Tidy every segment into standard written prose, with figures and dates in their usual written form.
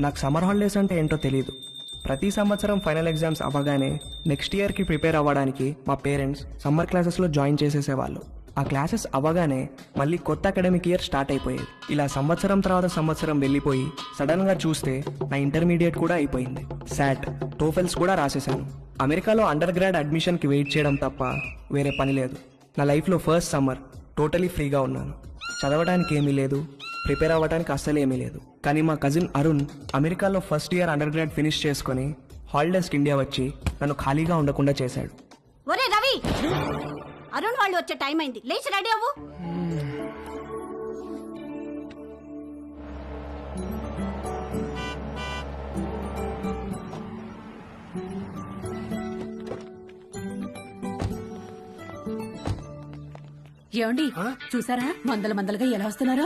నాకు summer holidays అంటే ఏంటో తెలియదు. ప్రతి సంవత్సరం ఫైనల్ ఎగ్జామ్స్ అవ్వగానే నెక్స్ట్ ఇయర్కి ప్రిపేర్ అవ్వడానికి మా పేరెంట్స్ సమ్మర్ క్లాసెస్లో జాయిన్ చేసేసేవాళ్ళు. ఆ క్లాసెస్ అవ్వగానే మళ్ళీ కొత్త అకాడమిక్ ఇయర్ స్టార్ట్ అయిపోయేది. ఇలా సంవత్సరం తర్వాత సంవత్సరం వెళ్ళిపోయి సడన్గా చూస్తే నా ఇంటర్మీడియట్ కూడా అయిపోయింది. శాట్, టోఫెల్స్ కూడా రాసేసాను. అమెరికాలో అండర్ గ్రాడ్ అడ్మిషన్కి వెయిట్ చేయడం తప్ప వేరే పని లేదు. నా లైఫ్లో ఫస్ట్ సమ్మర్ టోటలీ ఫ్రీగా ఉన్నాను. చదవడానికి ఏమీ లేదు, ప్రిపేర్ అవ్వడానికి అస్సలు ఏమీ లేదు. కానీ మా కజిన్ అరుణ్ అమెరికాలో first year under grad finish చేసుకుని హాలిడేస్కి ఇండియా వచ్చి నన్ను ఖాళీగా ఉండకుండా చేశాడు. ఒరే రవి, అరుణ్ వాళ్ళు వచ్చే టైం అయింది, లేచి రెడీ అవ్వు. ఏమండి చూసారా మందలుగా ఎలా వస్తున్నారో?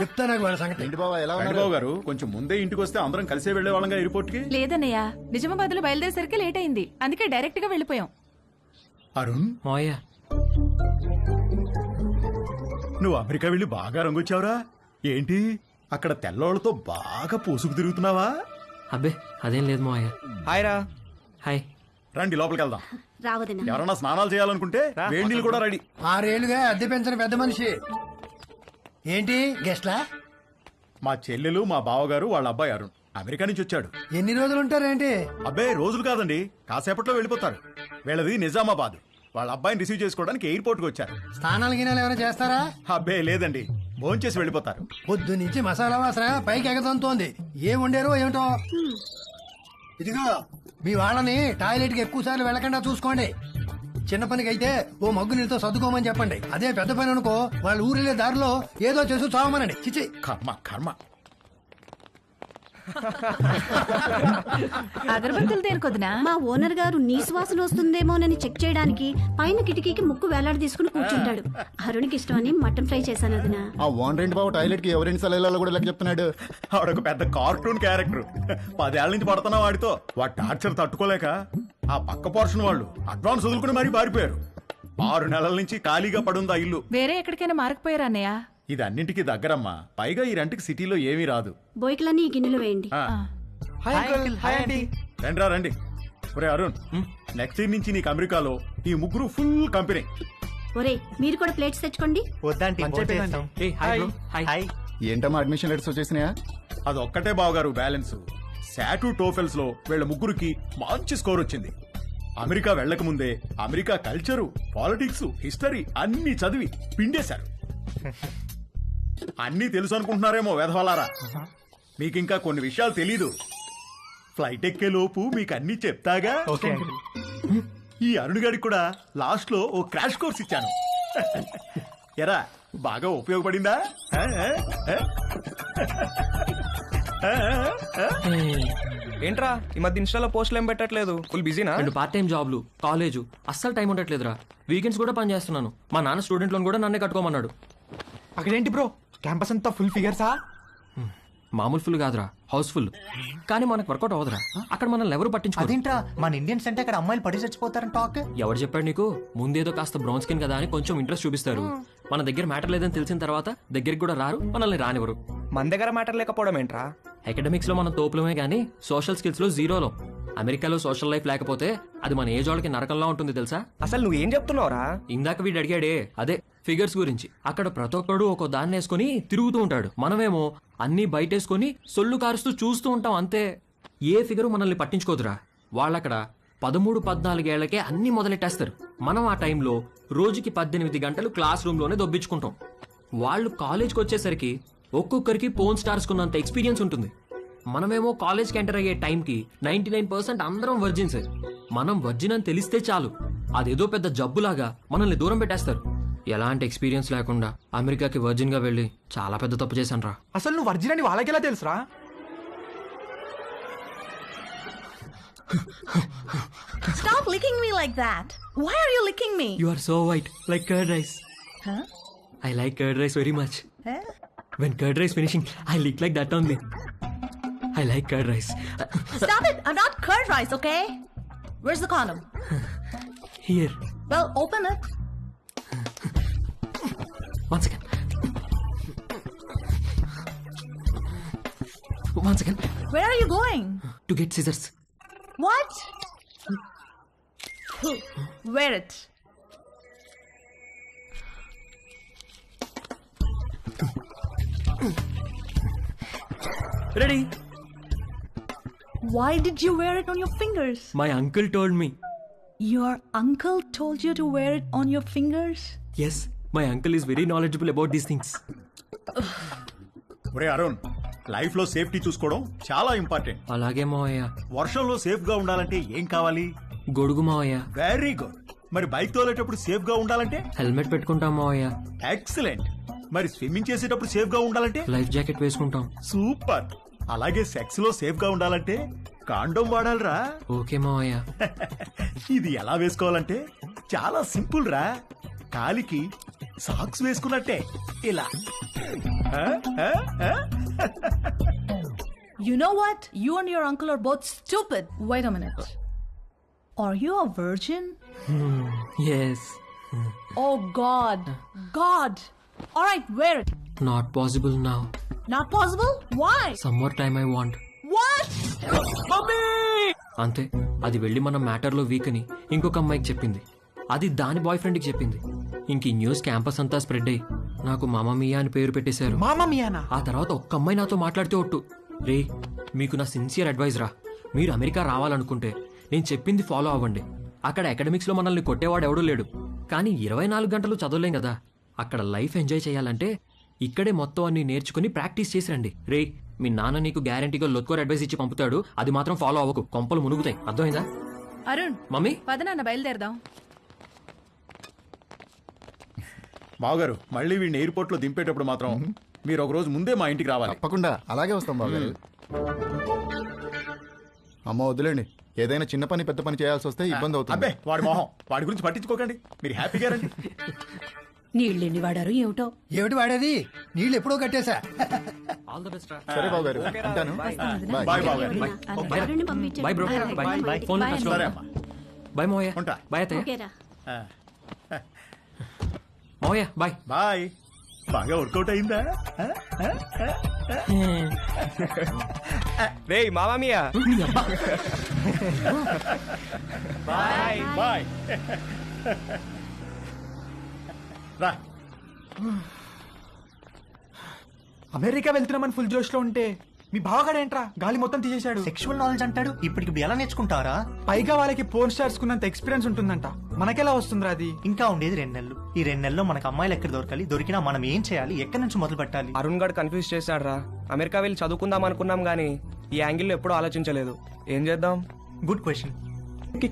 బాబు గారు కొంచెం ముందే ఇంటికి వస్తే అందరం కలిసే వెళ్లే వాళ్ళంగా ఎయిర్పోర్ట్ కి. లేదన్నయ్య, నిజామాబాద్ లో బయలుదేరేసరికి లేట్ అయింది, అందుకే డైరెక్ట్ గా వెళ్ళిపోయాం. అరుణ్, మావయ్య నువ్వు అమెరికా వెళ్ళి బాగా రంగొచ్చావురా. ఏంటి అక్కడ తెల్లోళ్ళతో బాగా పూసుకు తిరుగుతున్నావా? అబ్బే అదేం లేదు మావయ్య. హాయ్ రా. హాయ్. రండి లోపలికి వెళ్దాం. రావదిన ఎవరన్నా స్నానాలు చేయాలనుకుంటే వేడి నీళ్ళు కూడా రెడీ. 6 ఏళ్లుగా అద్దె పెంచిన పెద్ద మనిషి. ఏంటి గెస్ట్లా? మా చెల్లెలు, మా బావగారు, వాళ్ళ అబ్బాయి అరుణ్ అమెరికా నుంచి వచ్చాడు. ఎన్ని రోజులు ఉంటారేంటి? అబ్బాయి రోజులు కాదండి, కాసేపట్లో వెళ్ళిపోతారు. వీళ్ళది నిజామాబాద్. వాళ్ళ అబ్బాయిని రిసీవ్ చేసుకోవడానికి ఎయిర్పోర్ట్ కి వచ్చారు. స్నానాలు గినాలు ఏమైనా చేస్తారా? అబ్బే లేదండి, భోంచేసి వెళ్ళిపోతారు. పొద్దు నుంచి మసాలా వాసన పైకి ఎగదంతోంది. ఏం వండారో ఏమిటో. ఇదిగో మీ వాళ్ళని టాయిలెట్ కి ఎక్కువ సార్లు వెళ్ళకుండా చూసుకోండి. చిన్న పనికి అయితే ఓ మగ్గు నీళ్ళతో సర్దుకోమని చెప్పండి. అదే పెద్ద పని అనుకో, వాళ్ళ ఊరిలే దారిలో ఏదో చేసి చావమనండి. చిచి కర్మ కర్మ. అగరబత్తులు దేనికొద్దునా? మా ఓనర్ గారు నీ సువాసన వస్తుందేమోనని చెక్ చేయడానికి పైన కిటికీకి ముక్కు వేలాడి తీసుకుని కూర్చుంటాడు. అరుణ్కి ఇష్టమని మటన్ ఫ్రై చేశాను వదినా. ఆ ఓనర్ బాబు టాయిలెట్ కి ఎవరైనా సలహాలు కూడా లెక్క చెప్తున్నాడు. ఆవిడొక పెద్ద కార్టూన్ క్యారెక్టర్. 10 ఏళ్ల నుంచి పడుతున్నా వాడితో. వాడి టార్చర్ తట్టుకోలేక ఆ పక్క పోర్షన్ వాళ్ళు అడ్వాన్స్ వదులుకుని మరీ పారిపోయారు. 6 నెలల నుంచి ఖాళీగా పడుందా ఇల్లు. వేరే ఎక్కడికైనా మారకపోయారా అన్నయ్య? ఇది అన్నింటికి దగ్గరమ్మా. పైగా ఈ రెంట్కి సిటీలో ఏమీ రాదు. బోయికలన్నీ ఈ గిన్నెలు వేయండి. రండిరా రండి. ఒరే అరుణ్, నెక్స్ట్ ఇయర్ నుంచి నీకు అమెరికాలో ఈ ముగ్గురు ఫుల్ కంపెనీ. ఒరే మీరు కూడా ప్లేట్స్ తెచ్చుకోండి. ఏంటమ్మా అడ్మిషన్ లెటర్స్ వచ్చేసినాయా? అదొక్కటే బావగారు బ్యాలెన్స్. శాటు, టోఫెల్స్ లో వీళ్ళ ముగ్గురికి మంచి స్కోర్ వచ్చింది. అమెరికా వెళ్లక ముందే అమెరికా కల్చరు, పాలిటిక్స్, హిస్టరీ అన్ని చదివి పిండేశారు. అన్నీ తెలుసు అనుకుంటున్నారేమో వెధవలారా. మీకింకా కొన్ని విషయాలు తెలీదు. ఫ్లైట్ ఎక్కే లోపు మీకు అన్ని చెప్తాగా. ఈ అరుణ్ గారికి కూడా లాస్ట్ లో ఓ క్రాష్ కోర్స్ ఇచ్చాను. ఎరా బాగా ఉపయోగపడిందా? ఏంట్రా ఈ మధ్య ఇన్స్టాలో పోస్టులు ఏం పెట్టట్లేదు? ఫుల్ బిజీనా? 2 పార్ట్ టైం జాబ్లు, కాలేజు, అస్సలు టైం ఉండట్లేదురా. వీకెండ్స్ కూడా పని చేస్తున్నాను. మా నాన్న స్టూడెంట్ లోన్ కూడా నన్నే కట్టుకోమన్నాడు. అక్కడేంటి బ్రో, క్యాంపస్ అంతా ఫుల్ ఫిగర్సా? మామూలు ఫుల్ కాదురా, హౌస్ఫుల్. కానీ మనకు వర్కౌట్ అవ్వదురా. అక్కడ మనల్ని ఎవరు పట్టించుకోరు. అదేంట్రా, మన ఇండియన్స్ అంటే అక్కడ అమ్మాయిలు పడి చచ్చిపోతారని టాక్. ఎవరు చెప్పాడు నీకు? ముందేదో కాస్త బ్రౌన్ స్కిన్ కదా అని కొంచెం ఇంట్రెస్ట్ చూపిస్తారు. మన దగ్గర మ్యాటర్ లేదని తెలిసిన తర్వాత దగ్గరికి కూడా రారు, మనల్ని రానివ్వరు. మన దగ్గర మ్యాటర్ లేకపోవడం ఏంట్రా? అకాడమిక్స్ లో మనం తోపులమే గానీ సోషల్ స్కిల్స్ లో జీరోలో. అమెరికాలో సోషల్ లైఫ్ లేకపోతే అది మన ఏజ్ వాళ్ళకి నరకంలా ఉంటుంది తెలుసా? అసలు నువ్వేం చెప్తున్నావురా? ఇందాక వీడు అడిగాడే అదే ఫిగర్స్ గురించి. అక్కడ ప్రతి ఒక్కడు ఒక దాన్ని వేసుకుని తిరుగుతూ ఉంటాడు. మనమేమో అన్ని బయటేసుకుని సొల్లు కారుస్తూ చూస్తూ ఉంటాం అంతే. ఏ ఫిగరు మనల్ని పట్టించుకోదురా. వాళ్ళక్కడ 13-14 ఏళ్లకే అన్ని మొదలెట్టేస్తారు. మనం ఆ టైంలో రోజుకి 18 గంటలు క్లాస్ రూమ్ లోనే దొబ్బించుకుంటాం. వాళ్ళు కాలేజ్కి వచ్చేసరికి ఒక్కొక్కరికి పోన్ స్టార్స్ కున్నంత ఎక్స్పీరియన్స్ ఉంటుంది. మనమేమో కాలేజ్కి ఎంటర్ అయ్యే టైంకి 99% అందరం వర్జిన్సే. మనం వర్జిన్ అని తెలిస్తే చాలు, అదేదో పెద్ద జబ్బులాగా మనల్ని దూరం పెట్టేస్తారు. ఎలాంటి ఎక్స్పీరియన్స్ లేకుండా అమెరికాకి వర్జిన్ గా వెళ్ళి చాలా పెద్ద తప్పు చేశాను రా. అసలు నువ్వు వర్జిన్ అని వాళ్ళకెలా తెలుసురా? Stop licking me like that. Why are you licking me? You are so white, like curd rice. Huh? I like curd rice very much. Huh? When curd rice finishing, I lick like that only. I like curd rice. Stop it! I'm not curd rice, okay? Where's the condom? Here. Well, open it. One second. One second Where are you going? To get scissors. What? Wear it. Ready. Why did you wear it on your fingers? My uncle told me. Your uncle told you to wear it on your fingers? Yes, my uncle is very knowledgeable about these things. ఒరే Arun, life లో safety చూసుకోవడం చాలా important. అలాగే మావయ్య. వర్షంలో safe గా ఉండాలంటే ఏం కావాలి? గొడుగు మావయ్య. Very good. మరి బైక్ తోలేటప్పుడు సేఫ్ గా ఉండాలంటే? హెల్మెట్ పెట్టుకుంటాం మావయ్య. ఎక్సలెంట్. మరి స్విమ్మింగ్ చేసేటప్పుడు సేఫ్ గా ఉండాలంటే? లైఫ్ జాకెట్ వేసుకుంటాం. సూపర్. అలాగే సెక్స్ లో సేఫ్ గా ఉండాలంటే కాండోమ్ వాడాలిరా. ఓకే మావయ్య. ఇది ఎలా వేసుకోవాలంటే చాలా సింపుల్ రా. కాలికి సాక్స్ వేసుకున్నట్టే ఇలా. You know what? You and your uncle are both stupid. Wait a minute. Are you a virgin? Yes. Oh God. God. All right, wear it. Not possible now. Not possible? Why? Some more time I want. What? అంతే. అది వెళ్ళి మన మ్యాటర్లో week అని ఇంకొక అమ్మాయికి చెప్పింది. అది దాని బాయ్ ఫ్రెండ్కి చెప్పింది. ఇంక ఈ న్యూస్ క్యాంపస్ అంతా స్ప్రెడ్ అయ్యి నాకు మామా మియా అని పేరు పెట్టేశారు. మామా మియానా? ఆ తర్వాత ఒక్క అమ్మాయి నాతో మాట్లాడితే ఒట్టు, రే మీకు నా సిన్సియర్ అడ్వైజ్ రా, మీరు అమెరికా రావాలనుకుంటే నేను చెప్పింది ఫాలో అవ్వండి. అక్కడ అకాడమిక్స్లో మనల్ని కొట్టేవాడు ఎవడూ లేడు, కానీ 24 గంటలు చదవలేం కదా. అక్కడ లైఫ్ ఎంజాయ్ చేయాలంటే ఇక్కడే మొత్తం అన్ని నేర్చుకుని ప్రాక్టీస్ చేసి రండి. రే మీ నాన్న నీకు గ్యారంటీగా లొత్కోర్ అడ్వైస్ ఇచ్చి పంపుతాడు, అది మాత్రం ఫాలో అవ్వకు, కొంపలు మునుగుతాయి. అర్థమైందా? అరుణ్, మమ్మీ పద నాన్న బయలుదేరదాం. బావగారు, మళ్ళీ వీడిని ఎయిర్పోర్ట్ లో దింపేటప్పుడు మాత్రం మీరు ఒక రోజు ముందే మా ఇంటికి రావాలి. తప్పకుండా అలాగే వస్తాం బాబు. అమ్మ వద్దులేండి, ఏదైనా చిన్న పని పెద్ద పని చేయాల్సి వస్తే ఇబ్బంది అవుతుంది. అబ్బే వాడి మొహం, వాడి గురించి పట్టించుకోకండి, మీరు హ్యాపీగా రండి. నీళ్ళెన్ని వాడారు ఏమిటో. ఏమిటి వాడేది? నీళ్ళు ఎప్పుడో కట్టేశా. ఆల్ ద బెస్ట్ రా. సరే బాబు గారు, ఉంటాను. బాయ్ బావగారు. అరుణ్ని పంపించండి. Bye bro. బాయ్. ఫోన్ సరే అమ్మా. బాయ్ మోయ. ఉంటా. బాయ్ అత్తయ్య. ఓకేరా. మోయ బాయ్. బాయ్. బాగా వర్కౌట్ అయిందా? రే మామా మియా. Bye bye. రా. అమెరికా వెళ్తున్నామని ఫుల్ జోష్ లో ఉంటే మీ బావగాడేంట్రా గాలి మొత్తం తీసేశాడు. సెక్షువల్ నాలెడ్జ్ అంటాడు. ఇప్పటికి ఎలా నేర్చుకుంటారా? పైగా వాళ్ళకి పోర్న్ స్టార్స్ కున్నంత ఎక్స్పీరియన్స్ ఉంటుందంట. మనకెలా వస్తుందిరా అది? ఇంకా ఉండేది 2 నెలలు. ఈ 2 నెలల్లో మనకు అమ్మాయిలు ఎక్కడ దొరకాలి, దొరికినా మనం ఏం చేయాలి, ఎక్కడి నుంచి మొదలు పెట్టాలి? అరుణ్ గడ్ కన్ఫ్యూజ్ చేశాడు రా. అమెరికా వెళ్ళి చదువుకుందాం అనుకున్నాం గానీ ఈ యాంగిల్లో ఎప్పుడూ ఆలోచించలేదు. ఏం చేద్దాం? Good question.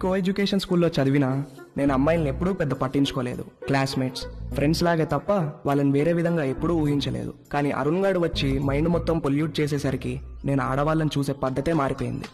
కో ఎడ్యుకేషన్ స్కూల్లో చదివినా నేను అమ్మాయిల్ని ఎప్పుడూ పెద్ద పట్టించుకోలేదు. క్లాస్మేట్స్, ఫ్రెండ్స్ లాగే తప్ప వాళ్ళని వేరే విధంగా ఎప్పుడూ ఊహించలేదు. కానీ అరుణ్ గాడు వచ్చి మైండ్ మొత్తం పొల్యూట్ చేసేసరికి నేను ఆడవాళ్ళని చూసే పద్ధతే మారిపోయింది.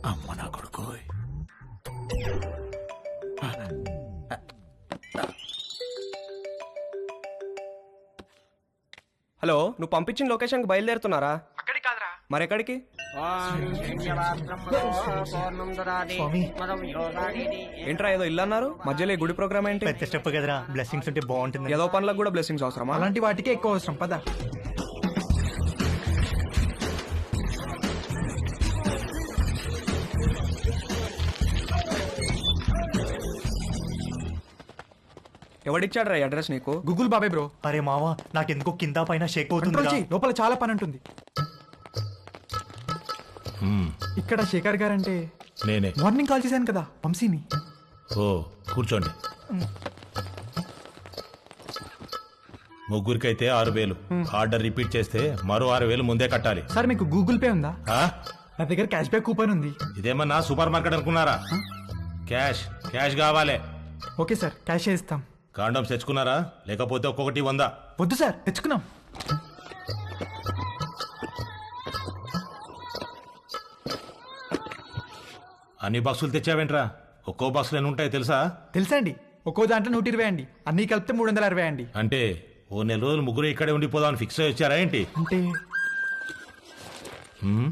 అమ్మ నా కొడుకు. హలో, నువ్వు పంపించిన లొకేషన్కి బయలుదేరుతున్నారా? అక్కడికి కాదురా, మరెక్కడికి? స్వామి ఏంట్రా ఏదో ఇల్లు అన్నారు మధ్యలో ఈ గుడి ప్రోగ్రామ్ ఏంటి? పెద్ద స్టెప్ కదరా, బ్లెస్సింగ్స్ ఉంటే బాగుంటుంది. ఏదో పనులకు కూడా బ్లెస్సింగ్స్ అవసరమా? అలాంటి వాటికే ఎక్కువ అవసరం పద. ఎవడిచ్చాడు రా అడ్రస్ నీకు? గూగుల్ బాబాయ్ బ్రో. అరే మావా, నాకెందుకో కింద పైన షేక్ కంట్రోల్ అవుతుంది. చెయ్యి, లోపల చాలా పని ఉంటుంది. ఇక్కడ శేఖర్ గారంటే నేనే. మార్నింగ్ కాల్ చేశాను కదా వంశీని. ఓ కూర్చోండి. ముగ్గురికైతే 6,000. ఆర్డర్ రిపీట్ చేస్తే మరో 6,000 ముందే కట్టాలి. సార్ మీకు గూగుల్ పే ఉందా? ఆ? నా దగ్గర క్యాష్ బ్యాక్ కూపన్ ఉంది. ఇదేమన్నా సూపర్ మార్కెట్ అనుకున్నారా? క్యాష్ క్యాష్ కావాలి. ఓకే సార్, క్యాష్ ఇస్తాం. కాండమ్స్ తెచ్చుకున్నారా? లేకపోతే ఒక్కొక్కటి 100. వద్దు సార్, తెచ్చుకున్నాం. అన్ని బాక్సులు తెచ్చావేంట్రా? ఒక్కో బాక్సులు ఎన్ని ఉంటాయో తెలుసా? తెలుసా అండి, ఒక్కో దాంట్లో 120 అండి, అన్ని కలిపితే 360 అండి. అంటే ఓ నెల రోజులు ముగ్గురు ఇక్కడే ఉండిపోదామని ఫిక్స్ అయ్యి వచ్చారా ఏంటి? అంటే హ్మ్?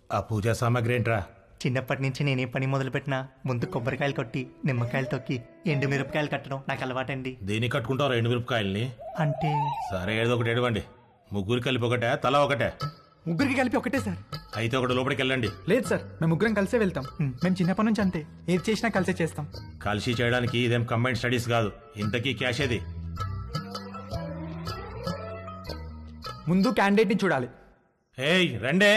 ఆ పూజా సామాగ్రి ఏంట్రా? చిన్నప్పటి నుంచి నేనే పని మొదలు పెట్టినా ముందు కొబ్బరికాయలు కొట్టి నిమ్మకాయలు తొక్కి ఎండు మిరపకాయలు కట్టడం నాకు అలవాటండి. దేనికి కట్టుకుంటారు 2 మిరపకాయల్ని? అంటే సరే ఏదో ఒకటి ఎడవండి. ముగ్గురు కలిపి ఒకటే, తలా ఒకటే? ముగ్గురికి కలిపి ఒకటే సార్. అయితే ఒకటి లోపలికి వెళ్ళండి. లేదు సార్, మేము ముగ్గురం కలిసే వెళ్తాం. మేము చిన్నప్పటి నుంచి అంతే, ఏది చేసినా కలిసే చేస్తాం. కలిసి చేయడానికి ఇదేం కంబైన్డ్ స్టడీస్ కాదు. ఇంతకీ క్యాష్ ఏది? ముందు క్యాండిడేట్ ని చూడాలి. ఏయ్ రండే.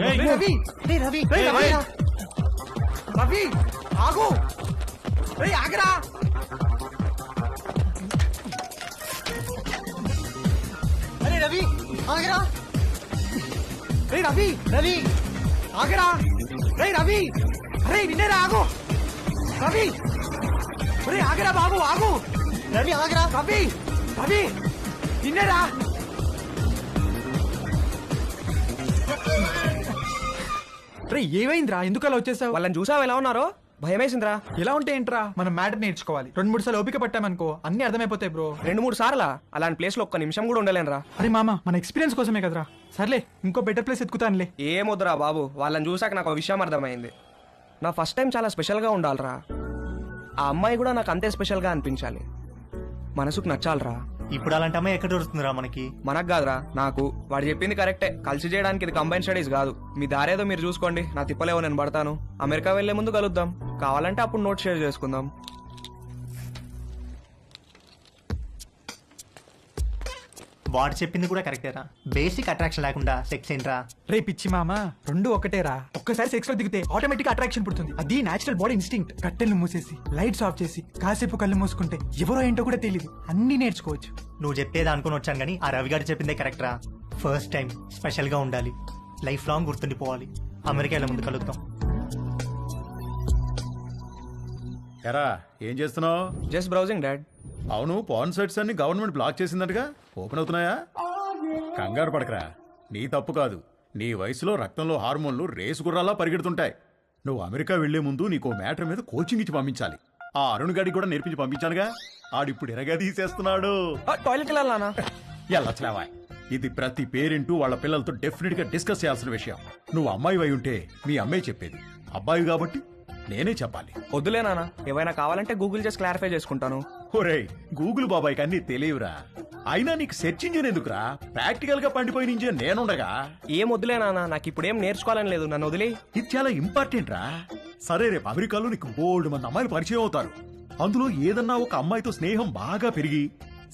ఏయ్, రవి రవి రవి ఆగు, ఆగరా. అరే రవి ఆగరా. రవి రవి ఆగరా. రవి అరే వినేరా, ఆగు. రవి ఆగరా బాబు, ఆగు. రవి ఆగరా. రవి రవి వినేరా. ఏమైందిరా, ఎందుకు అలా వచ్చేసావు? వాళ్ళని చూసావు ఎలా ఉన్నారో? భయమేసిందిరా. ఎలా ఉంటే ఏంట్రా, మనం మ్యాటర్ నేర్చుకోవాలి. 2-3 సార్లు ఓపిక పట్టామనుకో అన్ని అర్థమైపోతాయి బ్రో. 2-3 సార్లా? అలాంటి ప్లేస్ లో ఒక్క నిమిషం కూడా ఉండలేనురా. అరే మామ, మన ఎక్స్పీరియన్స్ కోసమే కదరా. సర్లే, ఇంకో బెటర్ ప్లేస్ ఎత్తుకుతానులే. ఏమొద్దురా బాబు, వాళ్ళని చూసాక నాకు ఒక విషయం అర్థమైంది. నా ఫస్ట్ టైం చాలా స్పెషల్గా ఉండాలిరా. ఆ అమ్మాయి కూడా నాకు అంతే స్పెషల్గా అనిపించాలి. మనసుకు నచ్చాలిరా. ఇప్పుడు అలాంటి అమ్మాయి ఎక్కడ దొరుకుతుందిరా మనకి? మనకు కాదురా, నాకు. వాడు చెప్పింది కరెక్టే. కలిసి చేయడానికి ఇది కంబైన్ స్టడీస్ కాదు. మీ దారేదో మీరు చూసుకోండి, నా తిప్పలేవో నేను పడతాను. అమెరికా వెళ్లే ముందు కలుద్దాం, కావాలంటే అప్పుడు నోట్ షేర్ చేసుకుందాం. వాడు చెప్పింది కూడా కరెక్టేరా. బేసిక్ అట్రాక్షన్ లేకుండా సెక్స్ ఏంట్రా? రే పిచ్చి మామ, 2 ఒకటేరా. ఒక్కసారి సెక్స్ లో దిగితే ఆటోమేటిక్ అట్రాక్షన్ పుడుతుంది. అది నేచురల్ బాడీ ఇన్స్టింక్ట్. కట్టెలు మూసేసి లైట్స్ ఆఫ్ చేసి కాసేపు కళ్ళు మూసుకుంటే ఎవరో ఏంటో కూడా తెలియదు, అన్ని నేర్చుకోవచ్చు. నువ్వు చెప్పేది అనుకుని వచ్చాను కానీ ఆ రవి గారు చెప్పిందే కరెక్టరా. ఫస్ట్ టైం స్పెషల్ గా ఉండాలి, లైఫ్ లాంగ్ గుర్తుండిపోవాలి. అమెరికాలో ముందు కలుద్దాం. ఎరా ఏం చేస్తున్నావు? Just browsing dad. అవును, పాన్ సైట్స్ అన్ని గవర్నమెంట్ బ్లాక్ చేసిందటగా, ఓపెన్ అవుతున్నాయా? కంగారు పడకరా, నీ తప్పు కాదు. నీ వయసులో రక్తంలో హార్మోన్లు రేసు గుర్రాలా పరిగెడుతుంటాయి. నువ్వు అమెరికా వెళ్లే ముందు నీకో మ్యాటర్ మీద కోచింగ్ ఇచ్చి పంపించాలి. ఆ అరుణ్ గాడికి కూడా నేర్పించి పంపించానుగా, ఆడిప్పుడు ఎరగా తీసేస్తున్నాడు. టాయిలెట్ వెళ్ళాలనా? ఎల్లచ్చులేవా, ఇది ప్రతి పేరెంట్ వాళ్ళ పిల్లలతో డెఫినెట్ గా డిస్కస్ చేయాల్సిన విషయం. నువ్వు అమ్మాయి అయి ఉంటే మీ అమ్మాయి చెప్పేది, అబ్బాయి కాబట్టి నేనే చెప్పాలి. వద్దులే నాన్న, ఏమైనా కావాలంటే గూగుల్ చేసి క్లారిఫై చేసుకుంటాను. ఒరేయ్, గూగుల్ బాబాయ్కి అన్ని తెలియవురా. అయినా నీకు సెర్చ్ ఇంజిన్ ఎందుకురా? ప్రాక్టికల్ గా పండిపోయిన ఇంజిన్ నేనుండగా. ఏం వద్దులే నాన్న, నాకు ఇప్పుడు ఏం నేర్చుకోవాలని లేదు, నన్ను వదిలే. ఇది చాలా ఇంపార్టెంట్ రా. సరే, రేపు అమెరికాలో నీకు బోల్డ్ మంది అమ్మాయిలు పరిచయం అవుతారు. అందులో ఏదన్నా ఒక అమ్మాయితో స్నేహం బాగా పెరిగి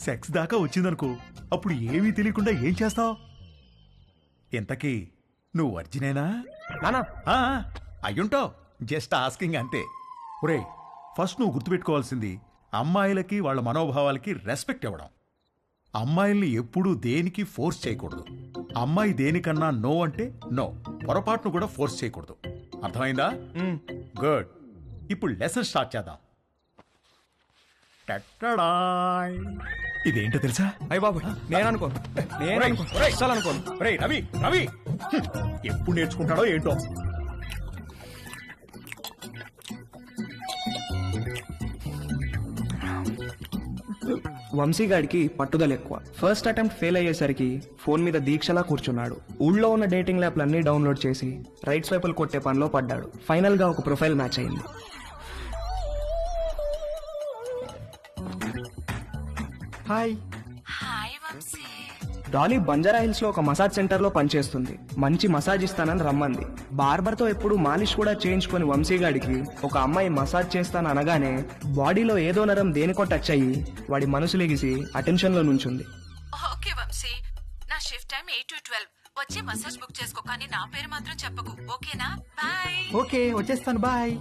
సెక్స్ దాకా వచ్చిందనుకో, అప్పుడు ఏమీ తెలియకుండా ఏం చేస్తావు? ఇంతకీ నువ్వు వర్జినేనా? నానా అయ్యుంటావు, జస్ట్ ఆస్కింగ్ అంతే. ఒరేయ్, ఫస్ట్ నువ్వు గుర్తుపెట్టుకోవాల్సింది అమ్మాయిలకి వాళ్ళ మనోభావాలకి రెస్పెక్ట్ ఇవ్వడం. అమ్మాయిల్ని ఎప్పుడూ దేనికి ఫోర్స్ చేయకూడదు. అమ్మాయి దేనికన్నా నో అంటే నో, పొరపాటును కూడా ఫోర్స్ చేయకూడదు. అర్థమైందా? గుడ్. ఇప్పుడు లెసన్ స్టార్ట్ చేద్దాం. టట్టడాయ్. ఇదేంటో తెలుసా? అయ్య బాబు నేను అనుకోను, అస్సలు అనుకోను. ఒరేయ్ రవి, రవి ఎప్పుడు నేర్చుకుంటాడో ఏంటో. వంశీగాడికి పట్టుదల ఎక్కువ. ఫస్ట్ అటెంప్ట్ ఫెయిల్ అయ్యేసరికి ఫోన్ మీద దీక్షలా కూర్చున్నాడు. ఊళ్ళో ఉన్న డేటింగ్ యాప్లన్నీ డౌన్లోడ్ చేసి రైట్ స్వైపులు కొట్టే పనిలో పడ్డాడు. ఫైనల్ గా ఒక ప్రొఫైల్ మ్యాచ్ అయింది. హాయ్. డాలీ బంజారా హిల్స్ లో ఒక మసాజ్ సెంటర్ లో పనిచేస్తుంది. మంచి మసాజ్ ఇస్తానని రమ్మంది. బార్బర్ తో ఎప్పుడు మాలిష్ కూడా చేయించుకుని వంశీగాడికి ఒక అమ్మాయి మసాజ్ చేస్తాను అనగానే బాడీలో ఏదో నరం దేనికో టచ్ అయ్యి వాడి మనసు లెగిసి అటెన్షన్ లో నుంచుంది. ఓకే వంశీ, నా షిఫ్ట్ టైం 8 to 12. వచ్చి మసాజ్ బుక్ చేసుకో, కానీ నా పేరు మాత్రం చెప్పకు, ఓకేనా? బాయ్. ఓకే వచ్చేస్తాను, bye.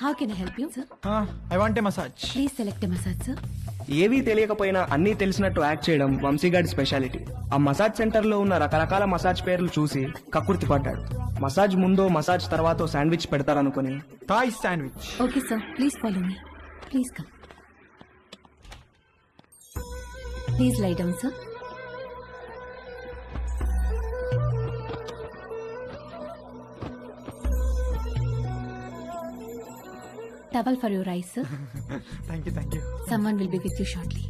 How can I help you sir? I want a massage. Please select massage sir. ఏవీ తెలియకపోయినా అన్నీ తెలిసినట్టు యాక్ట్ చేయడం వంశీగాడి స్పెషాలిటీ. ఆ మసాజ్ సెంటర్ లో ఉన్న రకరకాల మసాజ్ పేర్లు చూసి కక్కుర్తి పడ్డాడు. మసాజ్ ముందో మసాజ్ తర్వాతో శాండ్విచ్ పెడతారనుకుని Thai sandwich. Okay sir, please follow me. Please come. Please lie down sir. Towel for your eyes, sir. Thank you, thank you. Someone will be with you shortly.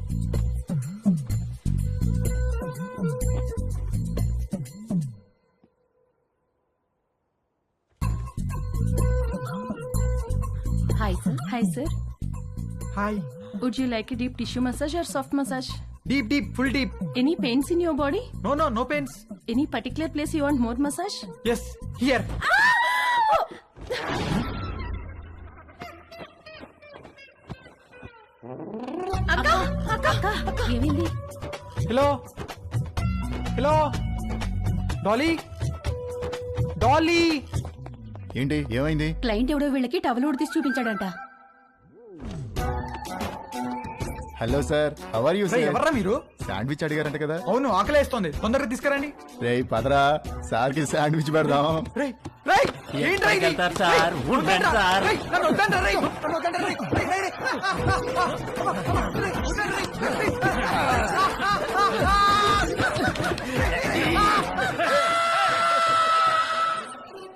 Hi, sir. Hi sir, hi. would you like a deep tissue massage or soft massage? Deep deep, full deep. Any pains in your body? No pains. Any particular place you want more massage? Yes, here. ఏమైంది? Hello hello, Dolly Dolly. ఏంటి ఏమైంది? Client ఎవడో వీళ్ళకి towel తీసి చూపించాడంట. Hello sir, how are you sir? ఎవర్రా మీరు? Sandwich అడిగారంట కదా? అవును, ఆకలేస్తోంది, తొందరగా తీసుకురండి. రేయ్ పదరా, సార్కి శాండ్విచ్ పెడదాం. రేయ్ రేయ్, ఏంట్రా ఇది? సార్, వద్దండ్రా, రేయ్, నన్ను వద్దండ్రా, రేయ్, నన్ను వద్దండ్రా, రేయ్, రేయ్, రేయ్, రేయ్.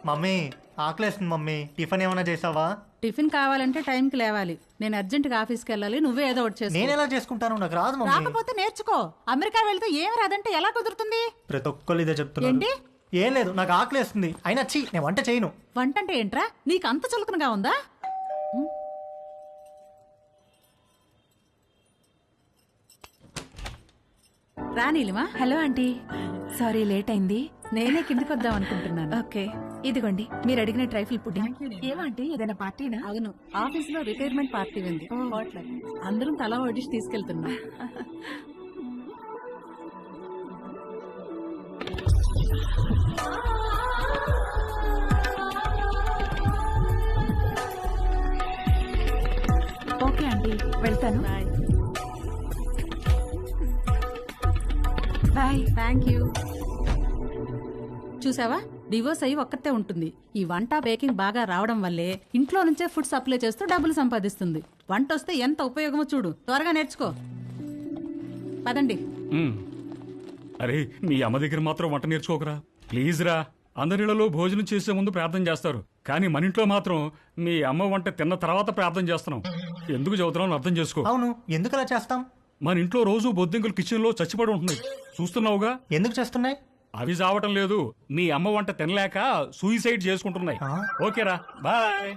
మమ్మీ ఆకలేస్తుంది మమ్మీ, టిఫిన్ ఏమైనా చేసావా? టిఫిన్ కావాలంటే టైంకి లేవాలి. నేను అర్జెంట్గా ఆఫీస్కి వెళ్ళాలి, నువ్వే ఏదో ఒకటి చేసుకో. నేను ఎలా చేసుకుంటాను, నాకు రాదు మమ్మీ. రాకపోతే నేర్చుకో. అమెరికా వెళ్తే ఏం రాదంటే ఎలా కుదురుతుంది? ప్రతి ఒక్కరు ఇదే చెప్తున్నారు. ఏంటి? ఏం లేదు, నాకు ఆకలేస్తుంది. అయినా నేను వంట చేయను. వంట అంటే ఏంట్రా? నీకు అంత చులకనగా ఉందా? రానీలిమా. హలో ఆంటీ, సారీ లేట్ అయింది. నేనే కిందికి వద్దాం అనుకుంటున్నాను. ఓకే, ఇదిగోండి మీరు అడిగిన ట్రైఫుల్ పుడ్డింగ్. ఏమంటే ఏదైనా పార్టీనా? అవును, ఆఫీస్ లో రిటైర్మెంట్ పార్టీ ఉంది. అందరం తలా వడ్డిసి తీసుకెళ్తున్నాం. ఓకే ఆంటీ, వెళ్తాను. బాయ్. Thank you. చూసావా, డివోర్స్ అయ్యి ఒక్కతే ఉంటుంది. ఈ వంట బేకింగ్ బాగా రావడం వల్లే ఇంట్లో నుంచే ఫుడ్ సప్లై చేస్తూ డబ్బులు సంపాదిస్తుంది. వంట వస్తే ఎంత ఉపయోగమో చూడు. త్వరగా నేర్చుకో. పదండి. అరే, మీ అమ్మ దగ్గర మాత్రం వంట నేర్చుకోకరా ప్లీజ్ రా. అందరిలో భోజనం చేసే ముందు ప్రార్థన చేస్తారు, కానీ మన ఇంట్లో మాత్రం మీ అమ్మ వంట తిన్న తర్వాత ప్రార్థన చేస్తున్నాం. ఎందుకు చదువుతున్నాం అర్థం చేసుకో. అవును, ఎందుకు అలా చేస్తాం? మన ఇంట్లో రోజు బొద్దింకలు కిచెన్ లో చచ్చిపడి ఉంటున్నాయి, చూస్తున్నావుగా. ఎందుకు చేస్తున్నాయి? అవి చావటం లేదు, మీ అమ్మ వంట తినలేక సూయిసైడ్ చేసుకుంటున్నాయి. ఓకేరా, బాయ్.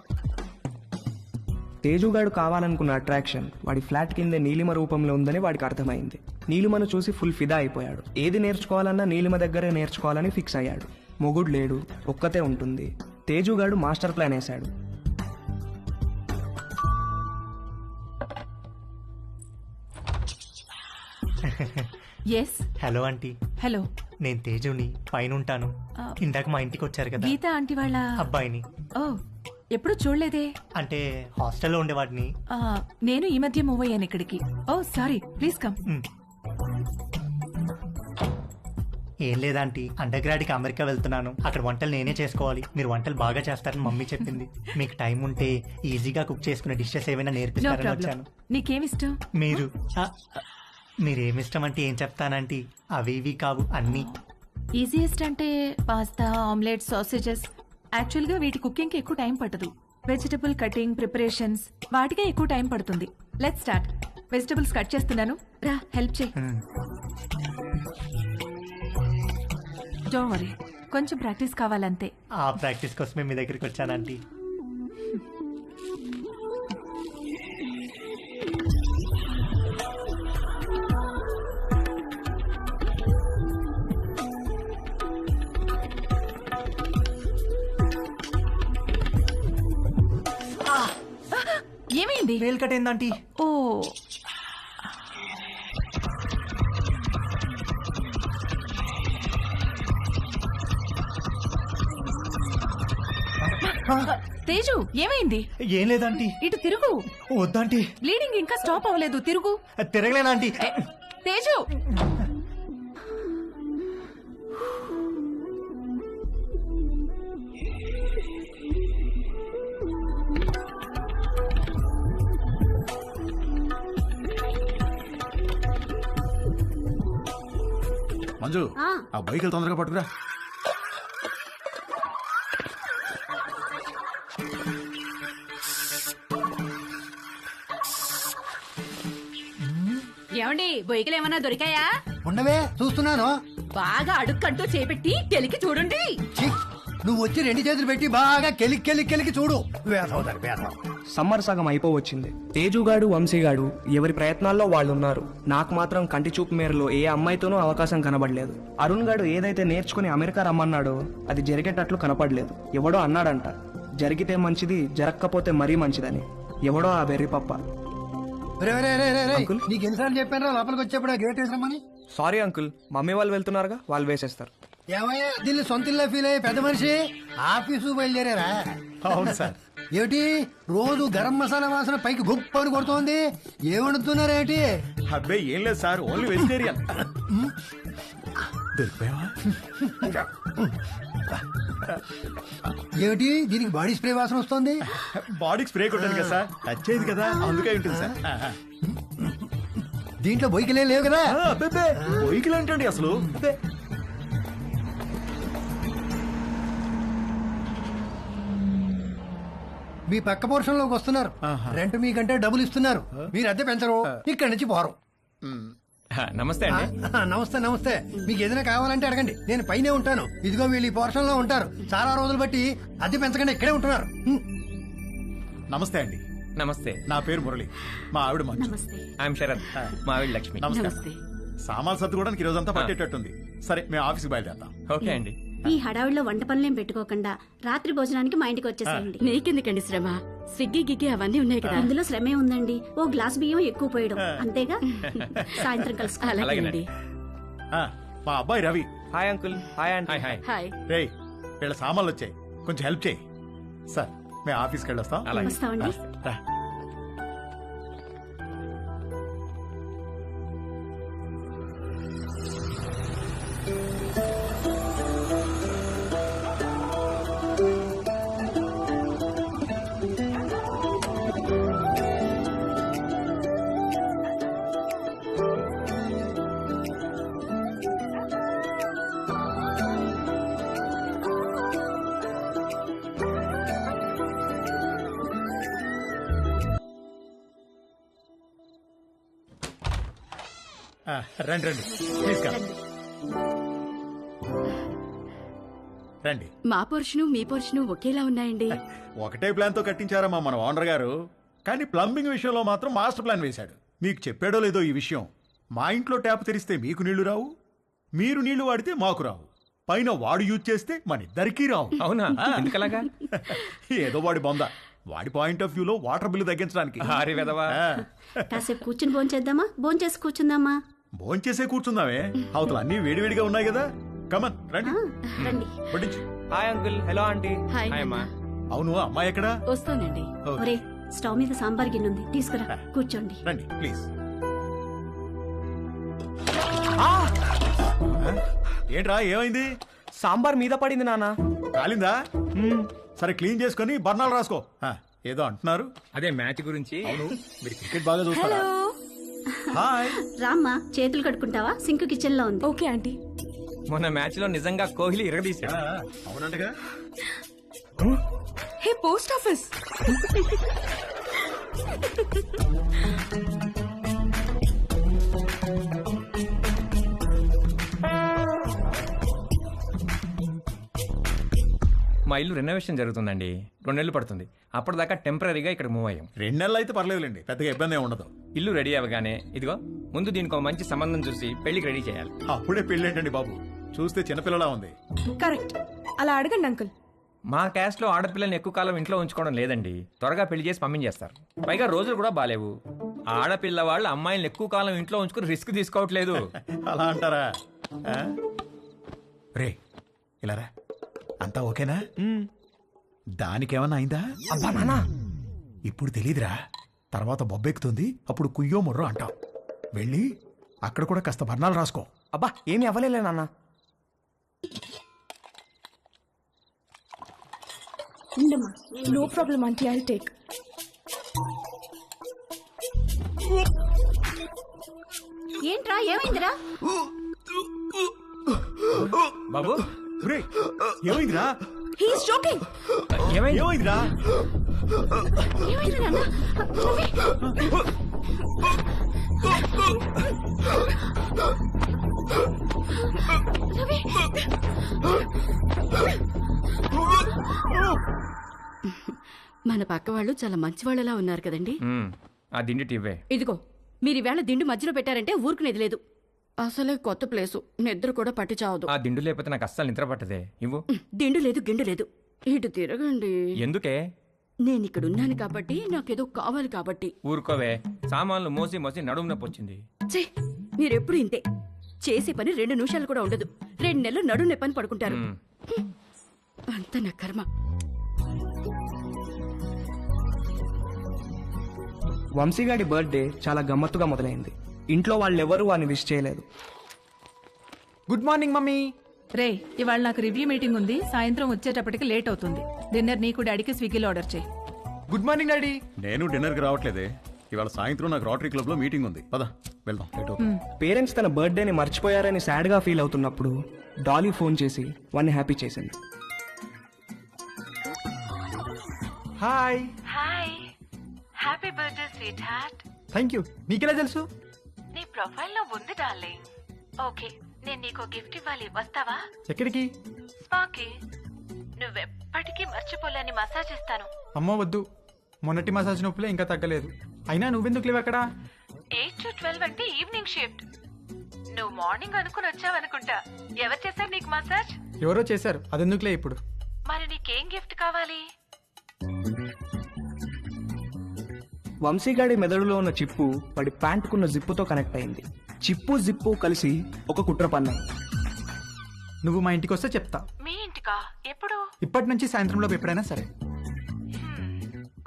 తేజుగాడు కావాలనుకున్న అట్రాక్షన్ వాడి ఫ్లాట్ కింద నీలిమ రూపంలో ఉందని వాడికి అర్థమైంది. నీలిమను చూసి ఫుల్ ఫిదా అయిపోయాడు. ఏది నేర్చుకోవాలన్నా నీలిమ దగ్గరే నేర్చుకోవాలని ఫిక్స్ అయ్యాడు. మొగుడు లేడు, ఒక్కతే ఉంటుంది. తేజుగాడు మాస్టర్ ప్లాన్ వేశాడు. Yes hello aunty. హలో, నేను తేజుని, పైన ఉంటాను. ఇందాక మా ఇంటికి వచ్చారు కదా గీత ఆంటీ వాళ్ళ అబ్బాయిని. ఓ, ఎప్పుడు చూడలేదే. అంటే హాస్టల్లో ఉండేవాడిని. ఆ, నేను ఈ మధ్య మూవ్ అయ్యాను ఇక్కడికి. ఓ సారీ, ప్లీజ్ కమ్. ఏం లేదాంటీ, అండర్ గ్రాడ్కి అమెరికా వెళ్తున్నాను. అక్కడ వంటలు నేనే చేసుకోవాలి. మీరు వంటలు బాగా చేస్తారని మమ్మీ చెప్పింది. మీకు టైం ఉంటే ఈజీగా కుక్ చేసుకునే డిషెస్ ఏమైనా నో నేర్పిస్తారని ప్రాబ్లం. వచ్చాను. నీకేమిష్టం? మీరేమిష్టం అంటే ఏం చెప్తానంటీ, అవి ఇవి కావు అన్నీ. ఈజియెస్ట్ అంటే పాస్తా, ఆమ్లెట్, సాసేజెస్. యాక్చువల్గా వీటి కుకింగ్కి ఎక్కువ టైం పట్టదు. వెజిటబుల్ కటింగ్, ప్రిపరేషన్స్ వాటికే ఎక్కువ టైం పడుతుంది. Let's start. వెజిటబుల్స్ కట్ చేస్తున్నాను, రా హెల్ప్ చేయి. డోంట్ వరీ, కొంచెం ప్రాక్టీస్ కావాలంతే. ఆ ప్రాక్టీస్ కోసమే మీ దగ్గరికి వచ్చానంటీ. ఏమైంది? వేలు కట్టేందంటీ. ఓ, తేజు ఏమైంది? ఏం లేదంటీ. ఇటు తిరుగు. వద్దంటీ. బ్లీడింగ్ ఇంకా స్టాప్ అవ్వలేదు, తిరుగు. తిరగలేనంటీ. తేజు, మంజు, ఆ బైక్ తొందరగా పట్టుకురా. ఏమండి బొయ్యికలు ఏమన్నా దొరికాయా? ఉండవే చూస్తున్నాను. బాగా అడుక్కంటూ చేపెట్టి కెలికి చూడండి. ఛీ, నువ్వు వచ్చి 2 చేతులు పెట్టి బాగా కెలికి చూడు. వేసవుతారు వేసవ. సమ్మర్ సగం అయిపోవచ్చింది. తేజుగాడు, వంశీగాడు ఎవరి ప్రయత్నాల్లో వాళ్ళు ఉన్నారు. నాకు మాత్రం కంటి చూపు మేరలో ఏ అమ్మాయితోనూ అవకాశం కనబడలేదు. అరుణ్ గాడు ఏదైతే నేర్చుకుని అమెరికా రమ్మన్నాడో అది జరిగేటట్లు కనపడలేదు. ఎవడో అన్నాడంట, జరిగితే మంచిది, జరగకపోతే మరీ మంచిదని. ఎవడో ఆ వెర్రి పప్ప. నీకు ఎన్నిసార్లు చెప్పాను లోపలికి వచ్చేప్పుడు గేట్ వేసామని. సారీ అంకుల్, మమ్మీ వాళ్ళు వెళ్తున్నారుగా, వాళ్ళు వేసేస్తారు. ఏమయ్యా దీన్ని సొంత ఇల్లు ఫీల్ అయ్యే పెద్ద మనిషి ఆఫీసు బయలుదేరారా? అవును సార్. ఏమిటి రోజు గరం మసాలా వాసన పైకి గుప్పని కొడుతోంది? ఏమడుతున్నారేంటి? అబ్బాయి ఏం లేదు సార్, ఓన్లీ వెజిటేరియన్. దొరికిపోయావా? ఏమిటి దీనికి బాడీ స్ప్రే వాసన వస్తుంది? బాడీకి స్ప్రే కొట్టాను కదా సార్, టచ్ అయింది కదా, అందుకే ఉంటుంది సార్. దీంట్లో బొయ్యికలే లేవు కదా? బొయ్యికలు ఏంటండి అసలు? మీ పక్క పోర్షన్ లోకి వస్తున్నారు. రెంట్ మీకంటే డబ్బులు ఇస్తున్నారు. మీరు అద్దె పెంచరు, ఇక్కడి నుంచి పోరు. నమస్తే అండి. నమస్తే నమస్తే. మీకు ఏదైనా కావాలంటే అడగండి, నేను పైనే ఉంటాను. ఇదిగో వీళ్ళు ఈ పోర్షన్ లో ఉంటారు. చాలా రోజులు బట్టి అద్దె పెంచకుండా ఇక్కడే ఉంటున్నారు. నమస్తే అండి. నమస్తే. నా పేరు మురళి, మా ఆవిడ మంజు. ఐఎమ్ శరత్, మా ఆవిడ లక్ష్మి. నమస్తే. సామాన్ సర్దుకోవడానికి ఈ రోజంతా పట్టేటట్టుంది. సరే, మేము ఆఫీస్కి బయలుదేరుతాం. ఓకే అండి. ఈ హడావిడిలో వంట పనులేం పెట్టుకోకుండా రాత్రి భోజనానికి మా ఇంటికి వచ్చేసేయండి. నీకెందుకండి శ్రమ? స్విగ్గీ గిగ్గి అవన్నీ ఉన్నాయి కదా. అందులో శ్రమే ఉందండి. ఓ గ్లాస్ బియ్యం ఎక్కువ పోయడం అంతేగా. సాయంత్రం కలుసు. అలాగేనండి. మా అబ్బాయి Ravi. Hi uncle. Hi aunty. Hi. రేయ్, వీళ్ళ సామాన్లు వచ్చాయి, కొంచెం హెల్ప్ చేయి. సార్, మేము ఆఫీస్కి వెళ్ళొస్తాం. వస్తామండి. రా. రండి రండి, ప్లీజ్ కమ్. రండి. మా పోర్షను మీ పోర్షను ఒకేలా ఉన్నాయండి. ఒకటే ప్లాన్ తో కట్టించారమ్మా మన ఓనర్ గారు, కానీ ప్లంబింగ్ విషయంలో మాత్రం మాస్టర్ ప్లాన్ వేశాడు. మీకు చెప్పాడో లేదో ఈ విషయం, మా ఇంట్లో ట్యాప్ తెరిస్తే మీకు నీళ్లు రావు, మీరు నీళ్లు వాడితే మాకు రావు, పైన వాడు యూజ్ చేస్తే మన ఇద్దరికీ రావు. అవునా? ఎందుకలాగా? ఏదో వాడి బొంద, వాడి పాయింట్ ఆఫ్ వ్యూలో వాటర్ బిల్లు తగ్గించడానికి. కాసేపు కూర్చుని భోంచేద్దామా? భోంచేసి కూర్చుందామా? భోంచేసే కూర్చుందామే, అవతల అన్ని వేడివేడిగా ఉన్నాయి కదా. కమన్ రండి, రండి. వడ్డించు. Hi uncle, hello aunty. Hi అమ్మా. అవును, అమ్మాయి ఎక్కడా? వస్తానండి. ఒరే స్టవ్ మీద సాంబార్ గిన్నె ఉంది, తీసుకురా, కూర్చోండి. రండి ప్లీజ్. ఏంట్రా ఏమైంది? సాంబార్ మీద పడింది నాన్న. కాలిందా? సరే క్లీన్ చేసుకొని బర్ణాలు రాసుకో. ఏదో అంటున్నారు. అదే మ్యాచ్ గురించి. అవును, మీరు క్రికెట్ బాగా చూస్తారా? హాయ్. రామ్మా, చేతులు కడుక్కుంటావా? సింక్ కిచెన్ లో ఉంది. Okay aunty. మొన్న మ్యాచ్ లో నిజంగా కోహ్లీ ఇరగదీశాడు. అవునంటగా. Hey post office. మా ఇల్లు రెనోవేషన్ జరుగుతుందండి, 2 నెలలు పడుతుంది. అప్పటిదాకా టెంపరీగా ఇక్కడ మూవ్ అయ్యాం. 2 నెలలు అయితే పర్లేదులేండి, పెద్దగా ఇబ్బంది ఏమి ఉండదు. ఇల్లు రెడీ అవ్వగానే ఇదిగో ముందు దీనికి ఒక మంచి సంబంధం చూసి పెళ్లికి రెడీ చేయాలి. అప్పుడే పెళ్ళేంటండి బాబు, చూస్తే చిన్నపిల్లలా ఉంది. కరెక్ట్, అలా అడగండి అంకుల్. మా క్యాస్ట్ లో ఆడపిల్లని ఎక్కువ కాలం ఇంట్లో ఉంచుకోవడం లేదండి, త్వరగా పెళ్లి చేసి పంపించేస్తారు. పైగా రోజులు కూడా బాలేవు. ఆడపిల్ల వాళ్ళు అమ్మాయిలను ఎక్కువ కాలం ఇంట్లో ఉంచుకుని రిస్క్ తీసుకోవట్లేదు. అలా అంటారా? రే ఇలా రా, అంతా ఓకేనా? దానికేమన్నా అయిందా? అబ్బా నాన్న, ఇప్పుడు తెలీదురా, తర్వాత బొబ్బెక్కుతుంది, అప్పుడు కుయ్యో ముర్రో అంటాం. వెళ్ళి అక్కడ కూడా కాస్త బర్ణాలు రాసుకో. అబ్బా ఏమీ అవ్వలేలే నాన్న. No problem aunty, I take. ఏంట్రా, ఏమైందిరా? బాబు రే ఏమైందిరా? He is joking. ఏమైందిరా? ఏమైంది నాన్న? రవి, మన పక్క వాళ్ళు చాలా మంచి వాళ్ళలా ఉన్నారు కదండి. ఆ దిండి టివ్వే. ఇదిగో మీరు ఈవేళ దిండు మధ్యలో పెట్టారంటే ఊరుకునేది లేదు. అసలే కొత్త ప్లేసు, నిద్ర కూడా పట్టి చావదు. ఆ దిండు లేకపోతే నాకు అస్సలు నిద్ర పట్టదే. ఇవ్వు. దిండు లేదు, గిండు లేదు. ఇటు తిరగండి. ఎందుకే? నేను ఇక్కడ ఉన్నాను కాబట్టి, నాకేదో కావాలి కాబట్టి. ఊరుకోవే, సామాన్లు మోసి మోసి నడుము నొప్పి వచ్చింది. ఛే, మీరెప్పుడు ఇంతే. చేసే పని 2 నిమిషాలు కూడా ఉండదు. 2 నెలలు నడుము నొప్పని పడుకుంటారు. అంత నా కర్మ. వంశీగాడి బర్త్డే చాలా గమ్మత్తుగా మొదలైంది. ఇంట్లో వాళ్ళెవరూ వాడిని విష్ చేయలేదు. Good morning mummy. రే, ఇవాళ నాకు రివ్యూ మీటింగ్ ఉంది, సాయంత్రం వచ్చేటప్పటికి లేట్ అవుతుంది. డిన్నర్ నీకు డాడీకి స్విగ్గీలో ఆర్డర్ చేయి. Good morning daddy. నేను డిన్నర్కి రావట్లేదే, ఇవాళ సాయంత్రం నాకు రోటరీ క్లబ్ లో మీటింగ్ ఉంది. పద వెళ్దాం. పేరెంట్స్ తన బర్త్డేని మర్చిపోయారని సాడ్గా ఫీల్ అవుతున్నప్పుడు డాలీ ఫోన్ చేసి వాడిని హ్యాపీ చేసింది. Hi. Hi, happy birthday sweet heart. Thank you. నీకెలా తెలుసు? నీ ప్రొఫైల్ లో ఉంది డార్లింగ్. ఓకే, నేను నీకు గిఫ్ట్ ఇవ్వాలి, వస్తావా? ఎక్కడికి? స్పాకి. నువ్వెప్పటికీ మర్చిపోలేని మసాజ్ ఇస్తాను. అమ్మో వద్దు, మొన్నటి మసాజ్ నొప్పులే ఇంకా తగ్గలేదు. అయినా నువ్వెందుకు లేవు అక్కడ? 8 to 12 అంటే ఈవినింగ్ షిఫ్ట్. నువ్వు మార్నింగ్ అనుకుని వచ్చావనుకుంటా. ఎవరు చేశారు నీకు మసాజ్? ఎవరో చేశారు, అదెందుకులే ఇప్పుడు. మరి నీకేం గిఫ్ట్ కావాలి? వంశీగాడి మెదడులో ఉన్న చిప్పు వాడి ప్యాంటుకున్న జిప్పుతో కనెక్ట్ అయింది. చిప్పు జిప్పు కలిసి ఒక కుట్ర పన్నాయి. నువ్వు మా ఇంటికి వస్తే చెప్తా. మీ ఇంటికా? ఎప్పుడు? ఇప్పటి నుంచి సాయంత్రంలో ఎప్పుడైనా సరే.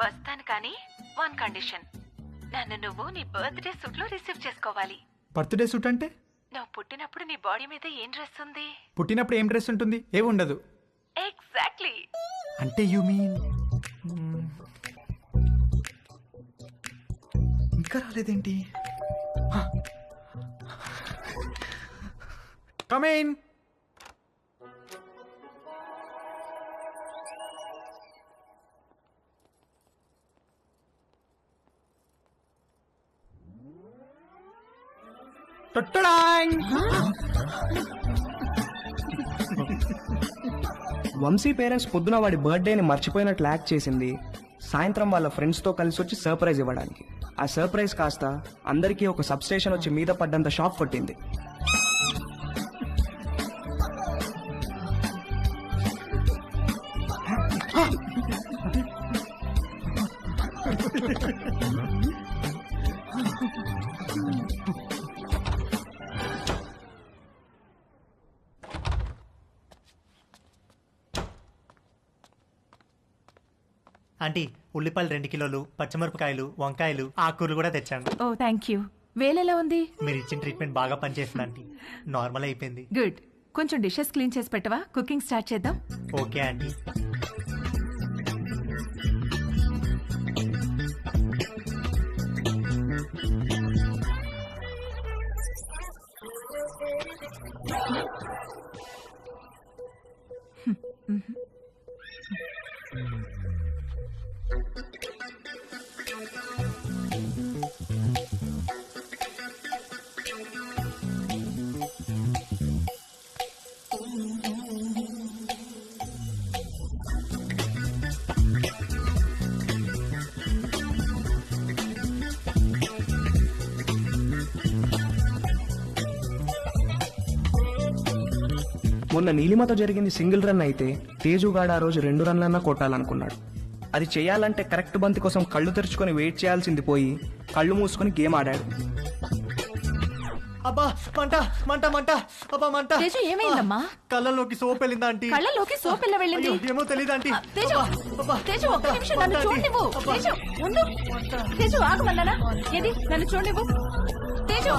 వస్తాను, కానీ 1 కండిషన్. నన్ను నువ్వు నీ బర్త్డే సూట్ లో రిసీవ్ చేసుకోవాలి. బర్త్డే సూట్ అంటే? నువ్వు పుట్టినప్పుడు నీ బాడీ మీద ఏం డ్రెస్ ఉంది? పుట్టినప్పుడు ఏం డ్రెస్ ఉంటుంది? ఏమి ఉండదు. ఎగ్జాక్ట్లీ. అంటే యు మీన్ ఇంకా రాలేదేంటి? Come in. వంశీ పేరెంట్స్ పొద్దున వాడి బర్త్డేని మర్చిపోయినట్లు యాక్ట్ చేసింది సాయంత్రం వాళ్ళ ఫ్రెండ్స్తో కలిసి వచ్చి సర్ప్రైజ్ ఇవ్వడానికి. ఆ సర్ప్రైజ్ కాస్త అందరికీ ఒక సబ్స్టేషన్ వచ్చి మీద పడ్డంత షాక్ కొట్టింది. ఆంటీ ఉల్లిపాయలు 2 కిలోలు, పచ్చిమిరపకాయలు, వంకాయలు, ఆకుకూరలు కూడా తెచ్చాను. ఓ థ్యాంక్ యూ. వేలెలా ఉంది? మీరు ఇచ్చిన ట్రీట్మెంట్ బాగా పనిచేసింది ఆంటీ. నార్మల్ అయిపోయింది. గుడ్. కొంచెం డిషెస్ క్లీన్ చేసి పెట్టవా? కుకింగ్ స్టార్ట్ చేద్దాం. Okay aunty. మొన్న నీలిమతో జరిగింది సింగిల్ రన్ అయితే తేజుగాడు ఆ రోజు 2 రన్లన్నా కొట్టాలనుకున్నాడు. అది చేయాలంటే కరెక్ట్ బంతి కోసం కళ్ళు తెరుచుకొని వెయిట్ చేయాల్సింది పోయి కళ్ళు మూసుకొని గేమ్ ఆడాడు. అబ్బా మంట మంట మంట, అబ్బా మంట. తేజు ఏమైందమ్మా? కళ్ళలోకి సోప్ వెళ్ళిందా ఆంటీ? కళ్ళలోకి సోప్ ఎలా వెళ్ళింది? ఏమో తెలియదు ఆంటీ. తేజు, తేజు ఒక్క నిమిషం నన్ను చూడనివ్వు. తేజు ఉండు. తేజు ఆగమన్నానా? ఏది నన్ను చూడనివ్వు. తేజు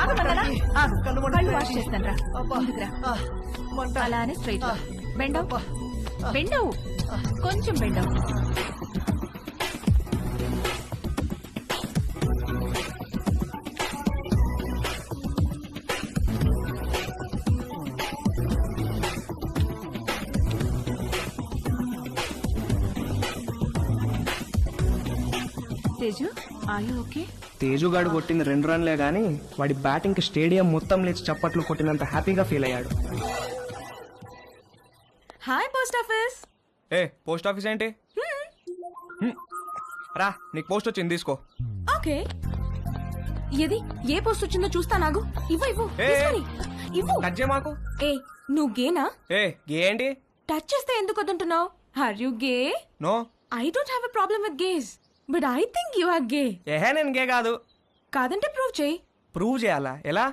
ఆగమన్నానా? ఆగు. కళ్ళు వాష్ చేస్తాను రా. ముందుకురా. అలానే స్ట్రైట్ బెండవు. బెండవు, కొంచెం బెండవు. తేజు ఆయు ఓకే? తేజుగాడు కొట్టింది 2 రన్లే గానీ వాడి బ్యాటింగ్కి స్టేడియం మొత్తం లేచి చప్పట్లు కొట్టినంత హ్యాపీగా ఫీల్ అయ్యాడు. Hi post office. ఏ పోస్ట్ ఆఫీస్ ఏంటి? రా నీకు పోస్ట్ వచ్చింది తీసుకో. ఓకే, ఏది ఏ పోస్ట్ వచ్చిందో చూస్తా. నాగు ఇవ్వు ఇవ్వు ఏ, తీసుకొని. ఇవ్వు. టచ్ చేయ మాకు. ఏ నువ్వు గేనా? ఏ గే ఏంటి? టచ్ చేస్తే ఎందుకు వద్దంటున్నావు? Are you gay? No, I don't have a problem with gays, but I think you are gay. ఏహే నేను గే కాదు. కాదంటే ప్రూవ్ చేయి. ప్రూవ్ చేయాలా? ఎలా?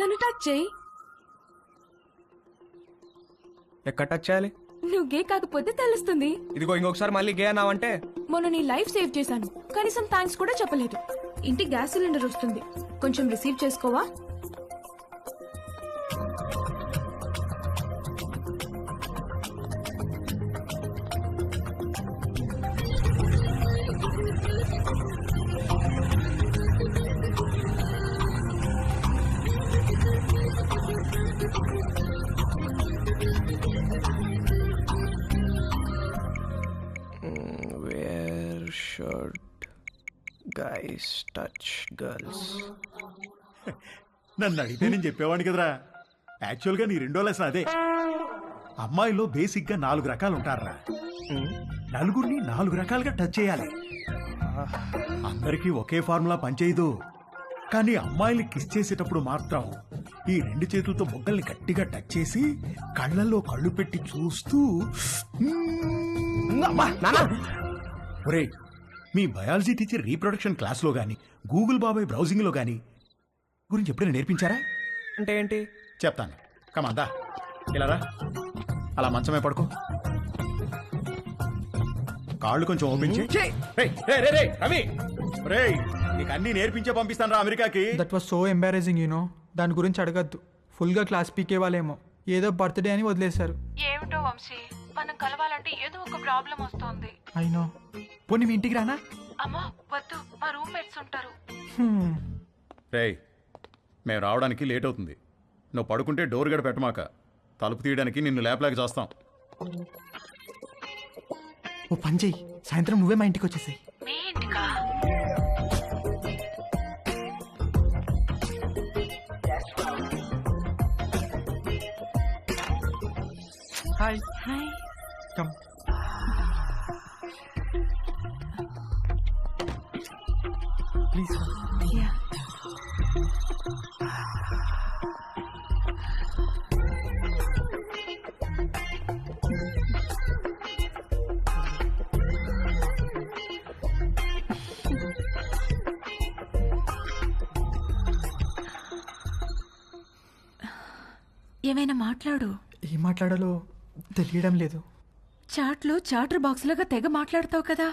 నన్ను టచ్ చేయి. ఎక్కడ టచ్ చేయాలి? నువ్వు గే కాకపోతే తెలుస్తుంది. ఇదిగో ఇంకొకసారి మళ్ళీ గే అన్నావంటే. మొన్న నీ లైఫ్ సేవ్ చేశాను, కనీసం థ్యాంక్స్ కూడా చెప్పలేదు. ఇంటికి గ్యాస్ సిలిండర్ వస్తుంది, కొంచెం receive చేసుకోవా? Where should guys touch girls? నన్ను అడిగితే నేను చెప్పేవాడిని కదరా. యాక్చువల్గా నీ 2వ లెసన్ అదే. అమ్మాయిలో బేసిక్గా 4 రకాలు ఉంటారా. నలుగురిని 4 రకాలుగా టచ్ చేయాలి. అందరికీ ఒకే ఫార్ములా పనిచేయదు. కానీ అమ్మాయిని కిస్ చేసేటప్పుడు మాత్రం ఈ 2 చేతులతో బొగ్గల్ని గట్టిగా టచ్ చేసి కళ్ళల్లో కళ్ళు పెట్టి చూస్తూ ఒరేయ్, మీ బయాలజీ టీచర్ రీప్రొడక్షన్ క్లాస్లో గాని గూగుల్ బాబాయ్ బ్రౌజింగ్లో గాని గురించి ఎప్పుడైనా నేర్పించారా? అంటే ఏంటి చెప్తాను. కమాందా ఇలా రా. అలా మంచమే పడుకో. కాళ్ళు కొంచెం ఓపెన్ చేయి. రవి రేయ్, నీకు అన్ని నేర్పించే పంపిస్తాను రా అమెరికాకి. That was so embarrassing you know. దాని గురించి అడగద్దు. ఫుల్గా క్లాస్ పీకే వాళ్ళేమో ఏదో బర్త్డే అని వదిలేశారు. ఏమిటో వంశీ, మనం కలవాలంటే ఏదో ఒక ప్రాబ్లం వస్తోంది. అయినో. పోనీ మీ ఇంటికి రానా? అమ్మా వద్దు, మా రూమ్మేట్స్ ఉంటారు. రేయ్, మేము రావడానికి లేట్ అవుతుంది. నువ్వు పడుకుంటే డోర్ గడ పెట్టమాక. తలుపు తీయడానికి నిన్ను లేపలేక చేస్తాం. ఓ పని చెయ్యి, సాయంత్రం నువ్వే మా ఇంటికి వచ్చేసాయి. మీ ఇంటికా? Hi hi. Come. Please. Yeah. ఏమైనా మాట్లాడు. ఏం మాట్లాడాలో తెలియడం లేదు. చాట్లో చాటర్ బాక్స్ లాగా తెగ మాట్లాడతావు కదా.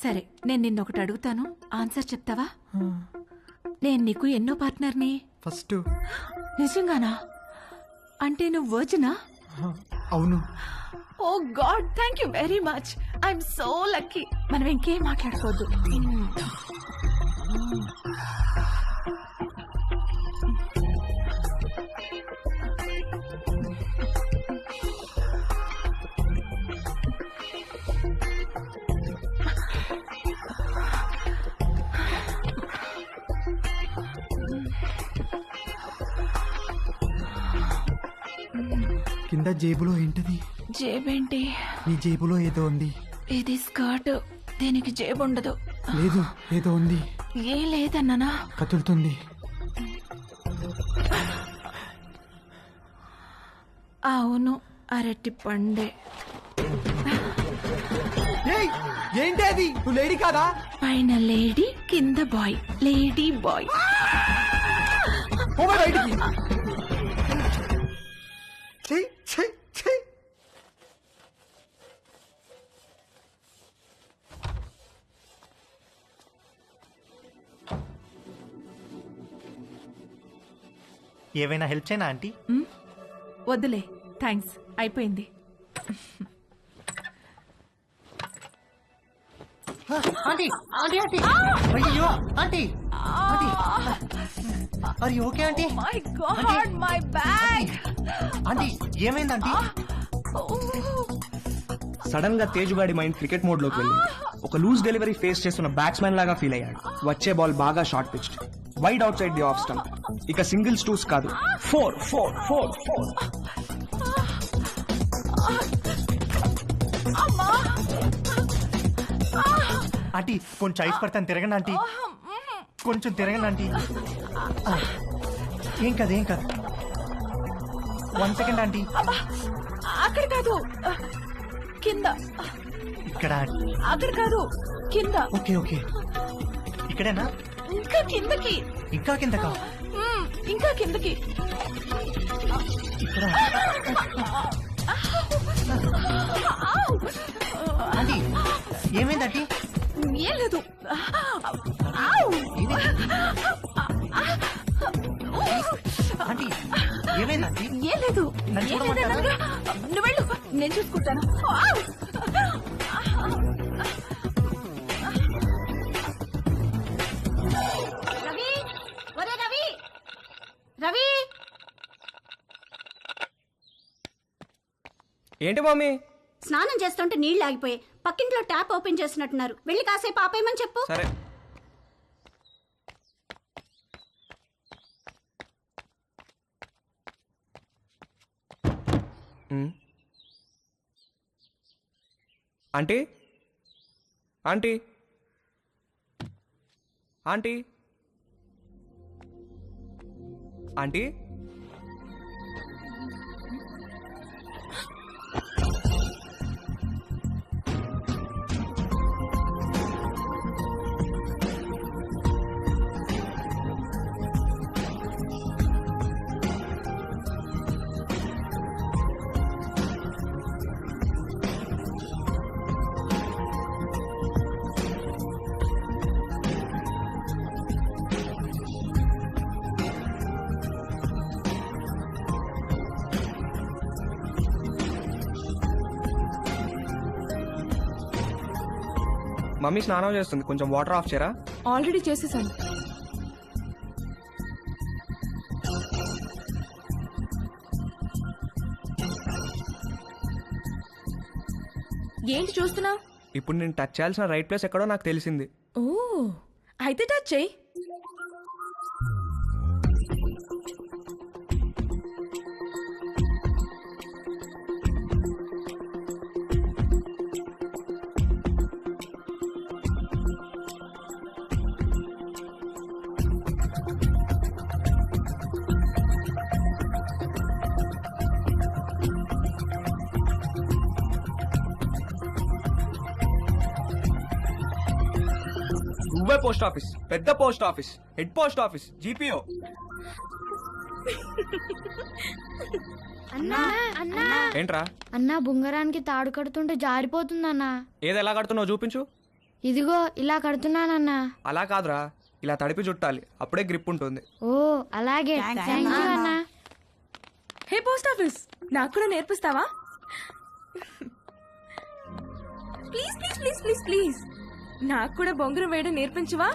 సరే, నేను నిన్నొకటి అడుగుతాను, ఆన్సర్ చెప్తావా? నేను నీకు ఎన్నో పార్ట్నర్ని? ఫస్ట్. నిజంగానా? అంటే నువ్వు వర్జినా? అవును. Oh god, thank you very much. I'm so lucky. మనం ఇంకేం మాట్లాడుకోవద్దు. కింద జేబులో ఏంటిది? జేబేంటి? నీ జేబులో ఏదో ఉంది. ఇది స్కర్ట్, దీనికి జేబు ఉండదు. లేదు, ఏదో ఉంది. ఏం లేదన్నానా? కదులుతుంది. అవును, అరటి పండే. ఏంటి అది? నువ్వు లేడీ కాదా? పైన లేడీ, కింద బాయ్. Lady bye. బయటికి. ఏవైనా హెల్ప్ చేయనా ఆంటీ? వద్దులే, థ్యాంక్స్, అయిపోయింది. ఆంటీ ఆంటీ ఆంటీ అయ్యో ఆంటీ ఆంటీ అరే okay aunty? My God, my bag. Aunty ఏమైంది ఆంటీ? సడన్ గా తేజుగాడి మైండ్ క్రికెట్ మోడ్ లోకి వెళ్ళింది. ఒక లూజ్ డెలివరీ ఫేస్ చేస్తున్న బ్యాట్స్మెన్ లాగా ఫీల్ అయ్యాడు. వచ్చే బాల్ బాగా short pitched, wide out side the off stump. ఇక సింగిల్స్ టూస్ కాదు, 4 4 4 4. ఆంటీ కొంచెం ఐస్ పడతాను, తిరగండి ఆంటీ, కొంచెం తిరగండి ఆంటీ. ఏం కాదు ఏం కాదు. 1 సెకండ్ ఆంటీ. అక్కడ కాదు, కింద. ఇక్కడ. అక్కడ కాదు, కింద. ఓకే ఓకే, ఇక్కడేనా? ఇంకా కిందకి. ఇంకా కిందకా? ఇంకా కిందకి. ఇక్కడ. ఆంటీ ఏమైంది ఆంటీ? ఏం లేదు. ఆంటీ ఏమైంది ఆంటీ? ఏం లేదు. నన్ను ఏం చూడమంటారా? లేదన్నానుగా. నువ్వు వెళ్ళు, నేను చూసుకుంటాను. రవి, ఒరే రవి, రవి. ఏంటి మమ్మీ? స్నానం చేస్తుంటే నీళ్లు ఆగిపోయాయి. పక్కింట్లో ట్యాప్ ఓపెన్ చేసినట్టున్నారు. వెళ్ళి కాసేపు ఆపేయమని చెప్పు. సరే. Aunty aunty aunty aunty mummy స్నానం చేస్తుంది, కొంచెం వాటర్ ఆఫ్ చేయరా? ఆల్రెడీ చేసేసాను. ఏంటి చూస్తున్నావు? ఇప్పుడు నేను టచ్ చేయాల్సిన రైట్ ప్లేస్ ఎక్కడో నాకు తెలిసింది. ఓ, అయితే టచ్ చేయి. నువ్వే పోస్ట్ ఆఫీస్, పెద్ద post office, head post office, GPO. అన్నా అన్నా ఏంట్రా అన్నా బుంగరానికి తాడు కడుతుంటే జారిపోతుందన్నా. ఏది ఎలా కడుతున్నావు చూపించు. ఇదిగో ఇలా కడుతున్నానన్నా. అలా కాదురా, ఇలా తడిపి చుట్టాలి, అప్పుడే గ్రిప్ ఉంటుంది. ఓ అలాగే, థ్యాంక్ యూ అన్నా. హే పోస్ట్ ఆఫీస్, నాకు కూడా నేర్పిస్తావా? Please please please please please నాకు కూడా బొంగరం వేయడం నేర్పించవా?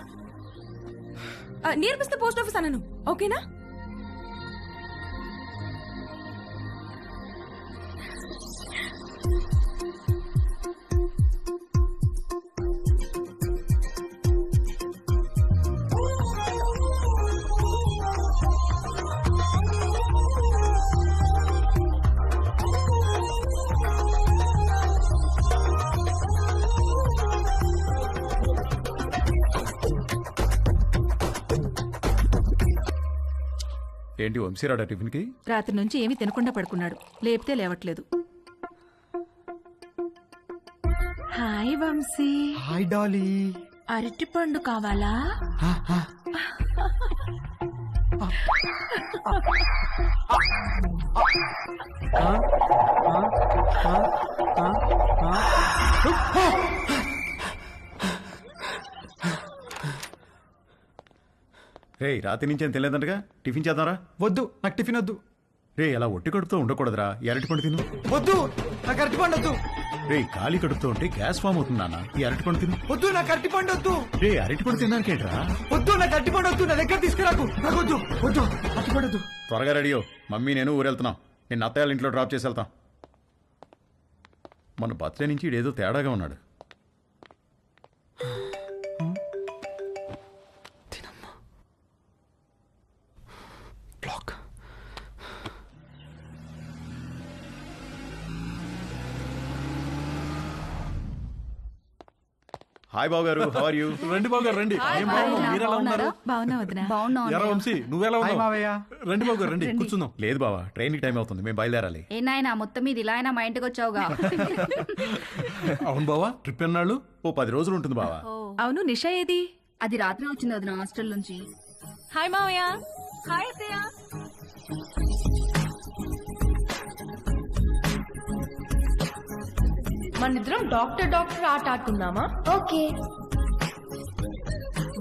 నేర్పిస్తే పోస్ట్ ఆఫీస్ అన్నాను, ఓకేనా? ఏంటి వంశీరాడా టిఫిన్కి? రాత్రి నుంచి ఏమీ తినకుండా పడుకున్నాడు, లేపితే లేవట్లేదు. హాయ్ వంశీ. Hi Dolly. అరటి పండు కావాలా? రే రాత్రి నుంచి ఏం తెలియదంటగా, టిఫిన్ చేద్దాంరా. వద్దు, నాకు టిఫిన్ వద్దు. రే అలా ఒట్టి కడుపుతో ఉండకూడదురా, ఈ అరటిపండు తిను. వద్దు, నాకు అరటి పండు వద్దు. రే ఖాళీ కడుపుతో ఉంటే గ్యాస్ ఫామ్ అవుతుంది నాన్న, ఈ అరటిపండు తిను. వద్దు, నాకు అరటి పండు వద్దు. రే అరటిపండు తినడానికి ఏంట్రా? వద్దు, నాకు అరటి పండు వద్దు, నా దగ్గర తీసుకురాకు. నాకు వద్దు, వద్దు, అరటి పండు వద్దు. త్వరగా రెడీ మమ్మీ నేను ఊరెళ్తున్నాం. నేను అత్తయ్య ఇంట్లో డ్రాప్ చేసి వెళ్తాం. మన బర్త్డే నుంచి ఇడేదో తేడాగా ఉన్నాడు. హాయ్ బాబు గారు, హౌ ఆర్ యు? రండి బాబు గారు రండి. ఏం బాగున్నావు, మీరు ఎలా ఉన్నారు? బావున్నా వదినా? ఎరా వంశీ, నువ్వెలా హాయ్ ఉన్నావు? మావయ్య. రండి బాబు గారు రండి, కూర్చుందాం. లేదు బావా, ట్రైన్కి టైం అవుతుంది, మేము బయలుదేరాలి. ఏ నాయనా మొత్తం మీద ఇలా అయినా మా ఇంటికి వచ్చావుగా? అవును బావా, ట్రిప్ ఎన్నాళ్ళు? ఓ 10 రోజులు ఉంటుంది బావా. అవును, నిషా ఏది? అది రాత్రి వచ్చింది వదిన హాస్టల్ నుంచి. హాయ్ మావయ్య. హాయ్ అత్తయ్య. మనిద్దరం డాక్టర్ డాక్టర్ ఆట ఆడుకుందామా? ఓకే.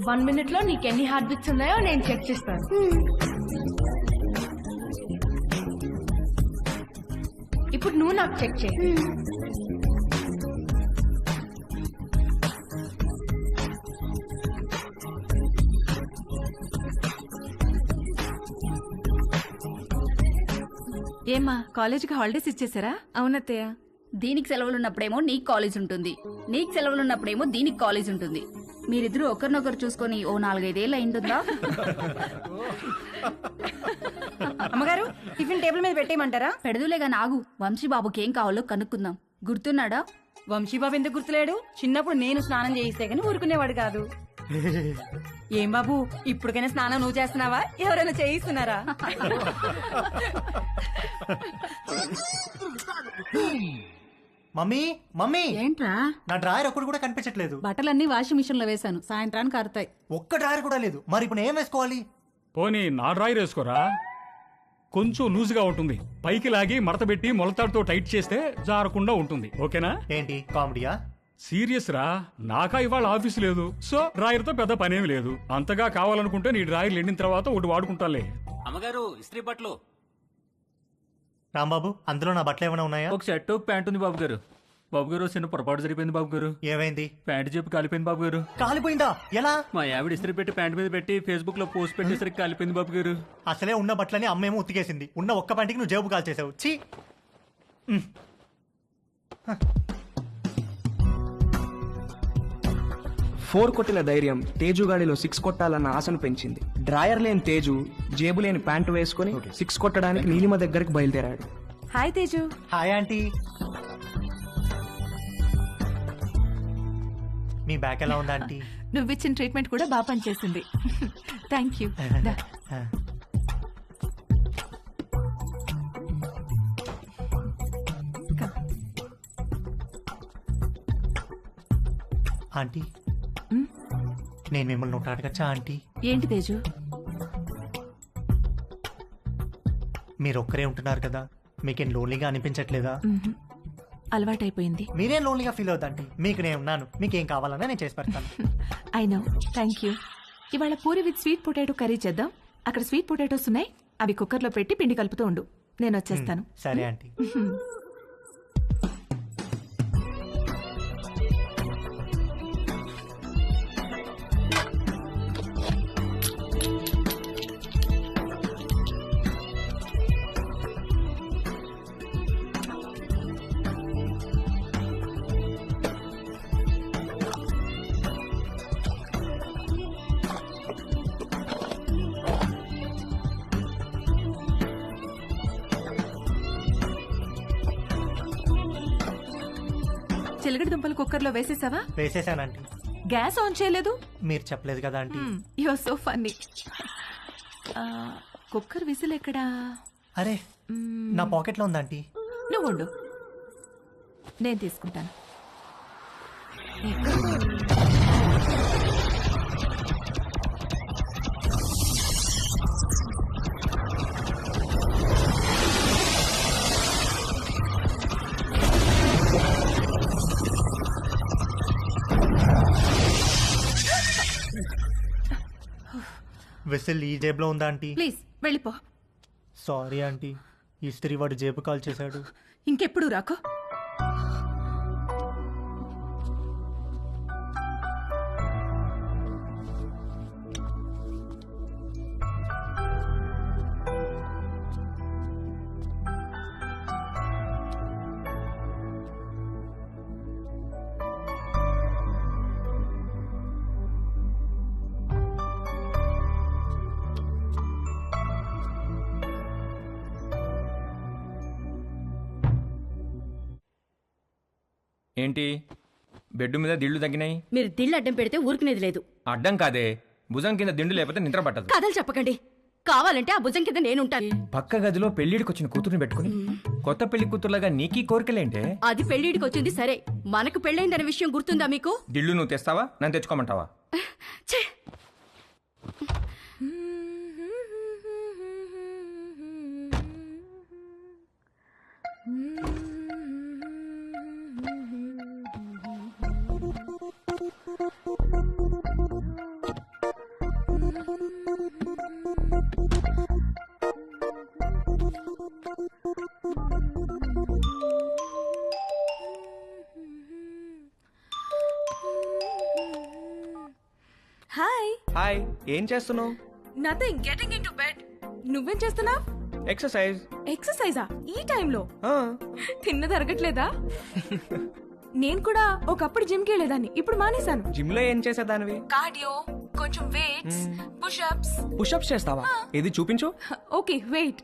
1 minute లో నీకు ఎన్ని హార్ట్ బీట్స్ ఉన్నాయో నేను చెక్ చేస్తాను. ఇప్పుడు నువ్వు నాకు చెక్ చేయి. ఏమ్మా, కాలేజీకి హాలిడేస్ ఇచ్చేసారా? అవునత్తయ్య, దీనికి సెలవులు ఉన్నప్పుడేమో నీకు కాలేజ్ ఉంటుంది, నీకు సెలవులు ఉన్నప్పుడేమో దీనికి కాలేజ్ ఉంటుంది. మీరిద్దరూ ఒకరినొకరు చూసుకొని ఓ 4-5 ఏళ్ళు అయింటుందా? అమ్మగారు, టిఫిన్ టేబుల్ మీద పెట్టేయమంటారా? పెడదులేగా నాగు, వంశీ బాబుకి ఏం కావాలో కనుక్కుందాం. గుర్తున్నాడా? వంశీబాబు ఎందుకు గుర్తులేడు? చిన్నప్పుడు నేను స్నానం చేయిస్తే గానీ ఊరుకునేవాడు కాదు. ఏం బాబు, ఇప్పటికైనా స్నానం నువ్వు చేస్తున్నావా, ఎవరైనా చేయిస్తున్నారా? మమ్మీ మమ్మీ, ఏంట్రా? నా డ్రాయర్ ఒక్కడు కూడా కనిపించట్లేదు. బట్టలన్నీ వాషింగ్ మిషన్ లో వేశాను, సాయంత్రానికి ఆరుతాయి. ఒక్క డ్రాయర్ కూడా లేదు. మరి ఇప్పుడు ఏం వేసుకోవాలి? పోనీ నా డ్రాయర్ వేసుకోరా, కొంచెం లూజ్గా ఉంటుంది. పైకి లాగి మడత పెట్టి మొలతాడుతో టైట్ చేస్తే జారకుండా ఉంటుంది. ఓకేనా? ఏంటి కామెడీయా? సీరియస్ రా, నాకా ఇవాళ ఆఫీస్ లేదు, సో డ్రాయర్ తో పెద్ద పనేమి లేదు. అంతగా కావాలనుకుంటే నీ డ్రాయర్ ఎండిన తర్వాత ఒకటి వాడుకుంటాలే. అమ్మగారు, ఇస్త్రీ బట్టలు. రాంబాబు, అందులో నా బట్టలు ఏమైనా ఉన్నాయా? ఒక షర్ట్ ఒక ప్యాంట్ ఉంది బాబు గారు. బాబు గారు, చిన్న పొరపాటు జరిపోయింది బాబు గారు. ఏమైంది? ప్యాంట్ చెప్పి కాలిపోయింది బాబు గారు. కాలిపోయిందా? ఎలా? మా ఆవిడ ఇస్త్రీ పెట్టి ప్యాంట్ మీద పెట్టి ఫేస్బుక్ లో పోస్ట్ పెట్టేసరికి కాలిపోయింది బాబు గారు. అసలే ఉన్న బట్టలని అమ్మేమో ఉతికేసింది. ఉన్న ఒక్క పంటికి నువ్వు జేబు కాల్ చేసావు. ఛీ! 4 కొట్టిన ధైర్యం తేజుగాడిలో 6 కొట్టాలన్న ఆశను పెంచింది. డ్రాయర్ లేని తేజు జేబు లేని ప్యాంటు వేసుకుని 6 కొట్టడానికి నీలిమ దగ్గరికి బయలుదేరాడు. హాయ్ తేజు. Hi aunty. మీ బ్యాక్ ఎలా ఉందా ఆంటీ? నువ్విచ్చిన ట్రీట్మెంట్ కూడా బాగా పనిచేసింది. Thank you. ఆంటీ, నేను మిమ్మల్ని ఒకటి అడగచ్చా ఆంటీ? ఏంటి తేజు? మీరు ఒక్కరే ఉంటున్నారు కదా, మీకేం లోన్లీగా అనిపించట్లేదా? అలవాటైపోయింది. మీరేం లోన్లీగా ఫీల్ అవుతాంటి, మీకు నేను ఉన్నాను. మీకు ఏం కావాలన్నా నేను చేసి పెడతాను. I know, thank you. ఇవాళ puri with sweet potato curry చేద్దాం. అక్కడ స్వీట్ పొటాటోస్ ఉన్నాయి, అవి కుక్కర్లో పెట్టి పిండి కలుపుతూ ఉండు, నేను వచ్చేస్తాను. సరే ఆంటీ. చిలకడ దుంపలు కుక్కర్లో వేసేసావా? వేసేసానంటీ. గ్యాస్ ఆన్ చేయలేదు? మీరు చెప్పలేదు కదా aunty. You are so funny. Cooker whistle ఎక్కడా? అరే, నా పాకెట్లో ఉందంటీ. నువ్వు ఉండు, నేను తీసుకుంటాను. విసిల్ ఈ జేబులో ఉందా ఆంటీ? ప్లీజ్ వెళ్ళిపో. సారీ ఆంటీ, ఇస్త్రీ వాడు జేబు కాల్ చేశాడు. ఇంకెప్పుడు రాకో. ఏంటి బెడ్ మీద దిళ్ళు తగ్గినాయి? మీరు దిళ్ళు అడ్డం పెడితే ఊరుకునేది లేదు. అడ్డం కాదే, భుజం కింద దిండు లేకపోతే నిద్ర పట్టదు. కథలు చెప్పకండి, కావాలంటే ఆ భుజం కింద నేనుంటాను. పక్క గదిలో పెళ్లిడికి వచ్చిన కూతురుని పెట్టుకుని కొత్త పెళ్లి కూతురులాగా నీకీ కోరికలేంటే? అది పెళ్లిడికి వచ్చింది సరే, మనకు పెళ్ళైందనే విషయం గుర్తుందా మీకు? దిళ్ళు నువ్వు తెస్తావా, నన్ను తెచ్చుకోమంటావా? ఛే! హాయ్ హాయ్, ఏం చేస్తున్నావు? Nothing, getting in to bed. నువ్వేం చేస్తున్నావు? ఎక్సర్సైజ్. ఎక్సర్సైజా ఈ టైంలో? తిన్నది అరగట్లేదా? నేను కూడా ఒకప్పుడు జిమ్ కి వెళ్ళేదాన్ని, ఇప్పుడు మానేశాను. జిమ్ లో ఏం చేసేదానివి? కార్డియో, కొంచెం వెయిట్స్, పుషప్స్. పుషప్స్ చేస్తావా? ఏది చూపించు. Okay wait.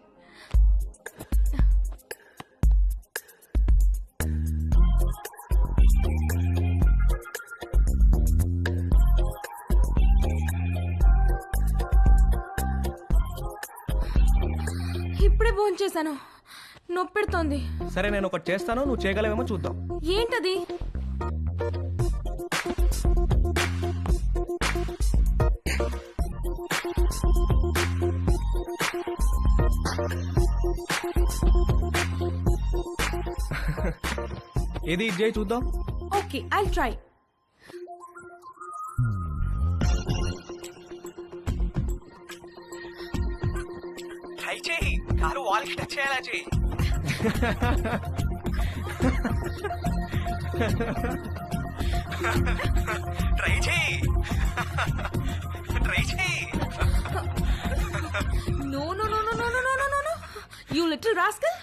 ఇప్పుడే భోంచేశాను, నొప్పెడుతోంది. సరే నేను ఒకటి చేస్తాను, నువ్వు చేయగలవేమో చూద్దాం. ఏంటది? ఏది ఇది చేయి చూద్దాం. Okay I try. ట్రై చేయి, కారు వాల్కి టచ్ చేయాలా చేయి. ట్రై చేయి, ట్రై చేయి. No no no no no no no no no, you little rascal.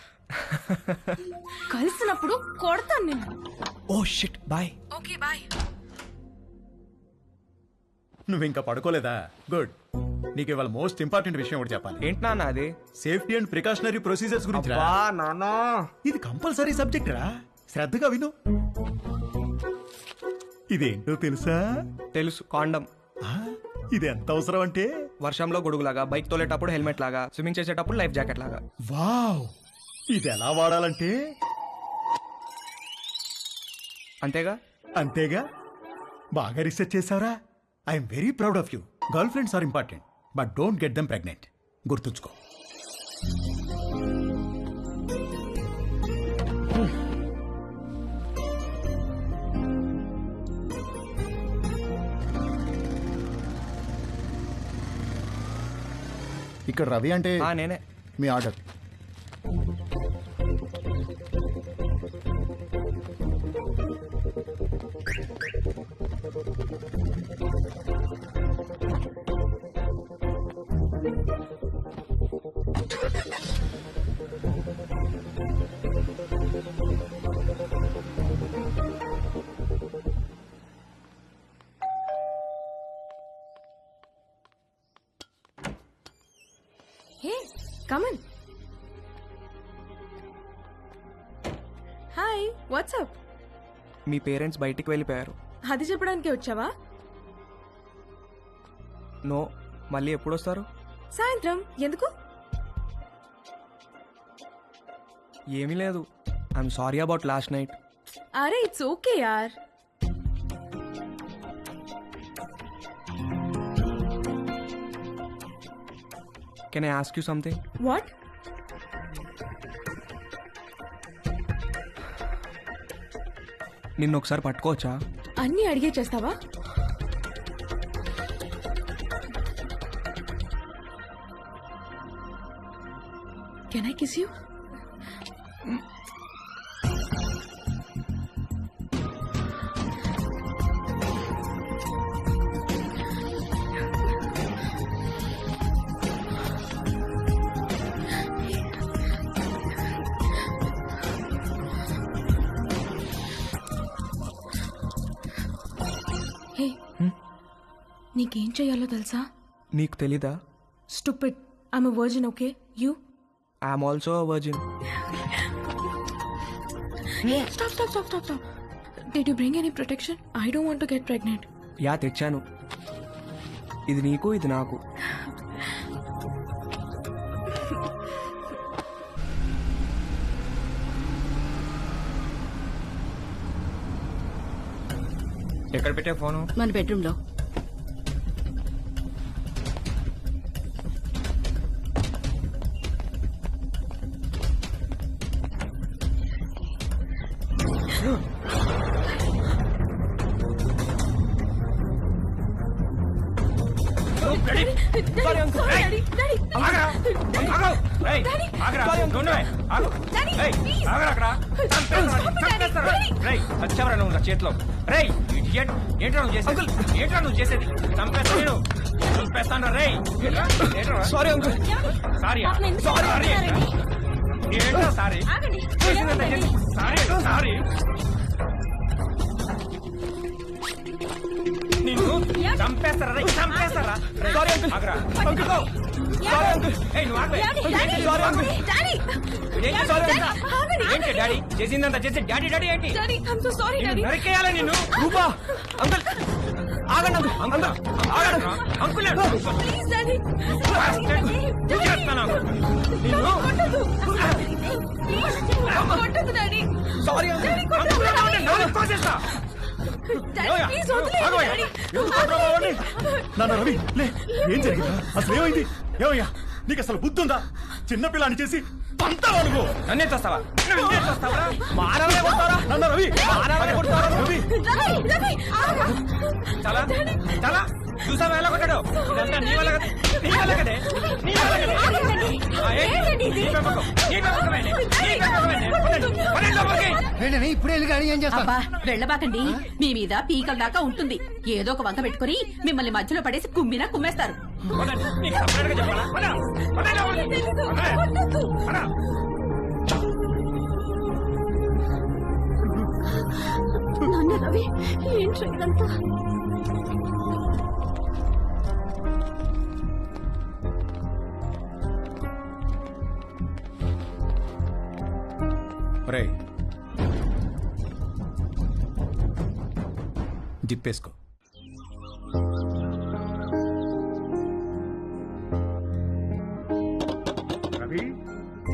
కలిసినప్పుడు కొడతాను నిన్ను. Oh shit, bye. Okay bye. నువ్వు ఇంకా పడుకోలేదా? గుడ్. నీకు ఇవాళ మోస్ట్ ఇంపార్టెంట్ విషయం ఒకటి చెప్పాలి. ఏంటి నాన్న అది? సేఫ్టీ అండ్ ప్రికాషనరీ ప్రొసీజర్స్ గురించి రా. నానా, ఇది కంపల్సరీ సబ్జెక్ట్ రా, శ్రద్ధగా విను. ఇదేంటో తెలుసా? తెలుసు, కాండం. ఇది ఎంత అవసరం అంటే వర్షంలో గొడుగులాగా, బైక్ తోలేటప్పుడు హెల్మెట్ లాగా, స్విమ్మింగ్ చేసేటప్పుడు లైఫ్ జాకెట్ లాగా. వావ్, ఇది ఎలా వాడాలంటే అంతేగా? అంతేగా. బాగా రీసెర్చ్ చేసావరా? I'm very proud of you. Girlfriends are important, but don't get them pregnant. గుర్తుంచుకో. ఇక్కడ రవి అంటే నేనే. మీ order. Hey, come in. Hi, what's up? మీ పేరెంట్స్ బయటికి వెళ్ళిపోయారు. అది చెప్పడానికి వచ్చావా? నో, మళ్ళీ ఎప్పుడు వస్తారు? సాయంత్రం. ఎందుకు? ఏమీ లేదు. I'm sorry about last night. అరే ఇట్స్ ఓకే యార్. Can I ask you something? What? నిన్ను ఒకసారి పట్టుకోవచ్చా? అన్నీ అడిగే చేస్తావా? Can I kiss you? Hey, నీకేం చెయ్యాలో తెలుసా? నీకు తెలీదా? Stupid. I'm a virgin, okay? You? I'm also a virgin. Stop. Did you bring any protection? I don't want to get pregnant. Yeah, తెచ్చాను. ఇది నీకు, ఇది నాకు. ఎక్కడ పెట్టే ఫోను? మన బెడ్రూమ్ లో. చేతిలో ఏంట్రా నువ్వు చేసేది? చంపేస్తాను రే. Sorry uncle. సారీ ఏంట్రా సారీ? సారీ నిన్ను చంపేస్తారా? Sorry uncle. Sorry uncle. ఏంటి డాడీ చేసిందంతా చేసి డాడీ ఏంటి? నరికేయాలా నిన్ను? రూపా అంకుల్ ఆగండి అంకుల్. అంకుల్ సారీ కోసేస్తా. నాన్న రవి లే, ఏం జరిగిందా? అసలు ఏమైంది? ఏమయ్యా నీకు అసలు బుద్ధి ఉందా? చిన్నపిల్లని చేసి పంతావు అనుకో. నన్నే చూస్తావా? నాన్న రవి రవి చాలా చూసావా ఎలా కొట్టాడు? ఇదంతా నీ వల్ల కదే. ఇప్పుడే వెళ్ళి కానీ ఏం చేస్తా? వెళ్ళబాకండి. మీ మీద పీకల దాకా ఉంటుంది. ఏదో ఒక వంక పెట్టుకుని మిమ్మల్ని మధ్యలో పడేసి కుమ్మినా కుమ్మేస్తారు. నాన్న రవి, ఏంట్రా ఇదంతా? జిప్పేసుకో. రవి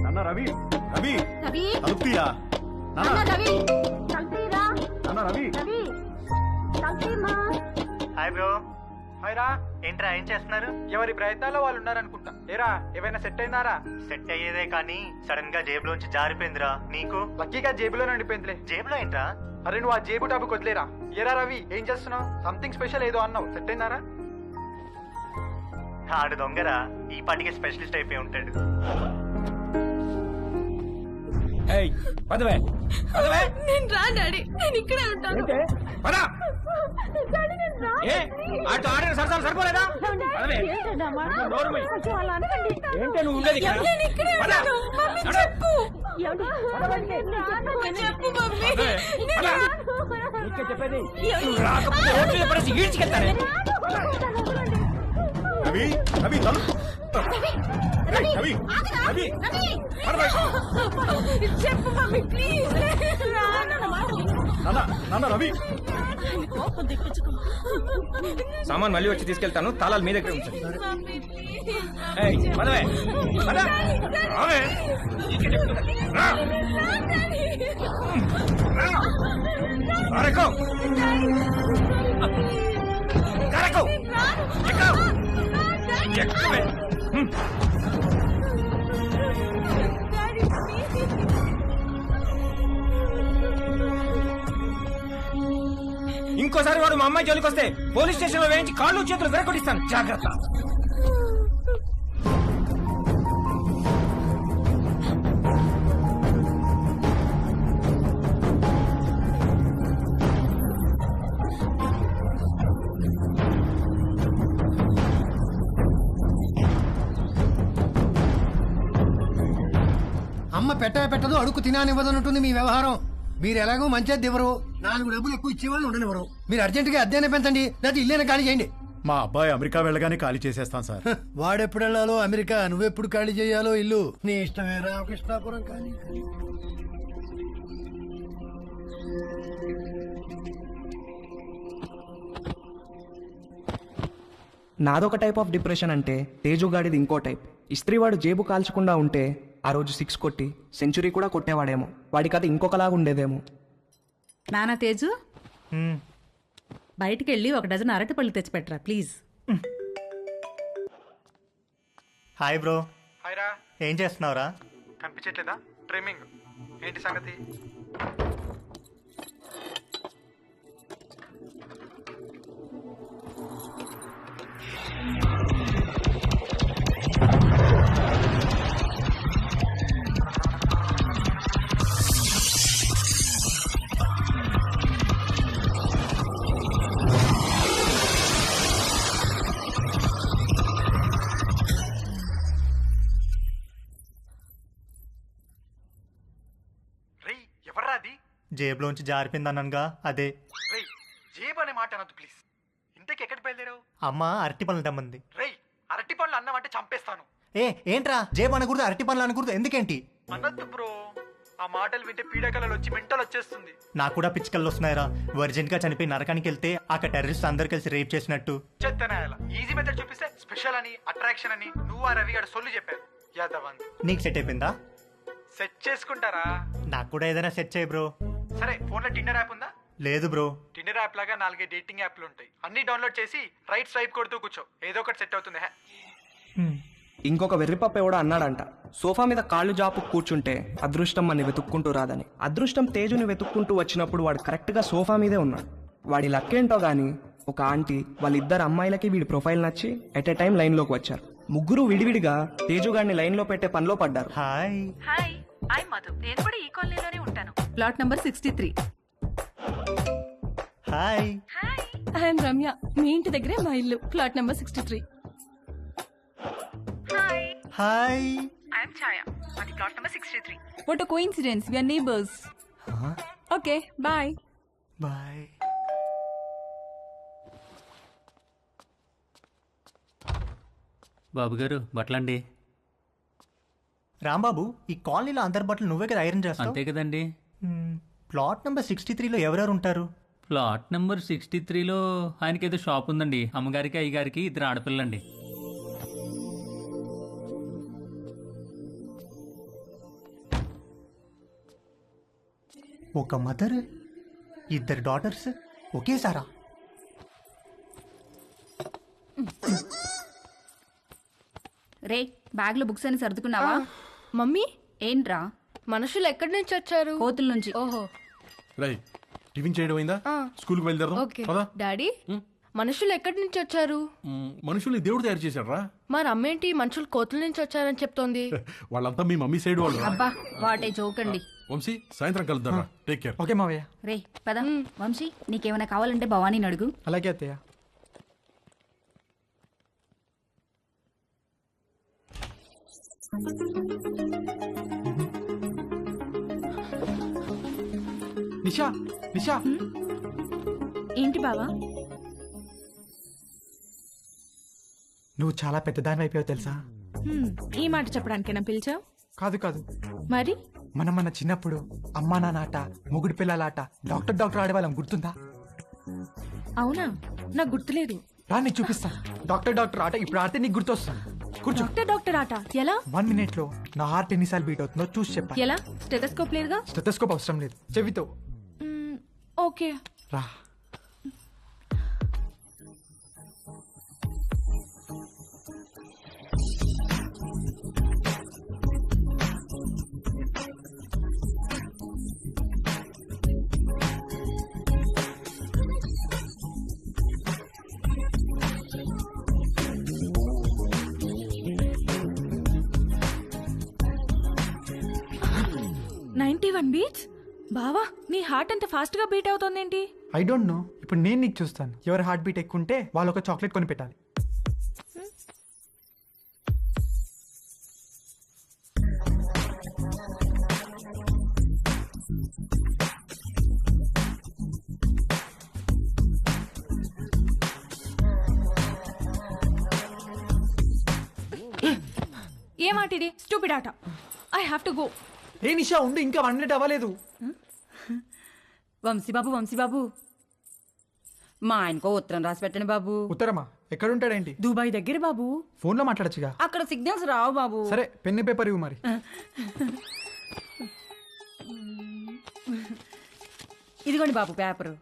నాన్న రవి రవి రవి తలుపుతీరా? నాన్న రవి తలుపుతీరా? నాన్న రవి హాయ్ బ్రో. హాయ్ రా. ఏంట్రా ఏం చేస్తున్నారు? ఎవరి ప్రయత్నాల్లో వాళ్ళు ఉన్నారనుకుంటా. ఏరా ఏమైనా సెట్ అయినారా? సెట్ అయ్యేదే కానీ సడన్ గా జేబులోంచి జారిపోయిందిరా. నీకు? లక్కీగా జేబులో ఉండిపోయిందిలే. జేబులో ఏంట్రా? అరే నువ్వు ఆ జేబు టాపిక్ వదిలేరా. ఏరా రవి ఏం చేస్తున్నావు? సంథింగ్ స్పెషల్ ఏదో అన్నావు. సెట్ అయినారా? ఆడు దొంగరా, ఈ పాటికి స్పెషలిస్ట్ అయిపోయి ఉంటాడు. నేను రా డాడీ, నేను ఇక్కడే ఉంటాను. సరిపోలేదా? ఏంటే నువ్వు ఉండేది ఇక్కడ? నేను ఇక్కడే ఉంటాను. మమ్మీ చెప్పు. చెప్పు మమ్మీ. చెప్పేది రాకపోతే ఈడ్చుకెళ్తానే. రవి రవి రవి రవి చెప్పు మమ్మీ ప్లీజ్. నాన్న రవి సామాన్ మళ్ళీ వచ్చి తీసుకెళ్తాను, తాళాలు మీ దగ్గర ఉంచండి. ఇంకోసారి వాడు మా అమ్మాయి జోలికి వస్తే పోలీస్ స్టేషన్ లో వేయించి కాళ్ళు చేతులు విరగొట్టిస్తాను, జాగ్రత్త. అమ్మ పెట్టదు అడుగు తినానివ్వదన్నట్టుంది మీ వ్యవహారం. మీరు ఎలాగో మంచిది ఇవ్వరు, 4 డబ్బులు ఎక్కువ ఇచ్చేవాళ్ళు ఉండనివ్వరు. మీరు అర్జెంటుగా అద్దెనే పెంచండి, లేకపోతే ఇల్లేనా ఖాళీ చేయండి. మా అబ్బాయి అమెరికా వెళ్ళగానే ఖాళీ చేసేస్తాం సార్. వాడెప్పుడు వెళ్ళాలో అమెరికా, నువ్వెప్పుడు ఖాళీ చేయాలో ఇల్లు నీ ఇష్టమేరా. కృష్ణాపురం ఖాళీ. నాదొక టైప్ ఆఫ్ డిప్రెషన్ అంటే తేజుగాడిది ఇంకో టైప్. ఇస్త్రీవాడు జేబు కాల్చకుండా ఉంటే ఆ రోజు 6 కొట్టి సెంచురీ కూడా కొట్టేవాడేమో. వాడికి అది ఇంకొకలాగా ఉండేదేమో. నానా తేజు, బయటికి వెళ్ళి 1 డజన్ అరటిపళ్ళు తెచ్చిపెట్టరా ప్లీజ్. Hi bro. హాయ్ రా. ఏం చేస్తున్నావురా? కనిపించట్లేదా? ట్రిమ్మింగ్. ఏంటి సంగతి? జేబులోంచి జారిపోయిందన్నానుగా, అదే. రేయ్, జేబు అనే మాట అనొద్దు ప్లీజ్. ఇంతకి ఎక్కడికి బయలుదేరావు? అమ్మ అరటి పనులు తెమ్మంది. రేయ్, అరటి పండ్లు అన్నావంటే చంపేస్తాను. ఏంట్రా జేబు అనకూడదు, అరటి పనులు అనకూడదు, ఎందుకేంటి? అనొద్దు బ్రో, ఆ మాటలు వింటే పీడకలలు వచ్చి మెంటల్ వచ్చేస్తుంది. నాకు కూడా పిచ్చికల్లో వస్తున్నాయిరా. వర్జెంట్ గా చనిపోయి నరకానికి వెళ్తే అక్కడ టెర్రరిస్ట్ అందరు కలిసి రేప్ చేసినట్టు. చెత్తనాయాల ఈజీ మెథడ్ చూపిస్తే స్పెషల్ అని, అట్రాక్షన్ అని నువ్వు ఆ రవి గారు సొల్లు చెప్పారు. యాదవ్ నీకు సెట్ అయిపోయిందా? సెట్ చేసుకుంటారా? నాకు కూడా ఏదైనా సెట్ చేయి బ్రో. సరే, ఫోన్ లో టిండర్ యాప్ ఉందా? లేదు బ్రో. టిండర్ యాప్ లాగా 4 డేటింగ్ యాప్లు ఉంటాయి. అన్ని డౌన్లోడ్ చేసి రైట్ స్వైప్ కొడుతూ కూర్చో, ఏదో ఒకటి సెట్ అవుతుంది. ఇంకొక వెర్రిపప్ప ఎవడో అన్నాడంట, సోఫా మీద కాళ్ళు జాపు కూర్చుంటే అదృష్టం అని వెతుక్కుంటూ రాదని. అదృష్టం తేజుని వెతుక్కుంటూ వచ్చినప్పుడు వాడు కరెక్ట్గా సోఫా మీదే ఉన్నాడు. వాడి లక్కేంటో గానీ ఒక ఆంటీ వాళ్ళిద్దరు అమ్మాయిలకి వీడి ప్రొఫైల్ నచ్చి ఎట్ ఎ టైం లైన్లోకి వచ్చారు. ముగ్గురు విడివిడిగా తేజుగాడిని లైన్లో పెట్టే పనిలో పడ్డారు. హాయ్. Hi, I Madhu. నేను కూడా ఈ కాలనీలోనే ఉంటాను. Plot number 63. Hi. I'm Ramya. మీ ఇంటి దగ్గరే మా ఇల్లు. Plot number 63. Hi. I'm Chaya. అది plot number 63. What a coincidence, we are neighbours. Okay, bye. Bye. బాబు గారు బట్టలండి. రాంబాబు, ఈ కాలనీలో అందరి బట్టలు నువ్వే కదా ఐరన్ చేస్తావు? అంతే కదండి. ప్లాట్ నెంబర్ 63లో ఎవరెవరు ఉంటారు? ప్లాట్ నెంబర్ 63లో ఆయనకి ఏదో షాప్ ఉందండి. అమ్మగారికి అయ్యగారికి 2 ఆడపిల్లండి. ఒక మదర్, 2 డాటర్స్ ఒకేసారా? రే, బ్యాగ్ లో బుక్స్ అని సర్దుకున్నావా? మమ్మీ, ఏంట్రా? మనుషులు ఎక్కడి నుంచి వచ్చారు? కోతుల నుంచి. ఓహో. రై, టిఫిన్ చేయడం అయిందా? స్కూల్కి బయలుదేరదాం. ఓకే. పదా. డాడీ, మనుషులు ఎక్కడి నుంచి వచ్చారు? మనుషుల్ని దేవుడు తయారు చేశాడు రా. మరి అమ్మేంటి మనుషులు కోతుల నుంచి వచ్చారని చెప్తోంది? వాళ్ళంతా మీ మమ్మీ సైడ్ వాళ్ళు. అబ్బా వాటే జోకండి. వంశీ సాయంత్రం కలుద్దాం. Take care. ఓకే మావయ్య. రే పద. వంశీ నీకేమైనా కావాలంటే భవానీని అడుగు. అలాగే అత్తయ్య. నిషా నిషా. ఏంటి బావా? నువ్వు చాలా పెద్దదాని అయిపోయావు తెలుసా? ఈ మాట చెప్పడానికేనా పిలిచావు? కాదు కాదు. మరి మన చిన్నప్పుడు అమ్మా నాన్న మొగుడు పిల్లలాట డాక్టర్ ఆడేవాళ్ళం, గుర్తుందా? అవునా, నాకు గుర్తులేదు. రా నీకు చూపిస్తా. డాక్టర్ ఆట ఇప్పుడు ఆడితే నీకు గుర్తొస్తా. కూర్చో. డాక్టర్ ఆట ఎలా? 1 minute లో నా హార్ట్ ఎన్నిసార్లు బీట్ అవుతుందో చూసి చెప్పా. ఎలా? స్టెథోస్కోప్ లేదుగా? స్టెథోస్కోప్ అవసరం లేదు, చెవితో. ఓకే రా. బీట్స్. బావా నీ హార్ట్ అంత ఫాస్ట్ గా బీట్ అవుతోందేంటి? I don't know. ఇప్పుడు నేను నీకు చూస్తాను. ఎవరి హార్ట్ బీట్ ఎక్కువ ఉంటే వాళ్ళు ఒక చాక్లెట్ కొని పెట్టాలి. ఏం ఆట ఇది? స్టూపిడ్ ఆట. I have to go. ఏ నిషా ఉండు, ఇంకా 1 minute అవ్వలేదు. వంశీబాబు మా ఆయనకో ఉత్తరం రాసి పెట్టండి బాబు. ఉత్తరమా? ఎక్కడుంటాడేంటి? దుబాయ్ దగ్గర బాబు. ఫోన్ లో మాట్లాడచ్చుగా. అక్కడ సిగ్నల్స్ రావు బాబు. సరే పెన్ను పేపర్ ఇవ్వు మరి. ఇదిగోండి బాబు పేపరు,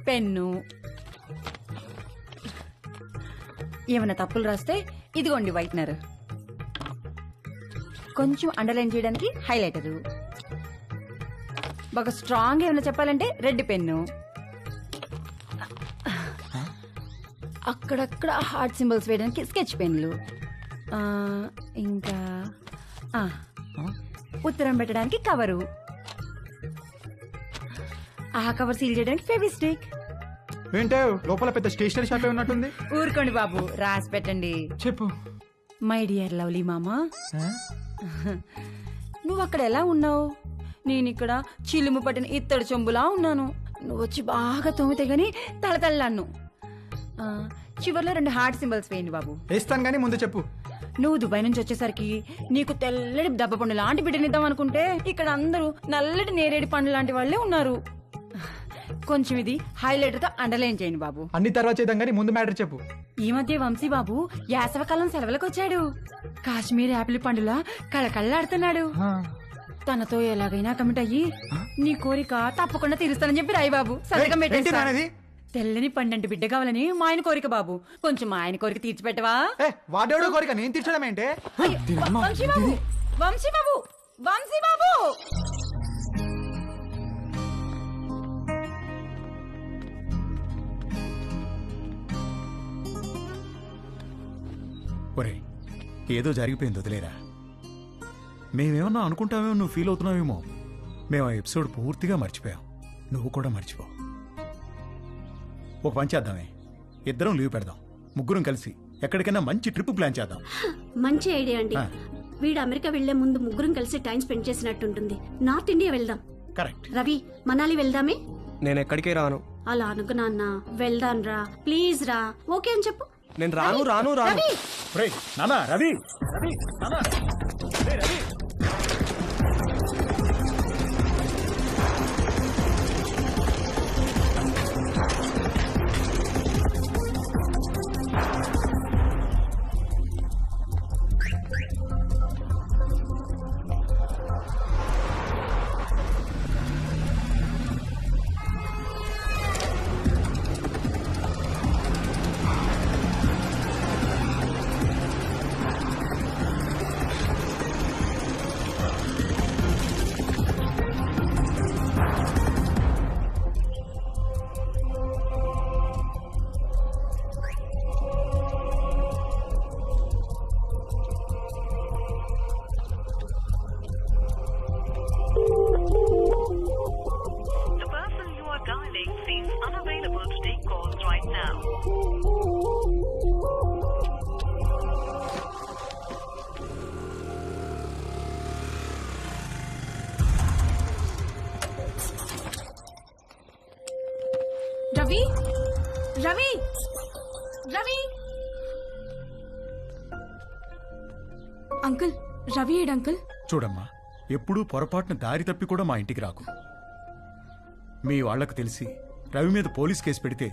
పెన్ను. ఏమైనా తప్పులు రాస్తే ఇదిగోండి వైట్నర్, కొంచెం అండర్లైన్ చేయడానికి హైలైటరు, బాగా స్ట్రాంగ్ ఏమైనా చెప్పాలంటే రెడ్ పెన్ను, అక్కడక్కడ హార్ట్ సింబల్స్ వేయడానికి స్కెచ్ పెన్లు, ఇంకా ఉత్తరం పెట్టడానికి కవరు, ఆ కవర్ సీల్ చేయడానికి ఫెవిస్టిక్. ఏంటో లోపల పెద్ద స్టేషనరీ షాప్ ఉన్నట్టుంది. ఊరుకోండి బాబు, రాసి పెట్టండి. చెప్పు. మై డియర్ లవ్లీ మామా, నువ్వు అక్కడ ఎలా ఉన్నావు? నేను ఇక్కడ చిలుము పట్టిన ఇత్తడి చెంబులా ఉన్నాను. నువ్వు వచ్చి బాగా తోమితే గాని తళతళ్ళాను. చివర్లో 2 హార్ట్ సింబల్స్ వేయండి బాబు. వేస్తాను కానీ ముందు చెప్పు. నువ్వు దుబాయ్ నుంచి వచ్చేసరికి నీకు తెల్లటి దెబ్బ పండు లాంటి బిడ్డనిద్దాం అనుకుంటే ఇక్కడ అందరూ నల్లటి నేరేడు పండు లాంటి వాళ్ళే ఉన్నారు. కొంచెం ఇది హైలైటర్ తో అండర్లైన్ చేయండి బాబు. అన్ని తర్వాత చేద్దాం కానీ ముందు మ్యాటర్ చెప్పు. ఈ మధ్య వంశీ బాబు యాసవకాలం సెలవులకు వచ్చాడు. కాశ్మీర్ యాపిల్ పండులా కళకళ్ళాడుతున్నాడు. తనతో ఎలాగైనా కమిట్ అయ్యి నీ కోరిక తప్పకుండా తీరుస్తానని చెప్పి రాయి బాబు. సంతకం పెట్టేసి. తెల్లని పండంటి బిడ్డ కావాలని మా ఆయన కోరిక బాబు. కొంచెం మా ఆయన కోరిక తీర్చిపెట్టవా? వాడేవాడో కోరిక నేను తీర్చడం ఏంటే? వంశీ బాబు ఒరే, ఏదో జరిగిపోయింది, వదిలేరా. మేమేమన్నా అనుకుంటామేమో, నువ్వు ఫీల్ అవుతున్నావేమో. మేము ఆ ఎపిసోడ్ పూర్తిగా మర్చిపోయాం. నువ్వు కూడా మర్చిపో. ఒక పని చేద్దామే, ఇద్దరం లీవ్ పెడదాం, ముగ్గురం కలిసి ఎక్కడికైనా మంచి ట్రిప్ ప్లాన్ చేద్దాం. మంచి ఐడియా అండి. వీడు అమెరికా వెళ్లే ముందు ముగ్గురం కలిసి టైం స్పెండ్ చేసినట్టుంటుంది. నార్త్ ఇండియా వెళ్దాం. కరెక్ట్. రవి, మనాలి వెళ్దామే. నేను ఎక్కడికి రాను. అలా అనుకు నాన్న. వెళ్దాం రా, ప్లీజ్ రా. ఓకే అని చెప్పు. నేను రాను రాను రాను. నానా రవి, రవి, నానా, రవి. రవి రవి రవి అంకుల్ రవి ఏడు అంకుల్. చూడమ్మా, ఎప్పుడూ పొరపాటున దారి తప్పి కూడా మా ఇంటికి రాకు. మీ వాళ్లకు తెలిసి రవి మీద పోలీస్ కేసు పెడితే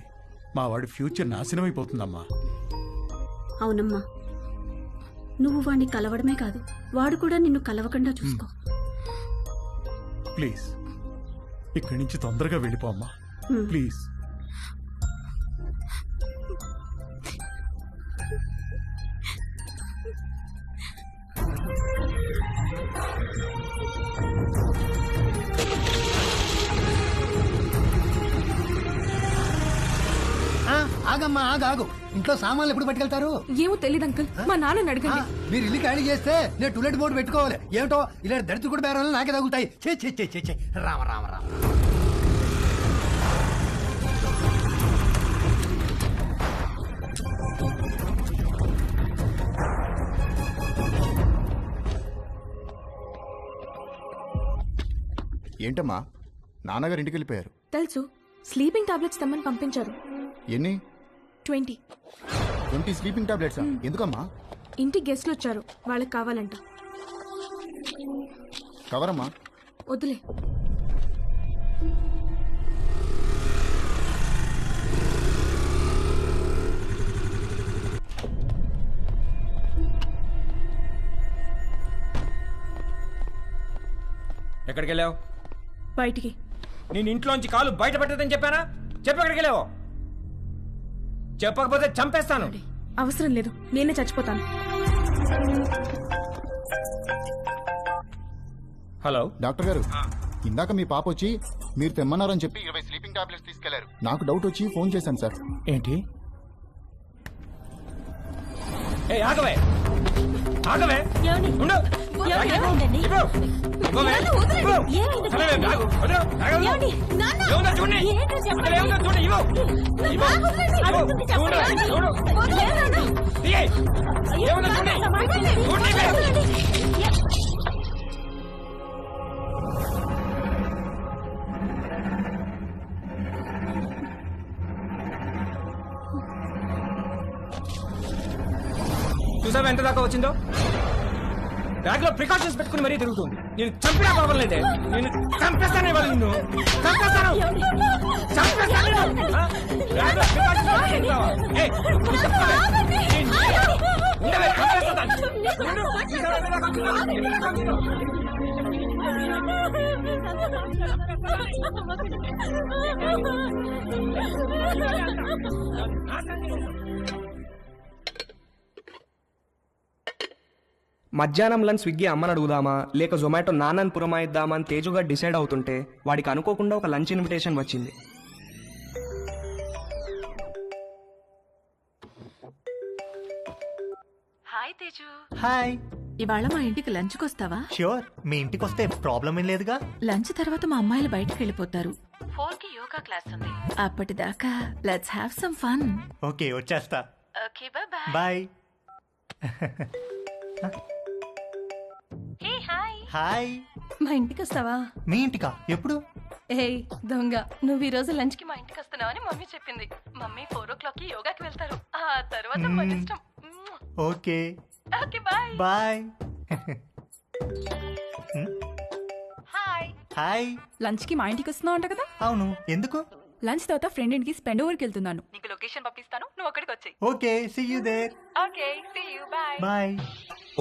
మా వాడి ఫ్యూచర్ నాశనమైపోతుందమ్మా. అవునమ్మా, నువ్వు వాడిని కలవడమే కాదు, వాడు కూడా నిన్ను కలవకుండా చూసుకో. ప్లీజ్ ఇక్కడి నుంచి తొందరగా వెళ్ళిపో అమ్మా, ప్లీజ్. ఆగమ్మా, ఆగు. ఇంట్లో సామాన్లు ఎప్పుడు పట్టుకెళ్తారు? ఏమో తెలియదు అంకుల్, మా నాన్నని అడగండి. మీరు ఇల్లు ఖాళీ చేస్తే నేను టూలెట్ బోర్డు పెట్టుకోవాలి. ఏమిటో ఇలా దరిద్ర కూడా బేరాలు నాకే తగులుతాయి. చే రామ రామ రామ. ఏంటమ్మా, నాన్నగారు ఇంటికి వెళ్ళిపోయారు. తెలుసు, స్లీపింగ్ టాబ్లెట్స్ తెమ్మని పంపించారు. ఎన్ని? 20. 20 స్లీపింగ్ టాబ్లెట్స్? ఎందుకమ్మా? ఇంటికి గెస్ట్లు వచ్చారు, వాళ్ళకి కావాలంట. కవరమ్మా. వద్దులే. ఎక్కడికి వెళ్ళావు? బయటికి. నేను ఇంట్లోంచి కాలు బయట పెట్టదని చెప్పానా? చెప్పు, ఎక్కడికి వెళ్ళావు? చెప్పకపోతే చంపేస్తాను. అవసరం లేదు, నేనే చచ్చిపోతాను. హలో డాక్టర్ గారు, ఇందాక మీ పాప వచ్చి మీరు తెమ్మన్నారని చెప్పి 20 స్లీపింగ్ టాబ్లెట్స్ తీసుకెళ్లారు. నాకు డౌట్ వచ్చి ఫోన్ చేశాను సార్. ఏంటి? ఆగవే ఉండు. చూసావా ఎంత దాకా వచ్చిందో? బ్యాగ్ లో ప్రికాషన్స్ పెట్టుకుని మరీ తిరుగుతుంది. నేను చంపినా పాపం లేదే, నేను చంపేస్తానే వాళ్ళు, నిన్ను చంపేస్తాను. మధ్యాహ్నం లంచ్ స్విగ్గీ అమ్మని అడుగుదామా లేక జొమాటో నాన్నని పురమాయిద్దామా అని తేజుగా డిసైడ్ అవుతుంటే వాడికి అనుకోకుండా ఒక లంచ్ ఇన్విటేషన్ వచ్చింది. హాయ్ తేజు. హాయ్. ఇవాళ మా ఇంటికి లంచ్కి వస్తావా? ష్యూర్, మీ ఇంటికి వస్తే ప్రాబ్లం ఏం లేదుగా. లంచ్ తర్వాత మా అమ్మాయిలు బయటకు వెళ్ళిపోతారు. 4కి యోగా క్లాస్ ఉంది. అప్పటిదాకా let's have some fun. Okay, వచ్చేస్తా. Okay, bye bye. Hey hi. Hi. మా ఇంటికి వస్తావా? మీ ఇంటికా? ఎప్పుడు? ఏయ్ దొంగ, నువ్వు ఈ రోజు లంచ్ కి మా ఇంటికి వస్తున్నావని మమ్మీ చెప్పింది. మమ్మీ 4 o'clockకి యోగాకి వెళ్తారు. ఆ తర్వాత మన ఇష్టం. Okay okay, bye bye. Hi. Hi. Lunch కి మా ఇంటికి వస్తున్నావు అంట కదా? అవును, ఎందుకు? లంచ్ తర్వాత ఫ్రెండ్ ఇంటికి స్పెండ్ ఓవర్కి వెళ్తున్నాను. నీకు లొకేషన్ పంపిస్తాను, నువ్వు అక్కడికి వచ్చేయ్. Okay, see you there. Okay, see you, bye bye.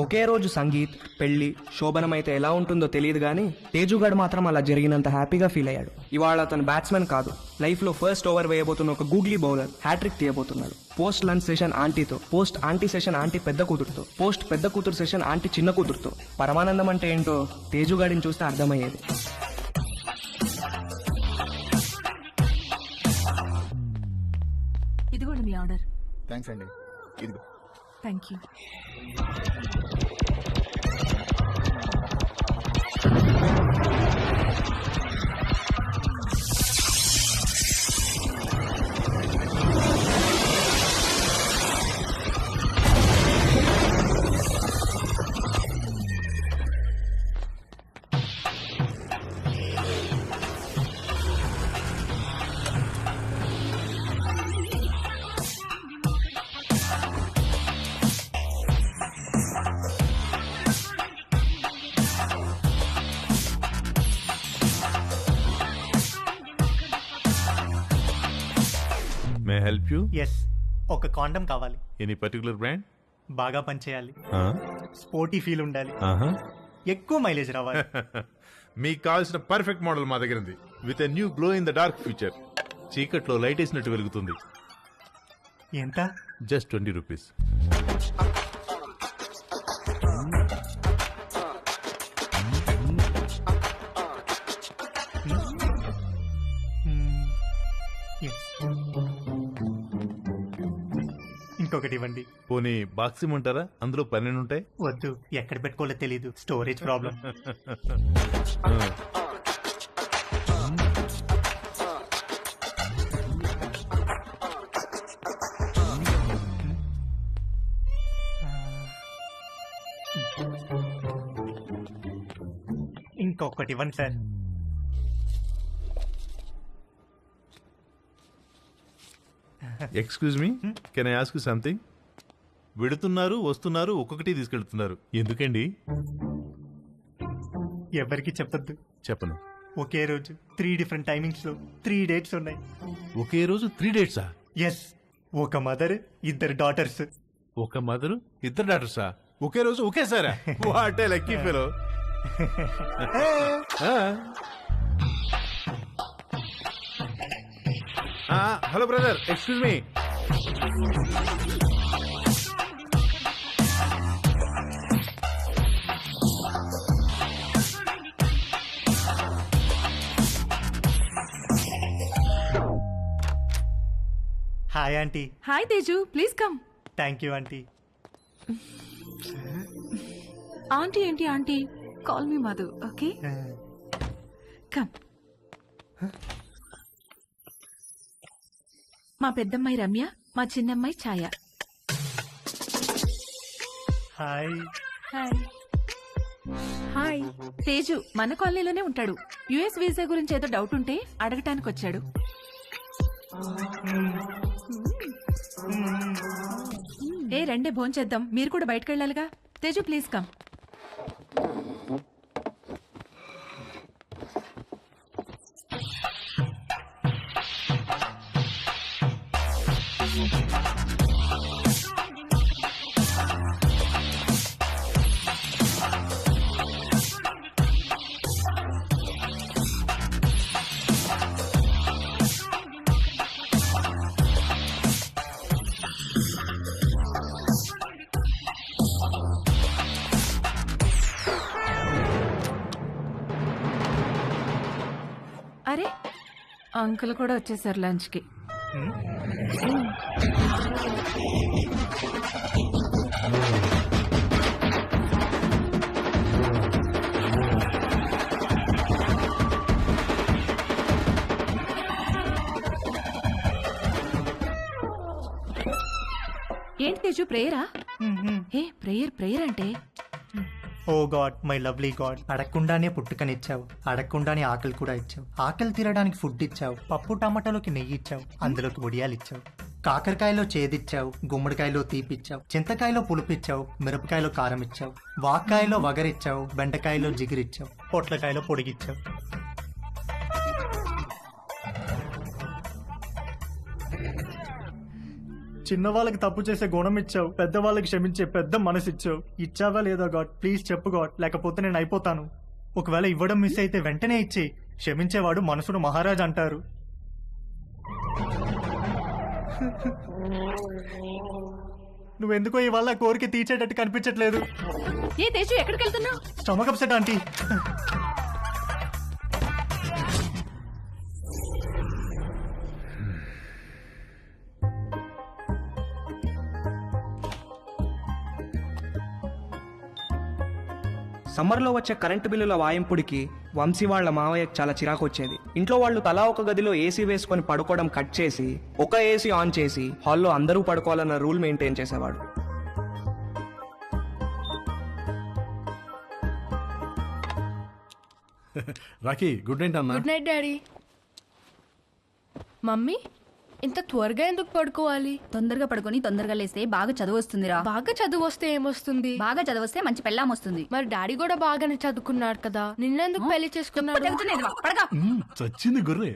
ఒకే రోజు సంగీత్, పెళ్లి, శోభనం అయితే ఎలా ఉంటుందో తెలియదు కానీ తేజుగాడు మాత్రం అలా జరిగినంత హ్యాపీగా ఫీల్ అయ్యాడు. ఇవాళ అతను బ్యాట్స్మెన్ కాదు, లైఫ్లో ఫస్ట్ ఓవర్ వేయబోతున్న ఒక గూగ్లీ బౌలర్ హ్యాట్రిక్ తీయబోతున్నాడు. పోస్ట్ లంచ్ సెషన్ ఆంటీతో, పోస్ట్ ఆంటీ సెషన్ ఆంటీ పెద్ద కూతురుతో, పోస్ట్ పెద్ద కూతురు సెషన్ ఆంటీ చిన్న కూతురుతో. పరమానందం అంటే ఏంటో తేజుగాడిని చూస్తే అర్థమయ్యేది. ఇదిగోండి మీ ఆర్డర్. థ్యాంక్స్ అండి. ఇదిగో. Thank you. May help you? Yes, ఒక కాండం కావాలి. Any particular brand? బాగా పనిచేయాలి, స్పోర్టీ ఫీల్ ఉండాలి, ఎక్కువ మైలేజ్ రావాలి. మీకు కావాల్సిన పర్ఫెక్ట్ మోడల్ మా దగ్గర ఉంది. With a new glow in the dark future. చీకట్లో లైట్ వేసినట్టు వెలుగుతుంది. ఎంత? Just 20 rupees. ఇంకొకటి ఇవ్వండి. పోనీ బాక్స్ ఇమ్మంటారా? అందులో 12 ఉంటాయి. వద్దు, ఎక్కడ పెట్టుకోవాలో తెలీదు, స్టోరేజ్ ప్రాబ్లం. ఇంకొకటి ఇవ్వండి sir. Excuse me, can I ask you something? వెడుతున్నారు, వస్తున్నారు, ఒక్కొక్కటి తీసుకెళ్తున్నారు, ఎందుకండి? ఎవరికి చెప్పద్దు. చెప్పను. ఒకే రోజు 3 డిఫరెంట్ టైమింగ్స్ లో 3 డేట్స్ ఉన్నాయి. ఒకే రోజు 3 డేట్సా? ఎస్, ఒక మదర్, 2 డాటర్స్. ఒక మదరు, 2 డాటర్సా? ఒకే రోజు ఒకేసారా? What a lucky fellow. Hello brother, excuse me. Hi aunty. Hi Teju, please come. Thank you aunty. Aunty ఏంటి aunty? Call me Madhu, okay? Come. మా పెద్దమ్మాయి రమ్య, మా చిన్నమ్మాయి Chaya. Hi. Hi. Hi. Teju మన కాలనీలోనే ఉంటాడు. యుఎస్ వీసా గురించి ఏదో డౌట్ ఉంటే అడగటానికి వచ్చాడు. ఏ రండే భోంచేద్దాం, మీరు కూడా బయటకు వెళ్ళాలిగా. Teju please come. అరే, అంకుల్ కూడా వచ్చేసారు లంచ్కి. ఏంటి తేజు, ప్రేయరా? ఏ ప్రేయర్ అంటే? Oh god, my lovely god, అడగకుండానే పుట్టుకనిచ్చావు, అడగకుండానే ఆకలి కూడా ఇచ్చావు, ఆకలి తీరడానికి ఫుడ్ ఇచ్చావు, పప్పు టమాటాలోకి నెయ్యి ఇచ్చావు, అందులోకి వడియాలు ఇచ్చావు, కాకరకాయలో చేదిచ్చావు, గుమ్మడికాయలో తీపిచ్చావు, చింతకాయలో పులుపిచ్చావు, మిరపకాయలో కారం ఇచ్చావు, వాక్కాయలో వగరిచ్చావు, బెండకాయలో జిగిరిచ్చావు, పొట్లకాయలో పొడిగిచ్చావు. చిన్నవాళ్ళకి తప్పు చేసే గుణం ఇచ్చావు, పెద్దవాళ్ళకి క్షమించే పెద్ద మనసు ఇచ్చావు. ఇచ్చావా లేదా గాడ్? ప్లీజ్ చెప్పు గాడ్, లేకపోతే నేను అయిపోతాను. ఒకవేళ ఇవ్వడం మిస్ అయితే వెంటనే ఇచ్చి, క్షమించేవాడు మనసును మహారాజ్ అంటారు. నువ్వెందుకో ఇవాళ కోరిక తీర్చేటట్టు కనిపించట్లేదు. ఏ తేజు, ఎక్కడికి వెళ్తున్నావు? Stomach upset aunty. సమ్మర్లో వచ్చే కరెంటు బిల్లుల వాయింపుడికి వంశీ వాళ్ళ మావయ్యకు చాలా చిరాకు వచ్చేది. ఇంట్లో వాళ్ళు తలా ఒక గదిలో ఏసీ వేసుకొని పడుకోవడం కట్ చేసి ఒక ఏసీ ఆన్ చేసి హాల్లో అందరూ పడుకోవాలన్న రూల్ మెయింటైన్ చేసేవాడు. రాకీ, గుడ్ నైట్ అన్న. Good night daddy. మమ్మీ, ఇంత త్వరగా ఎందుకు పడుకోవాలి? తొందరగా పడుకొని తొందరగా లేస్తే బాగా చదువు వస్తుందిరా. బాగా చదువు వస్తే ఏమొస్తుంది? బాగా చదివస్తే మంచి పెళ్ళాం వస్తుంది. మరి డాడీ కూడా బాగానే చదువుకున్నాడు కదా, నిన్నెందుకు పెళ్లి చేసుకున్నాడు? చచ్చింది గుర్రే.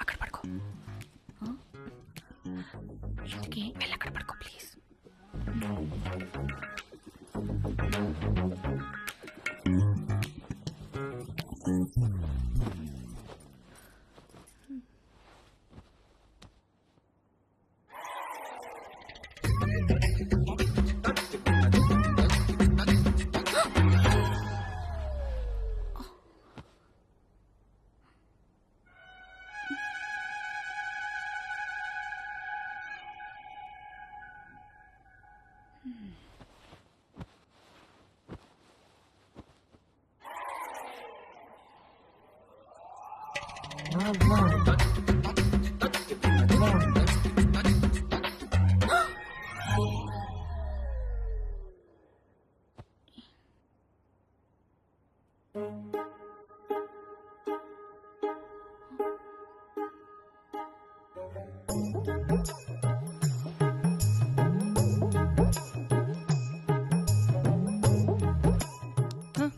అక్కడ పడుకో. ఎందుకే వెళ్ళి అక్కడ పడుకో ప్లీజ్.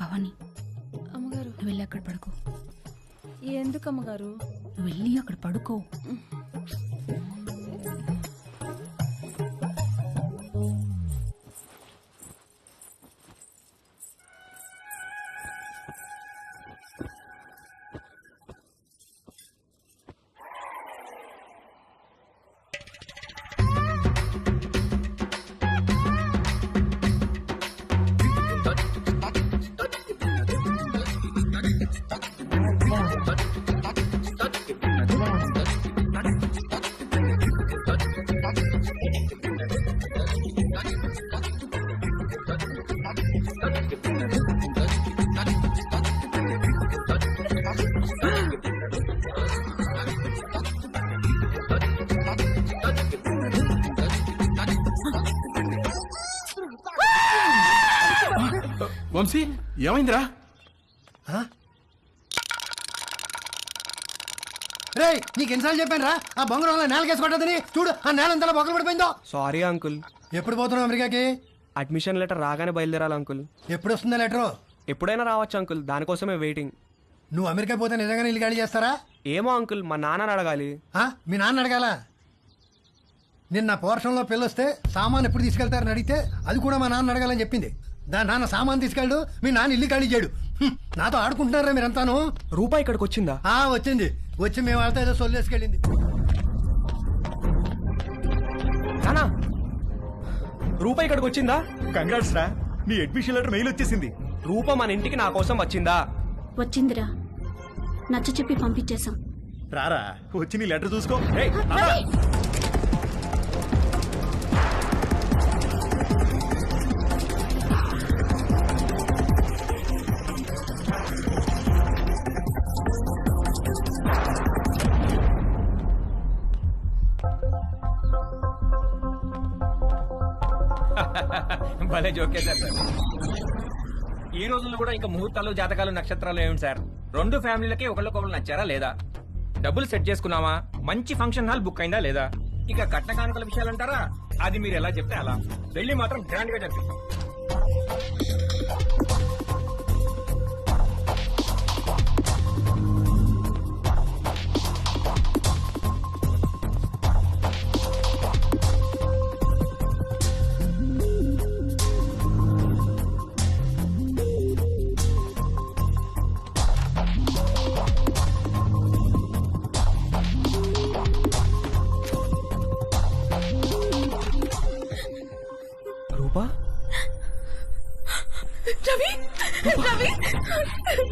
భవాని, అమ్మగారు నువ్వు వెళ్ళి అక్కడ పడుకో. ఎందుకు అమ్మగారు? నువ్వు వెళ్ళి అక్కడ పడుకో. వంశీ ఏమైందిరా? రే నీకు ఎన్నిసార్లు చెప్పాను రా ఆ బొంగరంలో నేలకేసి కొట్టదని. చూడు ఆ నేల అంతలా బొక్కలు పడిపోయిందో. Sorry uncle. ఎప్పుడు పోతున్నావు అమెరికాకి? అడ్మిషన్ లెటర్ రాగానే బయలుదేరాలి అంకుల్. ఎప్పుడు వస్తుందా లెటరు? ఎప్పుడైనా రావచ్చు అంకుల్, దానికోసమే వెయిటింగ్. నువ్వు అమెరికా పోతే నిజంగానే ఇల్లు ఖాళీ చేస్తారా? ఏమో అంకుల్, మా నాన్నని అడగాలి. మీ నాన్న అడగాల? నిన్న పోర్షన్లో పిల్లొస్తే సామాన్ ఎప్పుడు తీసుకెళ్తారని అడిగితే అది కూడా మా నాన్న అడగాలని చెప్పింది. దాని నాన్న సామాన్ తీసుకెళ్ళడు, మీ నాన్న ఇల్లు ఖాళీ చేయడు. నాతో ఆడుకుంటున్నారా మీరంతాను? రూపాయి ఇక్కడికి వచ్చిందా? వచ్చింది. వచ్చి మేము వాళ్ళతో ఏదో సొల్లేసుకెళ్ళింది. నానా, రూపాయి ఇక్కడికి వచ్చిందా? కంగ్రాట్స్ రా, నీ అడ్మిషన్ లెటర్ మెయిల్ వచ్చేసింది. రూప మన ఇంటికి నా కోసం వచ్చిందా? వచ్చిందిరా, నచ్చ చెప్పి పంపించేశాం. రారా వచ్చి నీ లెటర్ చూసుకో. భలే జోకేశారు సార్. ఈ రోజుల్లో కూడా ఇంకా ముహూర్తాలు, జాతకాలు, నక్షత్రాలు ఏమిటి సార్? రెండు ఫ్యామిలీలకి ఒకళ్ళకొకళ్ళు నచ్చారా లేదా? డబ్బులు సెట్ చేసుకున్నావా? మంచి ఫంక్షన్ హాల్ బుక్ అయిందా లేదా? ఇక కట్న కానుకల విషయాలు అంటారా? అది మీరు ఎలా చెప్తే అలా. వెళ్ళి మాత్రం గ్రాండ్ గా జరిపిస్తాం.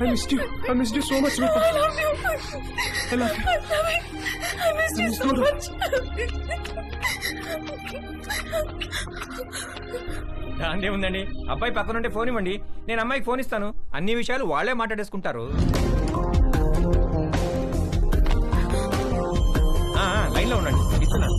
I missed you. I missed you so much, Vita. I love you. I love you. I missed you so much. దాందే ఉందండి, అబ్బాయి పక్కనుంటే ఫోన్ ఇవ్వండి, నేను అమ్మాయికి ఫోన్ ఇస్తాను. అన్ని విషయాలు వాళ్ళే మాట్లాడేసుకుంటారు. లైన్లో ఉండండి, ఇస్తున్నాను.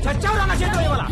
చచ్చావురా నా చేతిలో ఇవాళ.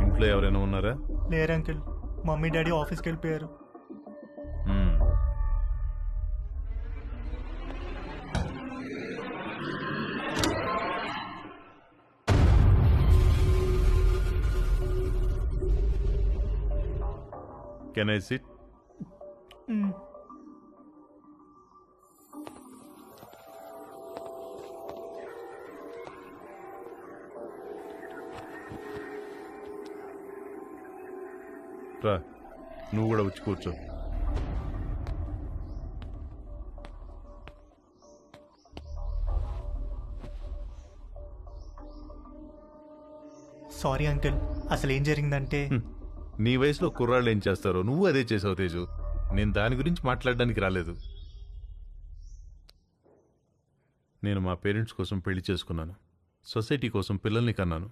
ఇంట్లో ఎవరైనా ఉన్నారా? లేరు అంకుల్, మమ్మీ డాడీ ఆఫీస్కి వెళ్ళిపోయారు. Can I SIT? రా, నువ్వు కూడా వచ్చి కూర్చో. సారీ అంకుల్, అసలు ఏం జరిగిందంటే నీ వయసులో కుర్రాళ్ళు ఏం చేస్తారో నువ్వు అదే చేసావు తేజు. నేను దాని గురించి మాట్లాడడానికి రాలేదు. నేను మా పేరెంట్స్ కోసం పెళ్లి చేసుకున్నాను, సొసైటీ కోసం పిల్లల్ని కన్నాను.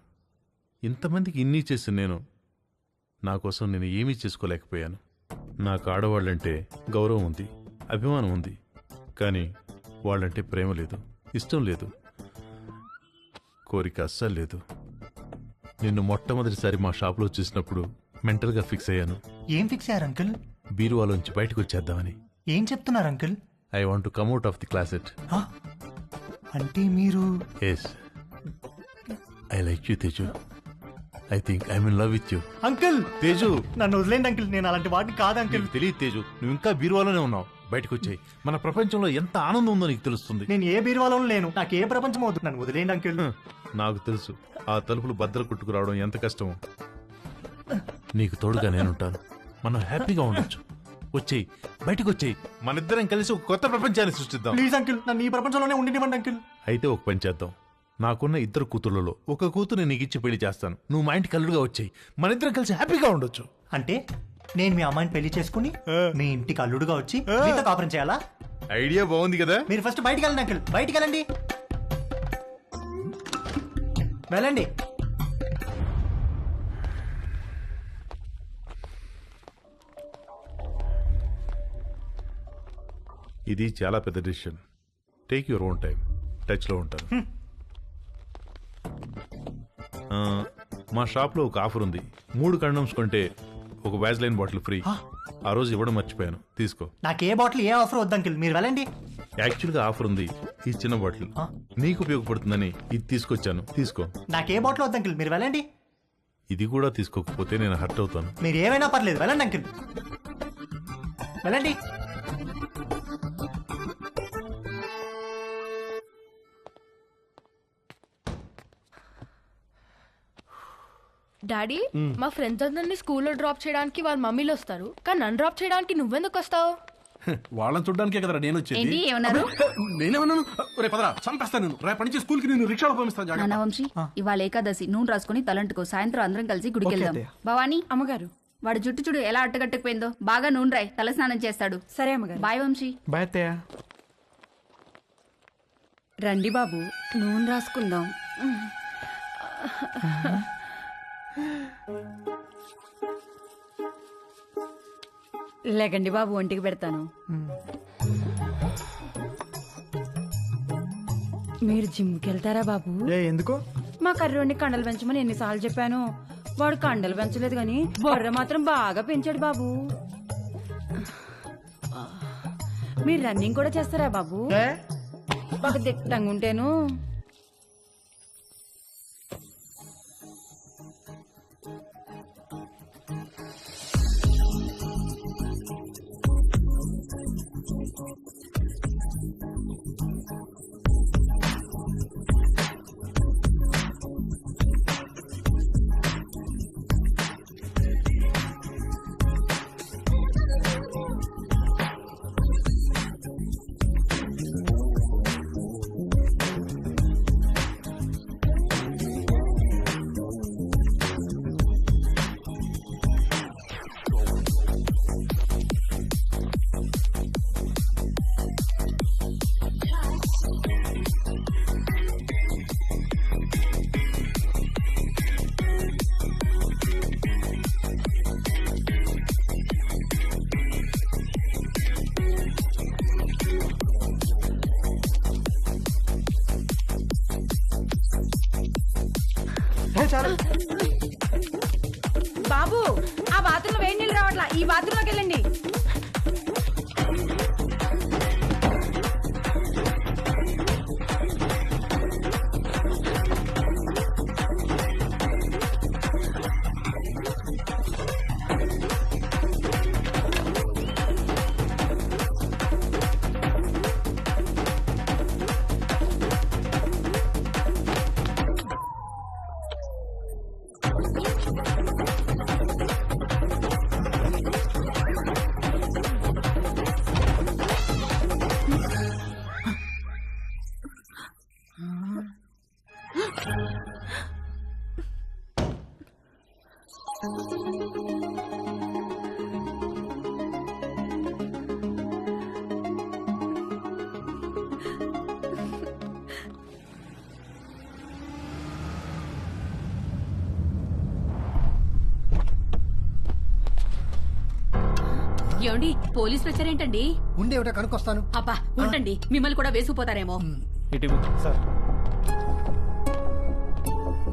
ఇంతమందికి ఇన్ని చేసి నేను నా కోసం నేను ఏమీ చేసుకోలేకపోయాను. నాకు ఆడవాళ్ళంటే గౌరవం ఉంది, అభిమానం ఉంది, కానీ వాళ్ళంటే ప్రేమ లేదు, ఇష్టం లేదు, కోరిక అస్సలు లేదు. నిన్ను మొట్టమొదటిసారి మా షాప్లో చూసినప్పుడు మెంటల్గా ఫిక్స్ అయ్యాను. ఏం ఫిక్స్ అయ్యారు అంకుల్? బీరువాలోంచి బయటకు వచ్చేద్దామని. ఏం చెప్తున్నారు uncle? I want to come out of the closet. అంటే మీరు? Yes, I like you Teju. I think I'm in love with you. Uncle Teju, నన్ను వదిలేండి అంకుల్, నేను అలాంటి వాడిని కాదు అంకుల్. తెలియదు తేజు, నువ్వు ఇంకా బీరువాలోనే ఉన్నావు. బయటకు వచ్చాయి, మన ప్రపంచంలో ఎంత ఆనందం ఉందో నీకు తెలుస్తుంది. నేను ఏ బీరువాలోనూ లేను, నాకు ఏ ప్రపంచం అవుతుంది. నన్ను వదిలేండి అంకుల్. నాకు తెలుసు ఆ తలుపులు బద్దలు కొట్టుకు రావడం ఎంత కష్టమో. నీకు తోడుగా నేనుంటాను, మనం హ్యాపీగా ఉండొచ్చు. వచ్చేయి, బయటకు వచ్చేయి, మనిద్దరం కలిసి ఒక కొత్త ప్రపంచాన్ని సృష్టిద్దాం. ప్లీజ్ అంకుల్, నన్ను ఈ ప్రపంచంలోనే ఉండినివ్వండి అంకుల్. అయితే ఒక పని చేద్దాం. నాకున్న 2 కూతుర్లలో ఒక కూతురు నీకు ఇచ్చి పెళ్లి చేస్తాను. నువ్వు మా ఇంటికి అల్లుడుగా వచ్చేయి, మనిద్దరం కలిసి హ్యాపీగా ఉండొచ్చు. అంటే నేను మీ అమ్మాయిని పెళ్లి చేసుకుని మీ ఇంటికి అల్లుడుగా వచ్చి మీతో కాపురం చేయాలా? ఐడియా బాగుంది కదా. మీరు ఫస్ట్ బయటికి వెళ్ళండి అంకుల్, బయటికి వెళ్ళండి, వెళ్ళండి. ఇది చాలా పెద్ద decision. Take your own time, టచ్లో ఉంటాను. మా షాప్లో ఒక ఆఫర్ ఉంది. 3 కండమ్స్ కొంటే ఒక వ్యాజ్లైన్ బాటిల్ ఫ్రీ. ఆ రోజు ఇవ్వడం మర్చిపోయాను, తీసుకో. నాకు ఏ బాటిల్ ఏ ఆఫర్ వద్దు అంకిల్, మీరు వెళ్ళండి. యాక్చువల్గా ఆఫర్ ఉంది, ఈ చిన్న బాటిల్ నీకు ఉపయోగపడుతుందని ఇది తీసుకొచ్చాను, తీసుకో. నాకు ఏ బాటిల్ వద్దు అంకిల్, మీరు వెళ్ళండి. ఇది కూడా తీసుకోకపోతే నేను హర్ట్ అవుతాను. మీరు ఏమైనా పర్లేదు, వెళ్ళండి అంకిల్, వెళ్ళండి. డాడీ, మా ఫ్రెండ్స్ అందరినీ స్కూల్లో డ్రాప్ చేయడానికి వాళ్ళ మమ్మీలు వస్తారు, కానీ నన్ను డ్రాప్ చేయడానికి నువ్వెందుకు వస్తావు? వాళ్ళని చూడడానికే కదరా నేను వచ్చేది. ఏంటి ఏమన్నారు? నేనేమన్నాను? రే పదరా, చంపేస్తాను నేను. రేపటి నుంచి స్కూల్ కి నేను రిక్షాలో పంపిస్తాను. నాన్న వంశీ, ఇవాళ ఏకాదశి, నూనె రాసుకుని తలంటుకో. సాయంత్రం అందరం కలిసి గుడికి వెళ్దాం. భవానీ అమ్మగారు, వాడు జుట్టు చూడు ఎలా అట్టగట్టుకుపోయిందో. బాగా నూనె రాయి, తల స్నానం చేస్తాడు. సరే అమ్మగారు. బాయ్ వంశీ. బాయ్ అత్తయ్య. రండి బాబు, నూనె రాసుకుందాం. లేకండి బాబు, ఒంటికి పెడతాను. మీరు జిమ్కి వెళ్తారా బాబు? ఎందుకు? మా కర్రోడిని కండలు పెంచమని ఎన్నిసార్లు చెప్పాను. వాడు కండలు పెంచలేదు కానీ బొర్ర మాత్రం బాగా పెంచాడు బాబు. మీరు రన్నింగ్ కూడా చేస్తారా బాబు? ఒక దిట్టంగా ఉంటేను. బాబు, ఆ బాత్రూంలో వేడి నీళ్ళు రావట్లా, ఈ బాత్రూంలోకి వెళ్ళండి. ఏమండి, పోలీసులు వచ్చారేంటండి? ఉండే ఒకటి కనుక్కొస్తాను. అబ్బా ఉండండి, మిమ్మల్ని కూడా వేసుకుపోతారేమో. సార్,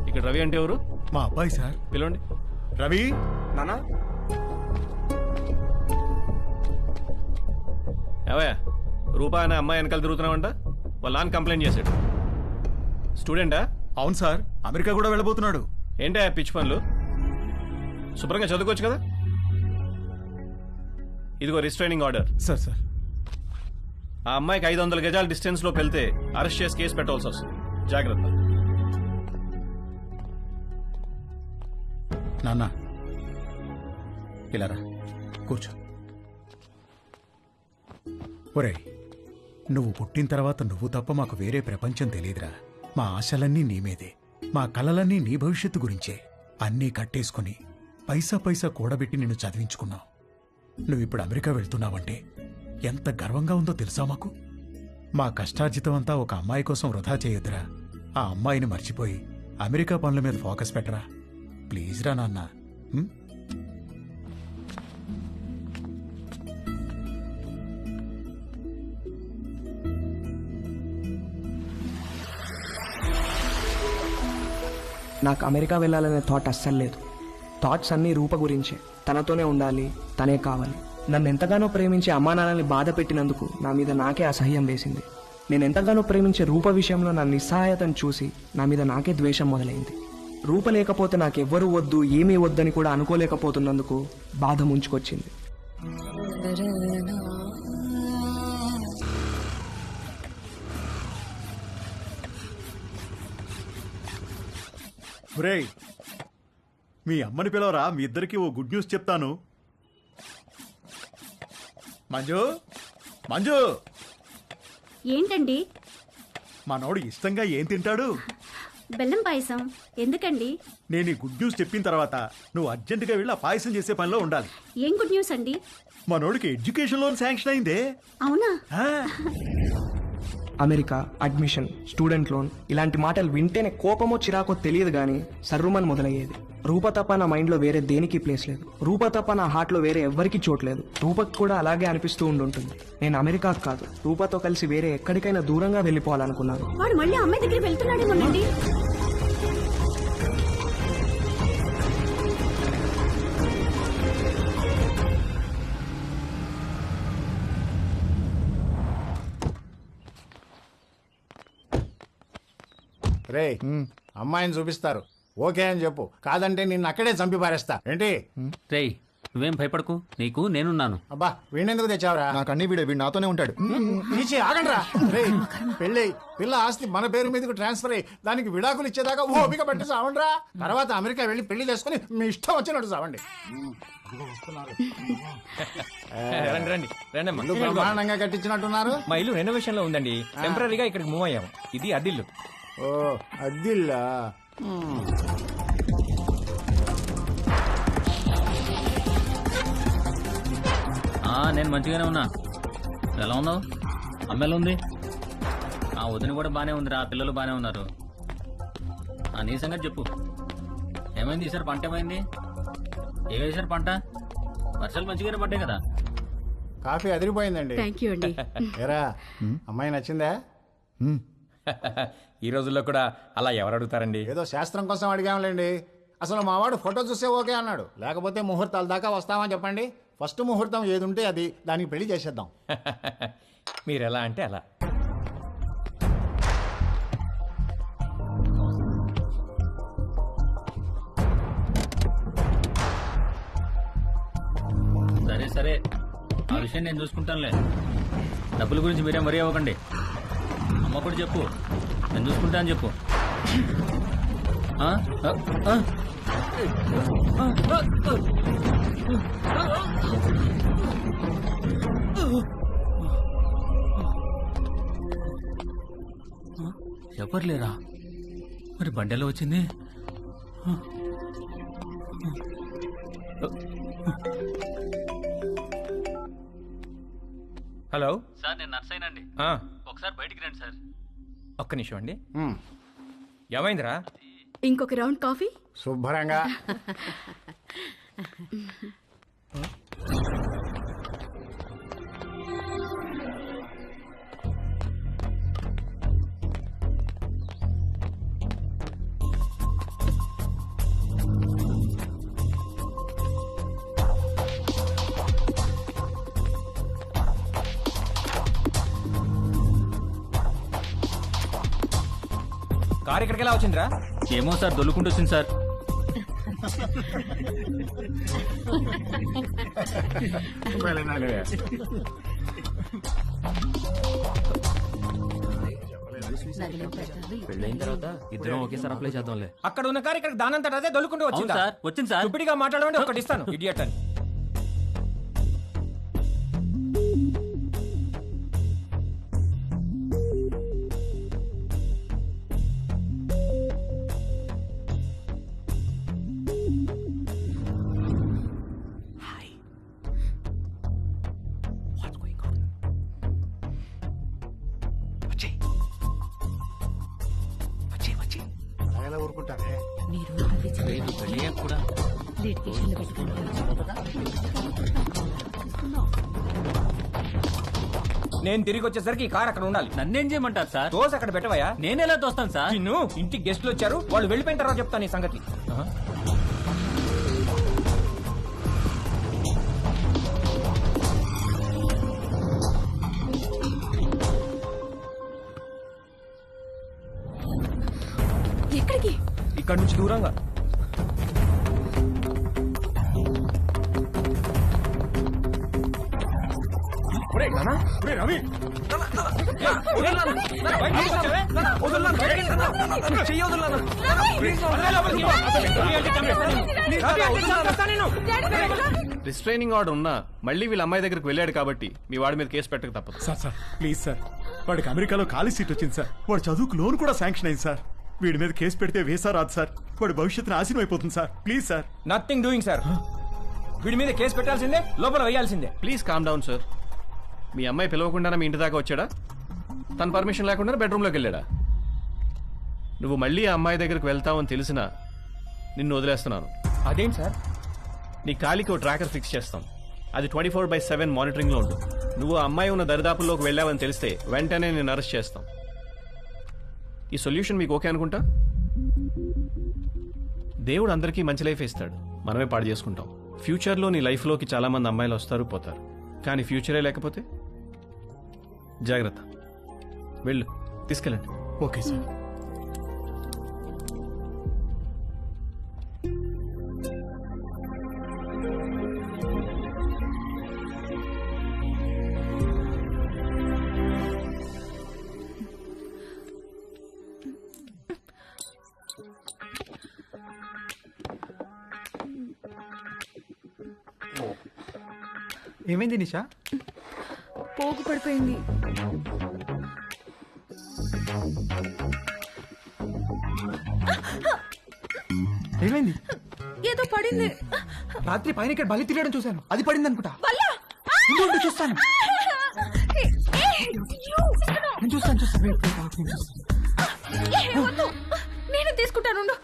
ఇక్కడ రవి అంటే ఎవరు? మా అబ్బాయి సార్. పిలవండి. రవి నానా, ఏవయ్యా, రూపా అనే అమ్మాయి వెనకాల తిరుగుతున్నావంట. వాళ్ళ నాన్న కంప్లైంట్ చేశాడు. స్టూడెంటా? అవును సార్, అమెరికా కూడా వెళ్ళబోతున్నాడు. ఏంటా పిచ్చి పనులు? శుభ్రంగా చదువుకోవచ్చు కదా. ఇదిగో రిస్ట్రైనింగ్ ఆర్డర్. సార్ సార్, ఆ అమ్మాయికి 500 గజాల డిస్టెన్స్ లోకి వెళ్తే అరెస్ట్ చేసి కేసు పెట్టాల్సి వస్తుంది. జాగ్రత్త. నాన్న ఇలా రా, కూర్చో. ఒరేయ్, నువ్వు పుట్టిన తర్వాత నువ్వు తప్ప మాకు వేరే ప్రపంచం తెలియదురా. మా ఆశలన్నీ నీ మీదే, మా కలలన్నీ నీ భవిష్యత్తు గురించే. అన్నీ కట్టేసుకుని పైసా పైసా కూడబెట్టి నిన్ను చదివించుకున్నావు. నువ్విప్పుడు అమెరికా వెళ్తున్నావంటే ఎంత గర్వంగా ఉందో తెలుసా మాకు. మా కష్టార్జితం అంతా ఒక అమ్మాయి కోసం వృధా చేయొద్దురా. ఆ అమ్మాయిని మర్చిపోయి అమెరికా పనుల మీద ఫోకస్ పెట్టరా. ప్లీజ్ రా నాన్న. నాకు అమెరికా వెళ్ళాలనే థాట్ అస్సలు లేదు. థాట్స్ అన్నీ రూప గురించే. తనతోనే ఉండాలి, తనే కావాలి. నన్ను ఎంతగానో ప్రేమించే అమ్మా నాన్నల్ని బాధ పెట్టినందుకు నా మీద నాకే అసహ్యం వేసింది. నేను ఎంతగానో ప్రేమించే రూప విషయంలో నా నిస్సహాయతను చూసి నా మీద నాకే ద్వేషం మొదలైంది. రూప లేకపోతే నాకెవ్వరూ వద్దు, ఏమీ వద్దని కూడా అనుకోలేకపోతున్నందుకు బాధ ముంచుకొచ్చింది. ఒరేయ్, మీ అమ్మని పిలవరా, మీ ఇద్దరికి ఓ గుడ్ న్యూస్ చెప్తాను. మంజు, మంజు, ఏంటండి? మనోడు ఇష్టంగా ఏం తింటాడు? బెల్లం పాయసం. ఎందుకండి? నేను ఈ గుడ్ న్యూస్ చెప్పిన తర్వాత నువ్వు అర్జెంటుగా వెళ్ళి ఆ పాయసం చేసే పనిలో ఉండాలి. ఏం గుడ్ న్యూస్ అండి? మనోడికి ఎడ్యుకేషన్ లోన్ శాంక్షన్ అయిందే. అవునా? అమెరికా, అడ్మిషన్, స్టూడెంట్ లోన్ ఇలాంటి మాటలు వింటేనే కోపమో చిరాకో తెలియదు కానీ సర్రుమని మొదలయ్యేది. రూప తప్ప నా మైండ్లో వేరే దేనికి ప్లేస్ లేదు. రూప తప్ప నా హార్ట్లో వేరే ఎవ్వరికీ చోట్లేదు. రూపకు కూడా అలాగే అనిపిస్తూ ఉండుంటుంది. నేను అమెరికాకు కాదు, రూపతో కలిసి వేరే ఎక్కడికైనా దూరంగా వెళ్ళిపోవాలనుకున్నాను. వాడు మళ్ళీ అమ్మాయి దగ్గరికి వెళ్తున్నాడేమోనండి. రే, అమ్మాయిని చూపిస్తారు, ఓకే అని చెప్పు. కాదంటే నిన్ను అక్కడే చంపి పారేస్తా. ఏంటి? రేయ్, నువ్వేం భయపడకు, నీకు నేనున్నాను. అబ్బా, వీణెందుకు తెచ్చావురా? నాకు అన్ని వీడు నాతోనే ఉంటాడు. తీసి ఆగండ్రా. రే, పెళ్ళి పిల్ల ఆస్తి మన పేరు మీదకి ట్రాన్స్ఫర్ అయ్యి దానికి విడాకులు ఇచ్చేదాకా ఓపిక పట్టి సావండ్రా. తర్వాత అమెరికా వెళ్ళి పెళ్లి చేసుకుని మీ ఇష్టం వచ్చినట్టు సావండి. రండి రండి రండి అమ్మా. ఇల్లు బ్రహ్మాండంగా కట్టించినట్టున్నారు. మా ఇల్లు రెనోవేషన్ లో ఉందండి. టెంపరీగా ఇక్కడికి మూవ్ అయ్యాము. ఇది అద్దిల్లు. ఓ, అద్దిల్లా? నేను మంచిగానే ఉన్నా. ఎలా ఉన్నావు? అమ్మాయిలు ఉంది. ఆ వదిన కూడా బానే ఉందిరా, పిల్లలు బానే ఉన్నారు. నీ సంగతి చెప్పు. ఏమైంది ఈసారి? పంట ఏమైంది? ఏ వేసారు పంట? వర్షాలు మంచిగానే పడ్డాయి కదా. కాఫీ అదిరిపోయిందండి. థ్యాంక్ యూ అండి. ఏరా, అమ్మాయి నచ్చిందా? ఈ రోజుల్లో కూడా అలా ఎవరు అడుగుతారండి? ఏదో శాస్త్రం కోసం అడిగాంలేండి. అసలు మావాడు ఫోటో చూస్తే ఓకే అన్నాడు. లేకపోతే ముహూర్తాల దాకా వస్తామని చెప్పండి. ఫస్ట్ ముహూర్తం ఏది ఉంటే అది, దానికి పెళ్లి చేసేద్దాం. మీరు ఎలా అంటే అలా. సరే సరే, ఆ విషయం నేను చూసుకుంటానులే. డబ్బుల గురించి మీరేం మరీ అవ్వకండి. అమ్మ కూడా చెప్పు, నేను చూసుకుంటా అని చెప్పు. ఎవరు లేరా? మరి బండెలో వచ్చింది? హలో సార్, నేను నర్సైనండి. ఒకసారి బయటికి రండి సార్. ఒక్క నిమిషం అండి. ఏమైందిరా? ఇంకొక రౌండ్ కాఫీ. శుభ్రంగా. కారు ఇక్కడికి ఎలా వచ్చిందిరా? ఏమో సార్, దొల్లుకుంటూ వచ్చింది సార్. పెళ్ళైన తర్వాత ఇద్దరం ఒకేసారి అప్లై చేద్దాంలే. అక్కడ ఉన్న కారు ఇక్కడ దానంతట అదే దొల్లుకుంటూ వచ్చిందా? సార్, వచ్చింది సార్. ఇప్పటిగా మాట్లాడమంటే ఒకటి ఇస్తాను, ఇడియట్ అని. ఊరుకుంటారే కూడా నేను తిరిగి వచ్చేసరికి ఈ కార్ అక్కడ ఉండాలి. నన్నేం చేయమంటారు సార్? దోశ అక్కడ పెట్టవయ్యా. నేను ఎలా తోస్తాను సార్? నిన్ను ఇంటికి గెస్ట్లు వచ్చారు, వాళ్ళు వెళ్ళిపోయిన తర్వాత చెప్తాను ఈ సంగతి. ఎక్కడికి? ఇక్కడ నుంచి దూరంగా. రిస్ట్రైనింగ్ ఆర్డర్ ఉన్నా మళ్ళీ వీళ్ళ అమ్మాయి దగ్గరికి వెళ్ళాడు కాబట్టి మీ వాడి మీద కేసు పెట్టక తప్పదు. సార్ ప్లీజ్ సార్, వాడికి అమెరికాలో ఖాళీ సీట్ వచ్చింది సార్. వాడు చదువుకు లోన్ కూడా శాంక్షన్ అయింది సార్. వీడి మీద కేసు పెడితే వేసా రాదు సార్. వాడి భవిష్యత్తు నాశనం అయిపోతుంది sir. Please sir. Nothing doing sir. వీడి మీద కేసు పెట్టాల్సిందే, లోపల వేయాల్సిందే. Please calm down sir. మీ అమ్మాయి పిలవకుండానే మీ ఇంటి దాకా వచ్చాడా? తన పర్మిషన్ లేకుండా బెడ్రూమ్లోకి వెళ్ళాడా? నువ్వు మళ్ళీ ఆ అమ్మాయి దగ్గరికి వెళ్తావని తెలిసినా నిన్ను వదిలేస్తున్నాను. అదేంటి సార్? నీ కాలికి ఓ ట్రాకర్ ఫిక్స్ చేస్తాం. అది 24/7 మానిటరింగ్లో ఉంటుంది. నువ్వు ఆ అమ్మాయి ఉన్న దరిదాపుల్లోకి వెళ్ళావని తెలిస్తే వెంటనే నేను అరెస్ట్ చేస్తాం. ఈ సొల్యూషన్ మీకు ఓకే అనుకుంటా? దేవుడు అందరికీ మంచి లైఫ్ ఇస్తాడు, మనమే పాడు చేసుకుంటాం. ఫ్యూచర్లో నీ లైఫ్లోకి చాలా మంది అమ్మాయిలు వస్తారు పోతారు, కానీ ఫ్యూచరే లేకపోతే జాగ్రత్త. వెళ్ళు, తీసుకెళ్ళండి. Okay sir. ఏమైంది నిషా? పోగు పడిపోయింది. ఏమైంది? ఏదో పడింది. రాత్రి పైన ఇక్కడ బలి తిరగడం చూశాను, అది పడింది అనుకుంటా. చూస్తాను నేను తీసుకుంటాను.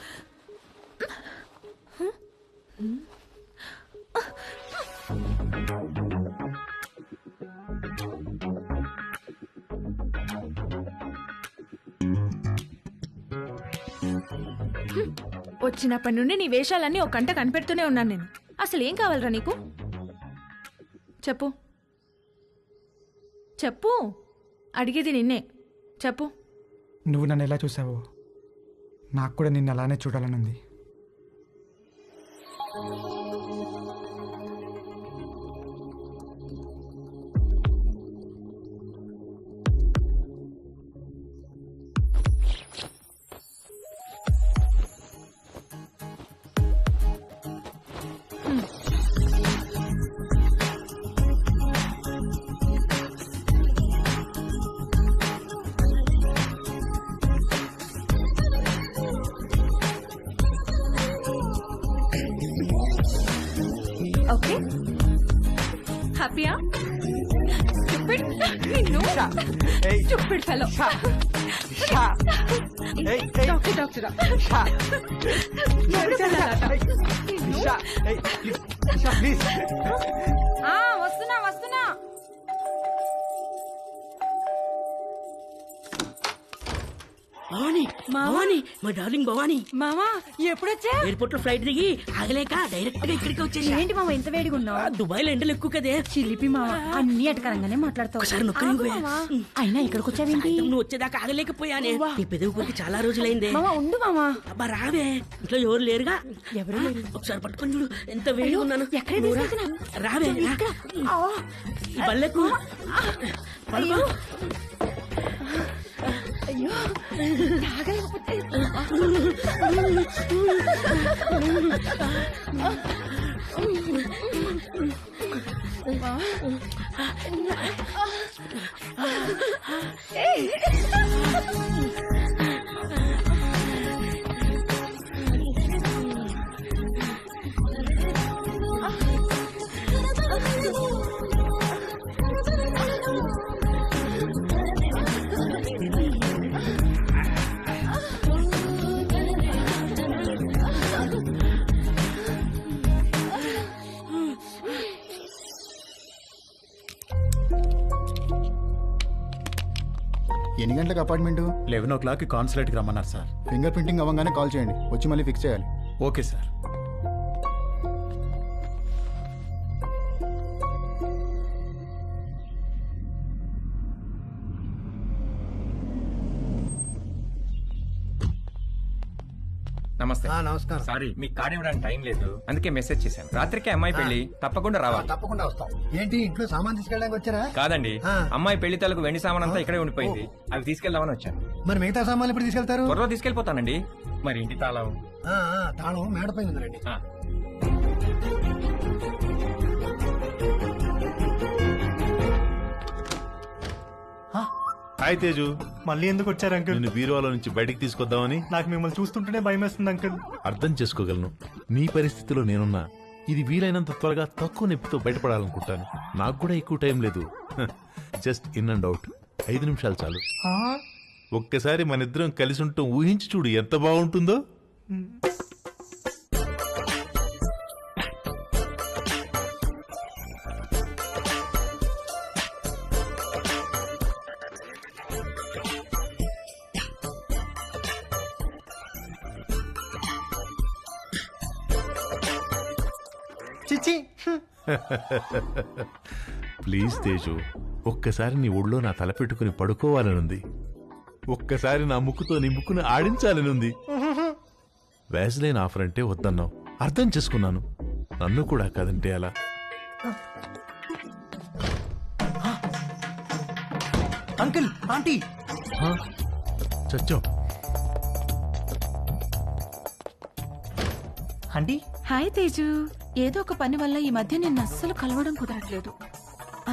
వచ్చినప్పటి నుండి నీ వేషాలన్నీ ఒక గంట కనిపెడుతూనే ఉన్నాను నేను. అసలు ఏం కావాలరా నీకు? చెప్పు చెప్పు, అడిగేది నిన్నే. చెప్పు. నువ్వు నన్ను ఎలా చూసావో నాకు కూడా నిన్ను అలానే చూడాలని ఉంది. ఓకే, హ్యాపీయా? Stupid. నిన్ను stupid fellow. డాక్టర్ వస్తున్నా. భవానీ, భవానీ, మా డార్లింగ్ భవానీ. మామా ఎప్పుడొచ్చా? ఎయిర్పోర్ట్ లో ఫ్లైట్ దిగి ఆగలేక డైరెక్ట్ గా ఇక్కడికి వచ్చేసి. ఏంటి మామ ఇంత వేడిగా ఉన్నావు? దుబాయ్ లో ఎండలు ఎక్కువ కదే. చిలిపి మామ, అన్ని అటకరంగానే మాట్లాడతావు. ఒకసారి నొక్కని అయినా ఇక్కడికి వచ్చావేంటి? నువ్వు వచ్చేదాకా ఆగలేకపోయానే. నీ పెదవి కొరికి చాలా రోజులైందే. మామ ఉండు మామ. అబ్బా రావే, ఇంట్లో ఎవరు లేరుగా. ఎవరు లేరు. ఒకసారి పట్టుకొని చూడు, ఎంత వేడిగా ఉన్నాను. ఎక్కడ రావే, ఈ బల్లెకు అయ్యో ఎన్ని గంటలకు అపార్ట్మెంట్? 11 కాన్సులేట్కి రమ్మన్నారు సార్. ఫింగర్ ప్రింటింగ్ అవ్వగానే కాల్ చేయండి, వచ్చి మళ్ళీ ఫిక్స్ చేయాలి. Okay sir. నమస్తే. నమస్కారం. సారీ మీకు కార్డు ఇవ్వడానికి టైం లేదు, అందుకే మెసేజ్ చేశాను. రాత్రికి అమ్మాయి పెళ్లి, తప్పకుండా రావాలి. తప్పకుండా వస్తాం. ఏంటి ఇంట్లో సామాన్ తీసుకెళ్ళడానికి వచ్చారా? కాదండి, అమ్మాయి పెళ్లి తాలూకు వెండి సామాన్ అంతా ఇక్కడే ఉండిపోయింది, అవి తీసుకెళ్దామని వచ్చాను. మరి మిగతా సామాన్లు ఇప్పుడు తీసుకెళ్తారు? త్వరలో తీసుకెళ్లిపోతానండి. మరి ఇంటి తాళం? తాళం మేడపై ఉందండి. హాయ్ తేజు. మళ్ళీ ఎందుకు వచ్చారు అంకుల్? నేను బీరువాలో నుంచి బయటికి తీసుకొద్దామని. నాకు మిమ్మల్ని చూస్తుంటేనే భయం వేస్తుంది అంకుల్. అర్థం చేసుకోగలను, నీ పరిస్థితిలో నేనున్నా. ఇది వీలైనంత త్వరగా తక్కువ నొప్పితో బయటపడాలనుకుంటాను. నాకు కూడా ఎక్కువ టైం లేదు. జస్ట్ ఇన్ అండ్ అవుట్ 5 నిమిషాలు చాలు. ఒక్కసారి మన ఇద్దరం కలిసి ఉంటాం ఊహించి చూడు, ఎంత బాగుంటుందో. చిచి. ప్లీజ్ తేజు, ఒక్కసారి నీ ఒళ్ళో నా తల పెట్టుకుని పడుకోవాలనుంది. ఒక్కసారి నా ముక్కుతో నీ ముక్కును ఆడించాలనుంది. వ్యాజ్లైన్ ఆఫర్ అంటే వద్దన్నావు, అర్థం చేసుకున్నాను. నన్ను కూడా కదంటే అలా. Uncle, aunty. చచ్చో. ఆంటీ. హాయ్ తేజు. ఏదో ఒక పని వల్ల ఈ మధ్య నిన్ను అస్సలు కలవడం కుదరట్లేదు,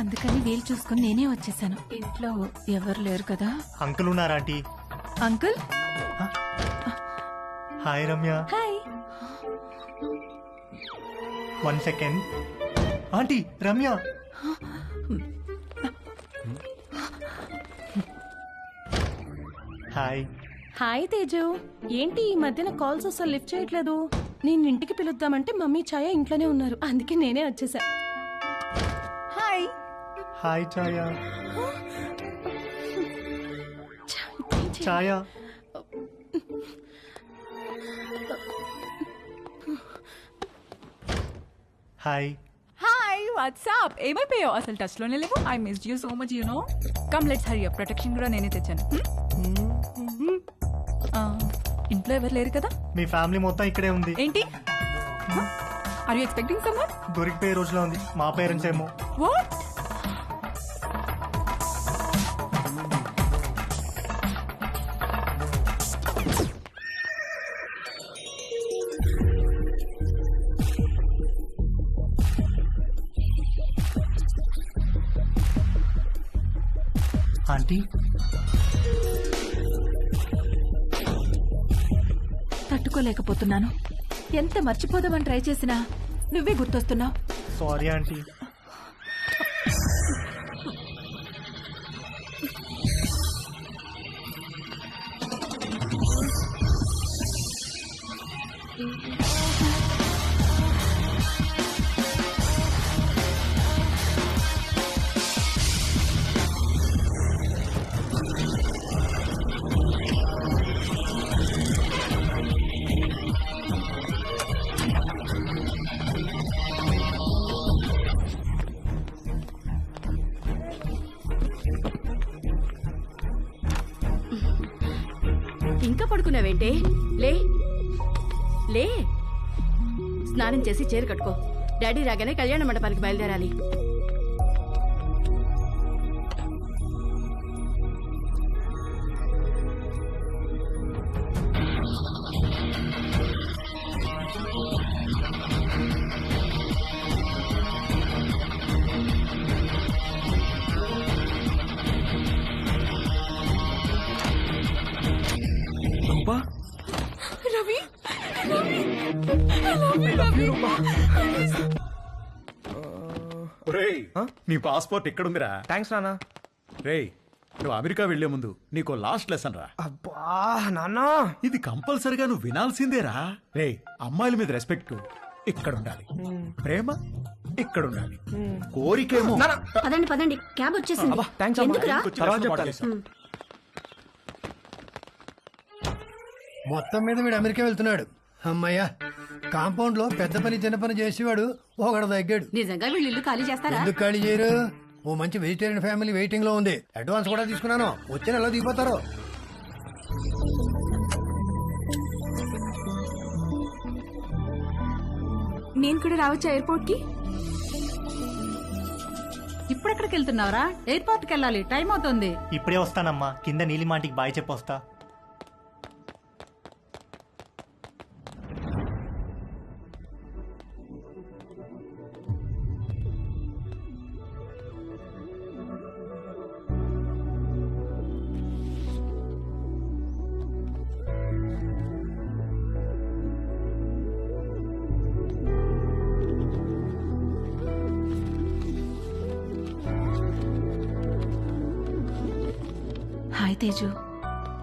అందుకని వీలు చూసుకుని నేనే వచ్చేసాను. ఇంట్లో ఎవరు లేరు కదా? అంకుల్ ఉన్నారా aunty? Uncle. Hi Ramya. Hi. 1 second. Aunty Ramya. Hi. Hi Teju. ఏంటి ఈ మధ్యన కాల్స్ అసలు లిఫ్ట్ చేయట్లేదు? నేను ఇంటికి పిలుద్దామంటే మమ్మీ ఛాయ ఇంట్లోనే ఉన్నారు, అందుకే నేనే వచ్చేసా. Hi. Hi Chaya. Chaya. Hi. Hi, what's up? ఏమైపోయావు? అసలు టచ్ లోనే లేవు. I missed you so much, you know. Come let's hurry up. Protection కూడా నేనే తెచ్చాను. ఇంట్లో ఎవరు లేరు కదా? మీ ఫ్యామిలీ మొత్తం ఇక్కడే ఉంది. ఏంటి? Are you expecting someone? దొరికిపోయే రోజులో ఉంది. మా పేరెంట్స్ ఏమో. వాట్? ఆంటీ. తట్టుకోలేకపోతున్నాను. ఎంత మర్చిపోదామని ట్రై చేసినా నువ్వే గుర్తొస్తున్నావు. Sorry aunty. ఇంకా పడుకున్నావేంటే? లే లే, స్నానం చేసి చీర కట్టుకో. డాడీ రాగానే కళ్యాణ మండపానికి బయలుదేరాలి. రవి, రేయ్, నీ పాస్పోర్ట్ ఎక్కడుందిరా? థ్యాంక్స్ నాన్న. రేయ్, నువ్వు అమెరికా వెళ్లే ముందు నీకు లాస్ట్ లెసన్ రా. అబ్బా నాన్న, ఇది కంపల్సరిగా నువ్వు వినాల్సిందేరా. రేయ్, అమ్మాయిల మీద రెస్పెక్ట్ ఇక్కడ ఉండాలి, ప్రేమ ఇక్కడ ఉండాలి, కోరికేమో. పదండి పదండి, క్యాబ్ వచ్చేసింది. ఎందుకురా? మొత్తం మీద వీడు అమెరికా వెళ్తున్నాడు. అమ్మయ్యా, కాంపౌండ్ లో పెద్ద పని చిన్న పని చేసేవాడు ఒకడు తగ్గాడు. నిజంగా వీళ్ళు ఇల్లు ఖాళీ చేస్తారా? ఎందుకు ఖాళీ చేయరు? ఓ మంచి వెజిటేరియన్ ఫ్యామిలీ వెయిటింగ్ లో ఉంది. అడ్వాన్స్ కూడా తీసుకున్నాను. వచ్చే నెలలో దిగిపోతారు. నేను కూడా రావచ్చా ఎయిర్పోర్ట్ కి? ఇప్పుడెక్కడికి వెళ్తున్నావురా? ఎయిర్పోర్ట్ కి వెళ్ళాలి, టైం అవుతుంది. ఇప్పుడే వస్తానమ్మా. కింద నీలిమాంటికి బాయ్ చెప్పొస్తా. హాయ్ తేజు,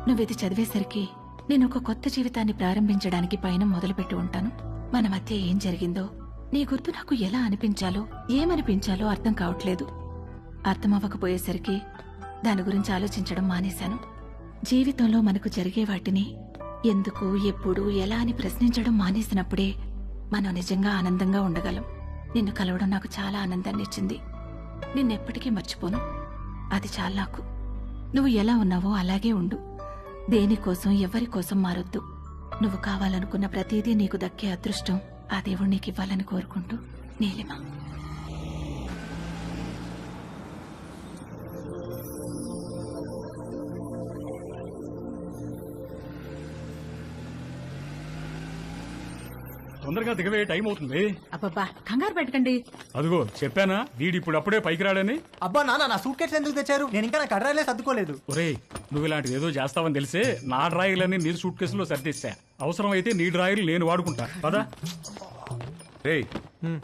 నువ్విది చదివేసరికి నేను ఒక కొత్త జీవితాన్ని ప్రారంభించడానికి పైన మొదలుపెట్టి ఉంటాను. మన మధ్య ఏం జరిగిందో నీ గుర్తు నాకు ఎలా అనిపించాలో ఏమనిపించాలో అర్థం కావట్లేదు. అర్థమవ్వకపోయేసరికి దాని గురించి ఆలోచించడం మానేశాను. జీవితంలో మనకు జరిగే వాటిని ఎందుకు, ఎప్పుడు, ఎలా అని ప్రశ్నించడం మానేసినప్పుడే మనం నిజంగా ఆనందంగా ఉండగలం. నిన్ను కలవడం నాకు చాలా ఆనందాన్ని ఇచ్చింది. నిన్నెప్పటికీ మర్చిపోను. అది చాలు నాకు. నువ్వు ఎలా ఉన్నావో అలాగే ఉండు. దేనికోసం ఎవరి కోసం మారొద్దు. నువ్వు కావాలనుకున్న ప్రతిదీ నీకు దక్కే అదృష్టం ఆ దేవుడు నీకు ఇవ్వాలని కోరుకుంటూ, నీలిమ. తొందరగా దిగవే, టైం అవుతుంది. అబ్బబ్బా, కంగారు పెట్టకండి. అదిగో చెప్పానా వీడి ఇప్పుడు అప్పుడే పైకి రాడని. అబ్బా నాన్న, నా సూట్ కేసు ఎందుకు తెచ్చారు? నేను ఇంకా నా కడ్రాయిలే సర్దుకోలేదు. ఒరేయ్, నువ్వు ఇలాంటిది ఏదో చేస్తావని తెలిసే నా డ్రాయర్లన్నీ నీ సూట్ కేసులో సర్దిస్తా. అవసరం అయితే నీ డ్రాయర్లు నేను వాడుకుంటా పదా. రే,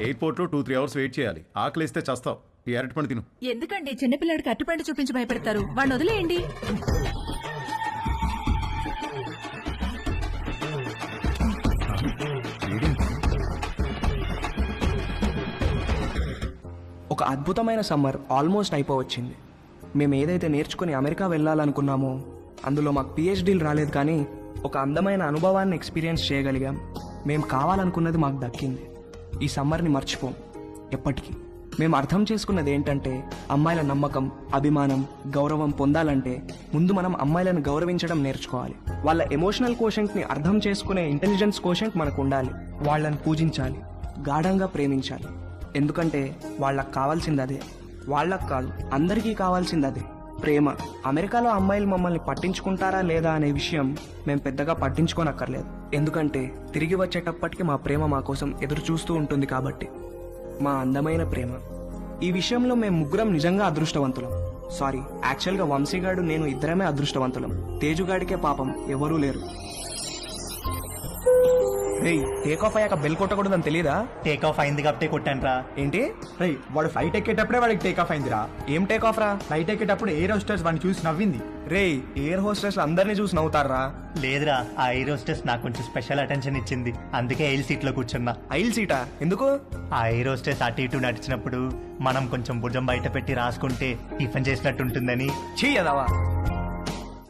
ఎయిర్పోర్ట్ లో 2-3 అవర్స్ వెయిట్ చేయాలి. ఆకలిస్తే చస్తావు. ఈ అరటిపండు తిను. ఎందుకండి చిన్నపిల్లాడికి అట్టుపండు చూపించి భయపెడతారు? వాడిని వదిలేయండి. ఒక అద్భుతమైన సమ్మర్ ఆల్మోస్ట్ అయిపోవచ్చింది. మేము ఏదైతే నేర్చుకుని అమెరికా వెళ్ళాలనుకున్నామో అందులో మాకు పిహెచ్డీలు రాలేదు, కానీ ఒక అందమైన అనుభవాన్ని ఎక్స్పీరియన్స్ చేయగలిగాం. మేము కావాలనుకున్నది మాకు దక్కింది. ఈ సమ్మర్ని మర్చిపోం ఎప్పటికీ. మేము అర్థం చేసుకున్నది ఏంటంటే, అమ్మాయిల నమ్మకం, అభిమానం, గౌరవం పొందాలంటే ముందు మనం అమ్మాయిలను గౌరవించడం నేర్చుకోవాలి. వాళ్ళ ఎమోషనల్ కోషెంట్ని అర్థం చేసుకునే ఇంటెలిజెన్స్ కోషెంట్ మనకు ఉండాలి. వాళ్ళని పూజించాలి, గాఢంగా ప్రేమించాలి. ఎందుకంటే వాళ్ళకు కావాల్సింది అదే. వాళ్ళకు కాదు, అందరికీ కావాల్సింది అదే, ప్రేమ. అమెరికాలో అమ్మాయిలు మమ్మల్ని పట్టించుకుంటారా లేదా అనే విషయం మేము పెద్దగా పట్టించుకోనక్కర్లేదు. ఎందుకంటే తిరిగి వచ్చేటప్పటికి మా ప్రేమ మా కోసం ఎదురు చూస్తూ ఉంటుంది కాబట్టి. మా అందమైన ప్రేమ. ఈ విషయంలో మేము ముగ్గురం నిజంగా అదృష్టవంతులం. సారీ, యాక్చువల్గా వంశీగాడు నేను ఇద్దరమే అదృష్టవంతులం. తేజుగాడికే పాపం ఎవరూ లేరు. రేయ్, టేక్ ఆఫ్ అయ్యాక బెల్ కొట్టకూడదని తెలీదా? టేక్ ఆఫ్ అయింది కాబట్టి కొట్టాను రా. ఏంటి? రేయ్, వాడు ఫ్లైట్ ఎక్కేటప్పుడే వాడికి టేక్ ఆఫ్ అయిందిరా. ఏం టేక్ ఆఫ్ రా? ఫ్లైట్ ఎక్కేటప్పుడు ఎయిర్ హోస్టెస్ వాడిని చూసి నవ్వింది. రేయ్, ఎయిర్ హోస్టెస్ అందరినీ చూసి నవ్వుతారా? లేదురా, ఆ ఎయిర్ హోస్టెస్ నాకు కొంచెం స్పెషల్ అటెన్షన్ ఇచ్చింది. అందుకే ఐల్ సీట్ లో కూర్చున్నా. ఐల్ సీటా? ఎందుకు? ఆ ఎయిర్ హోస్టెస్ అటు ఇటు నడిచినప్పుడు మనం కొంచెం భుజం బయట పెట్టి రాసుకుంటే టిఫిన్ చేసినట్టు ఉంటుందని. చెయ్యదావా?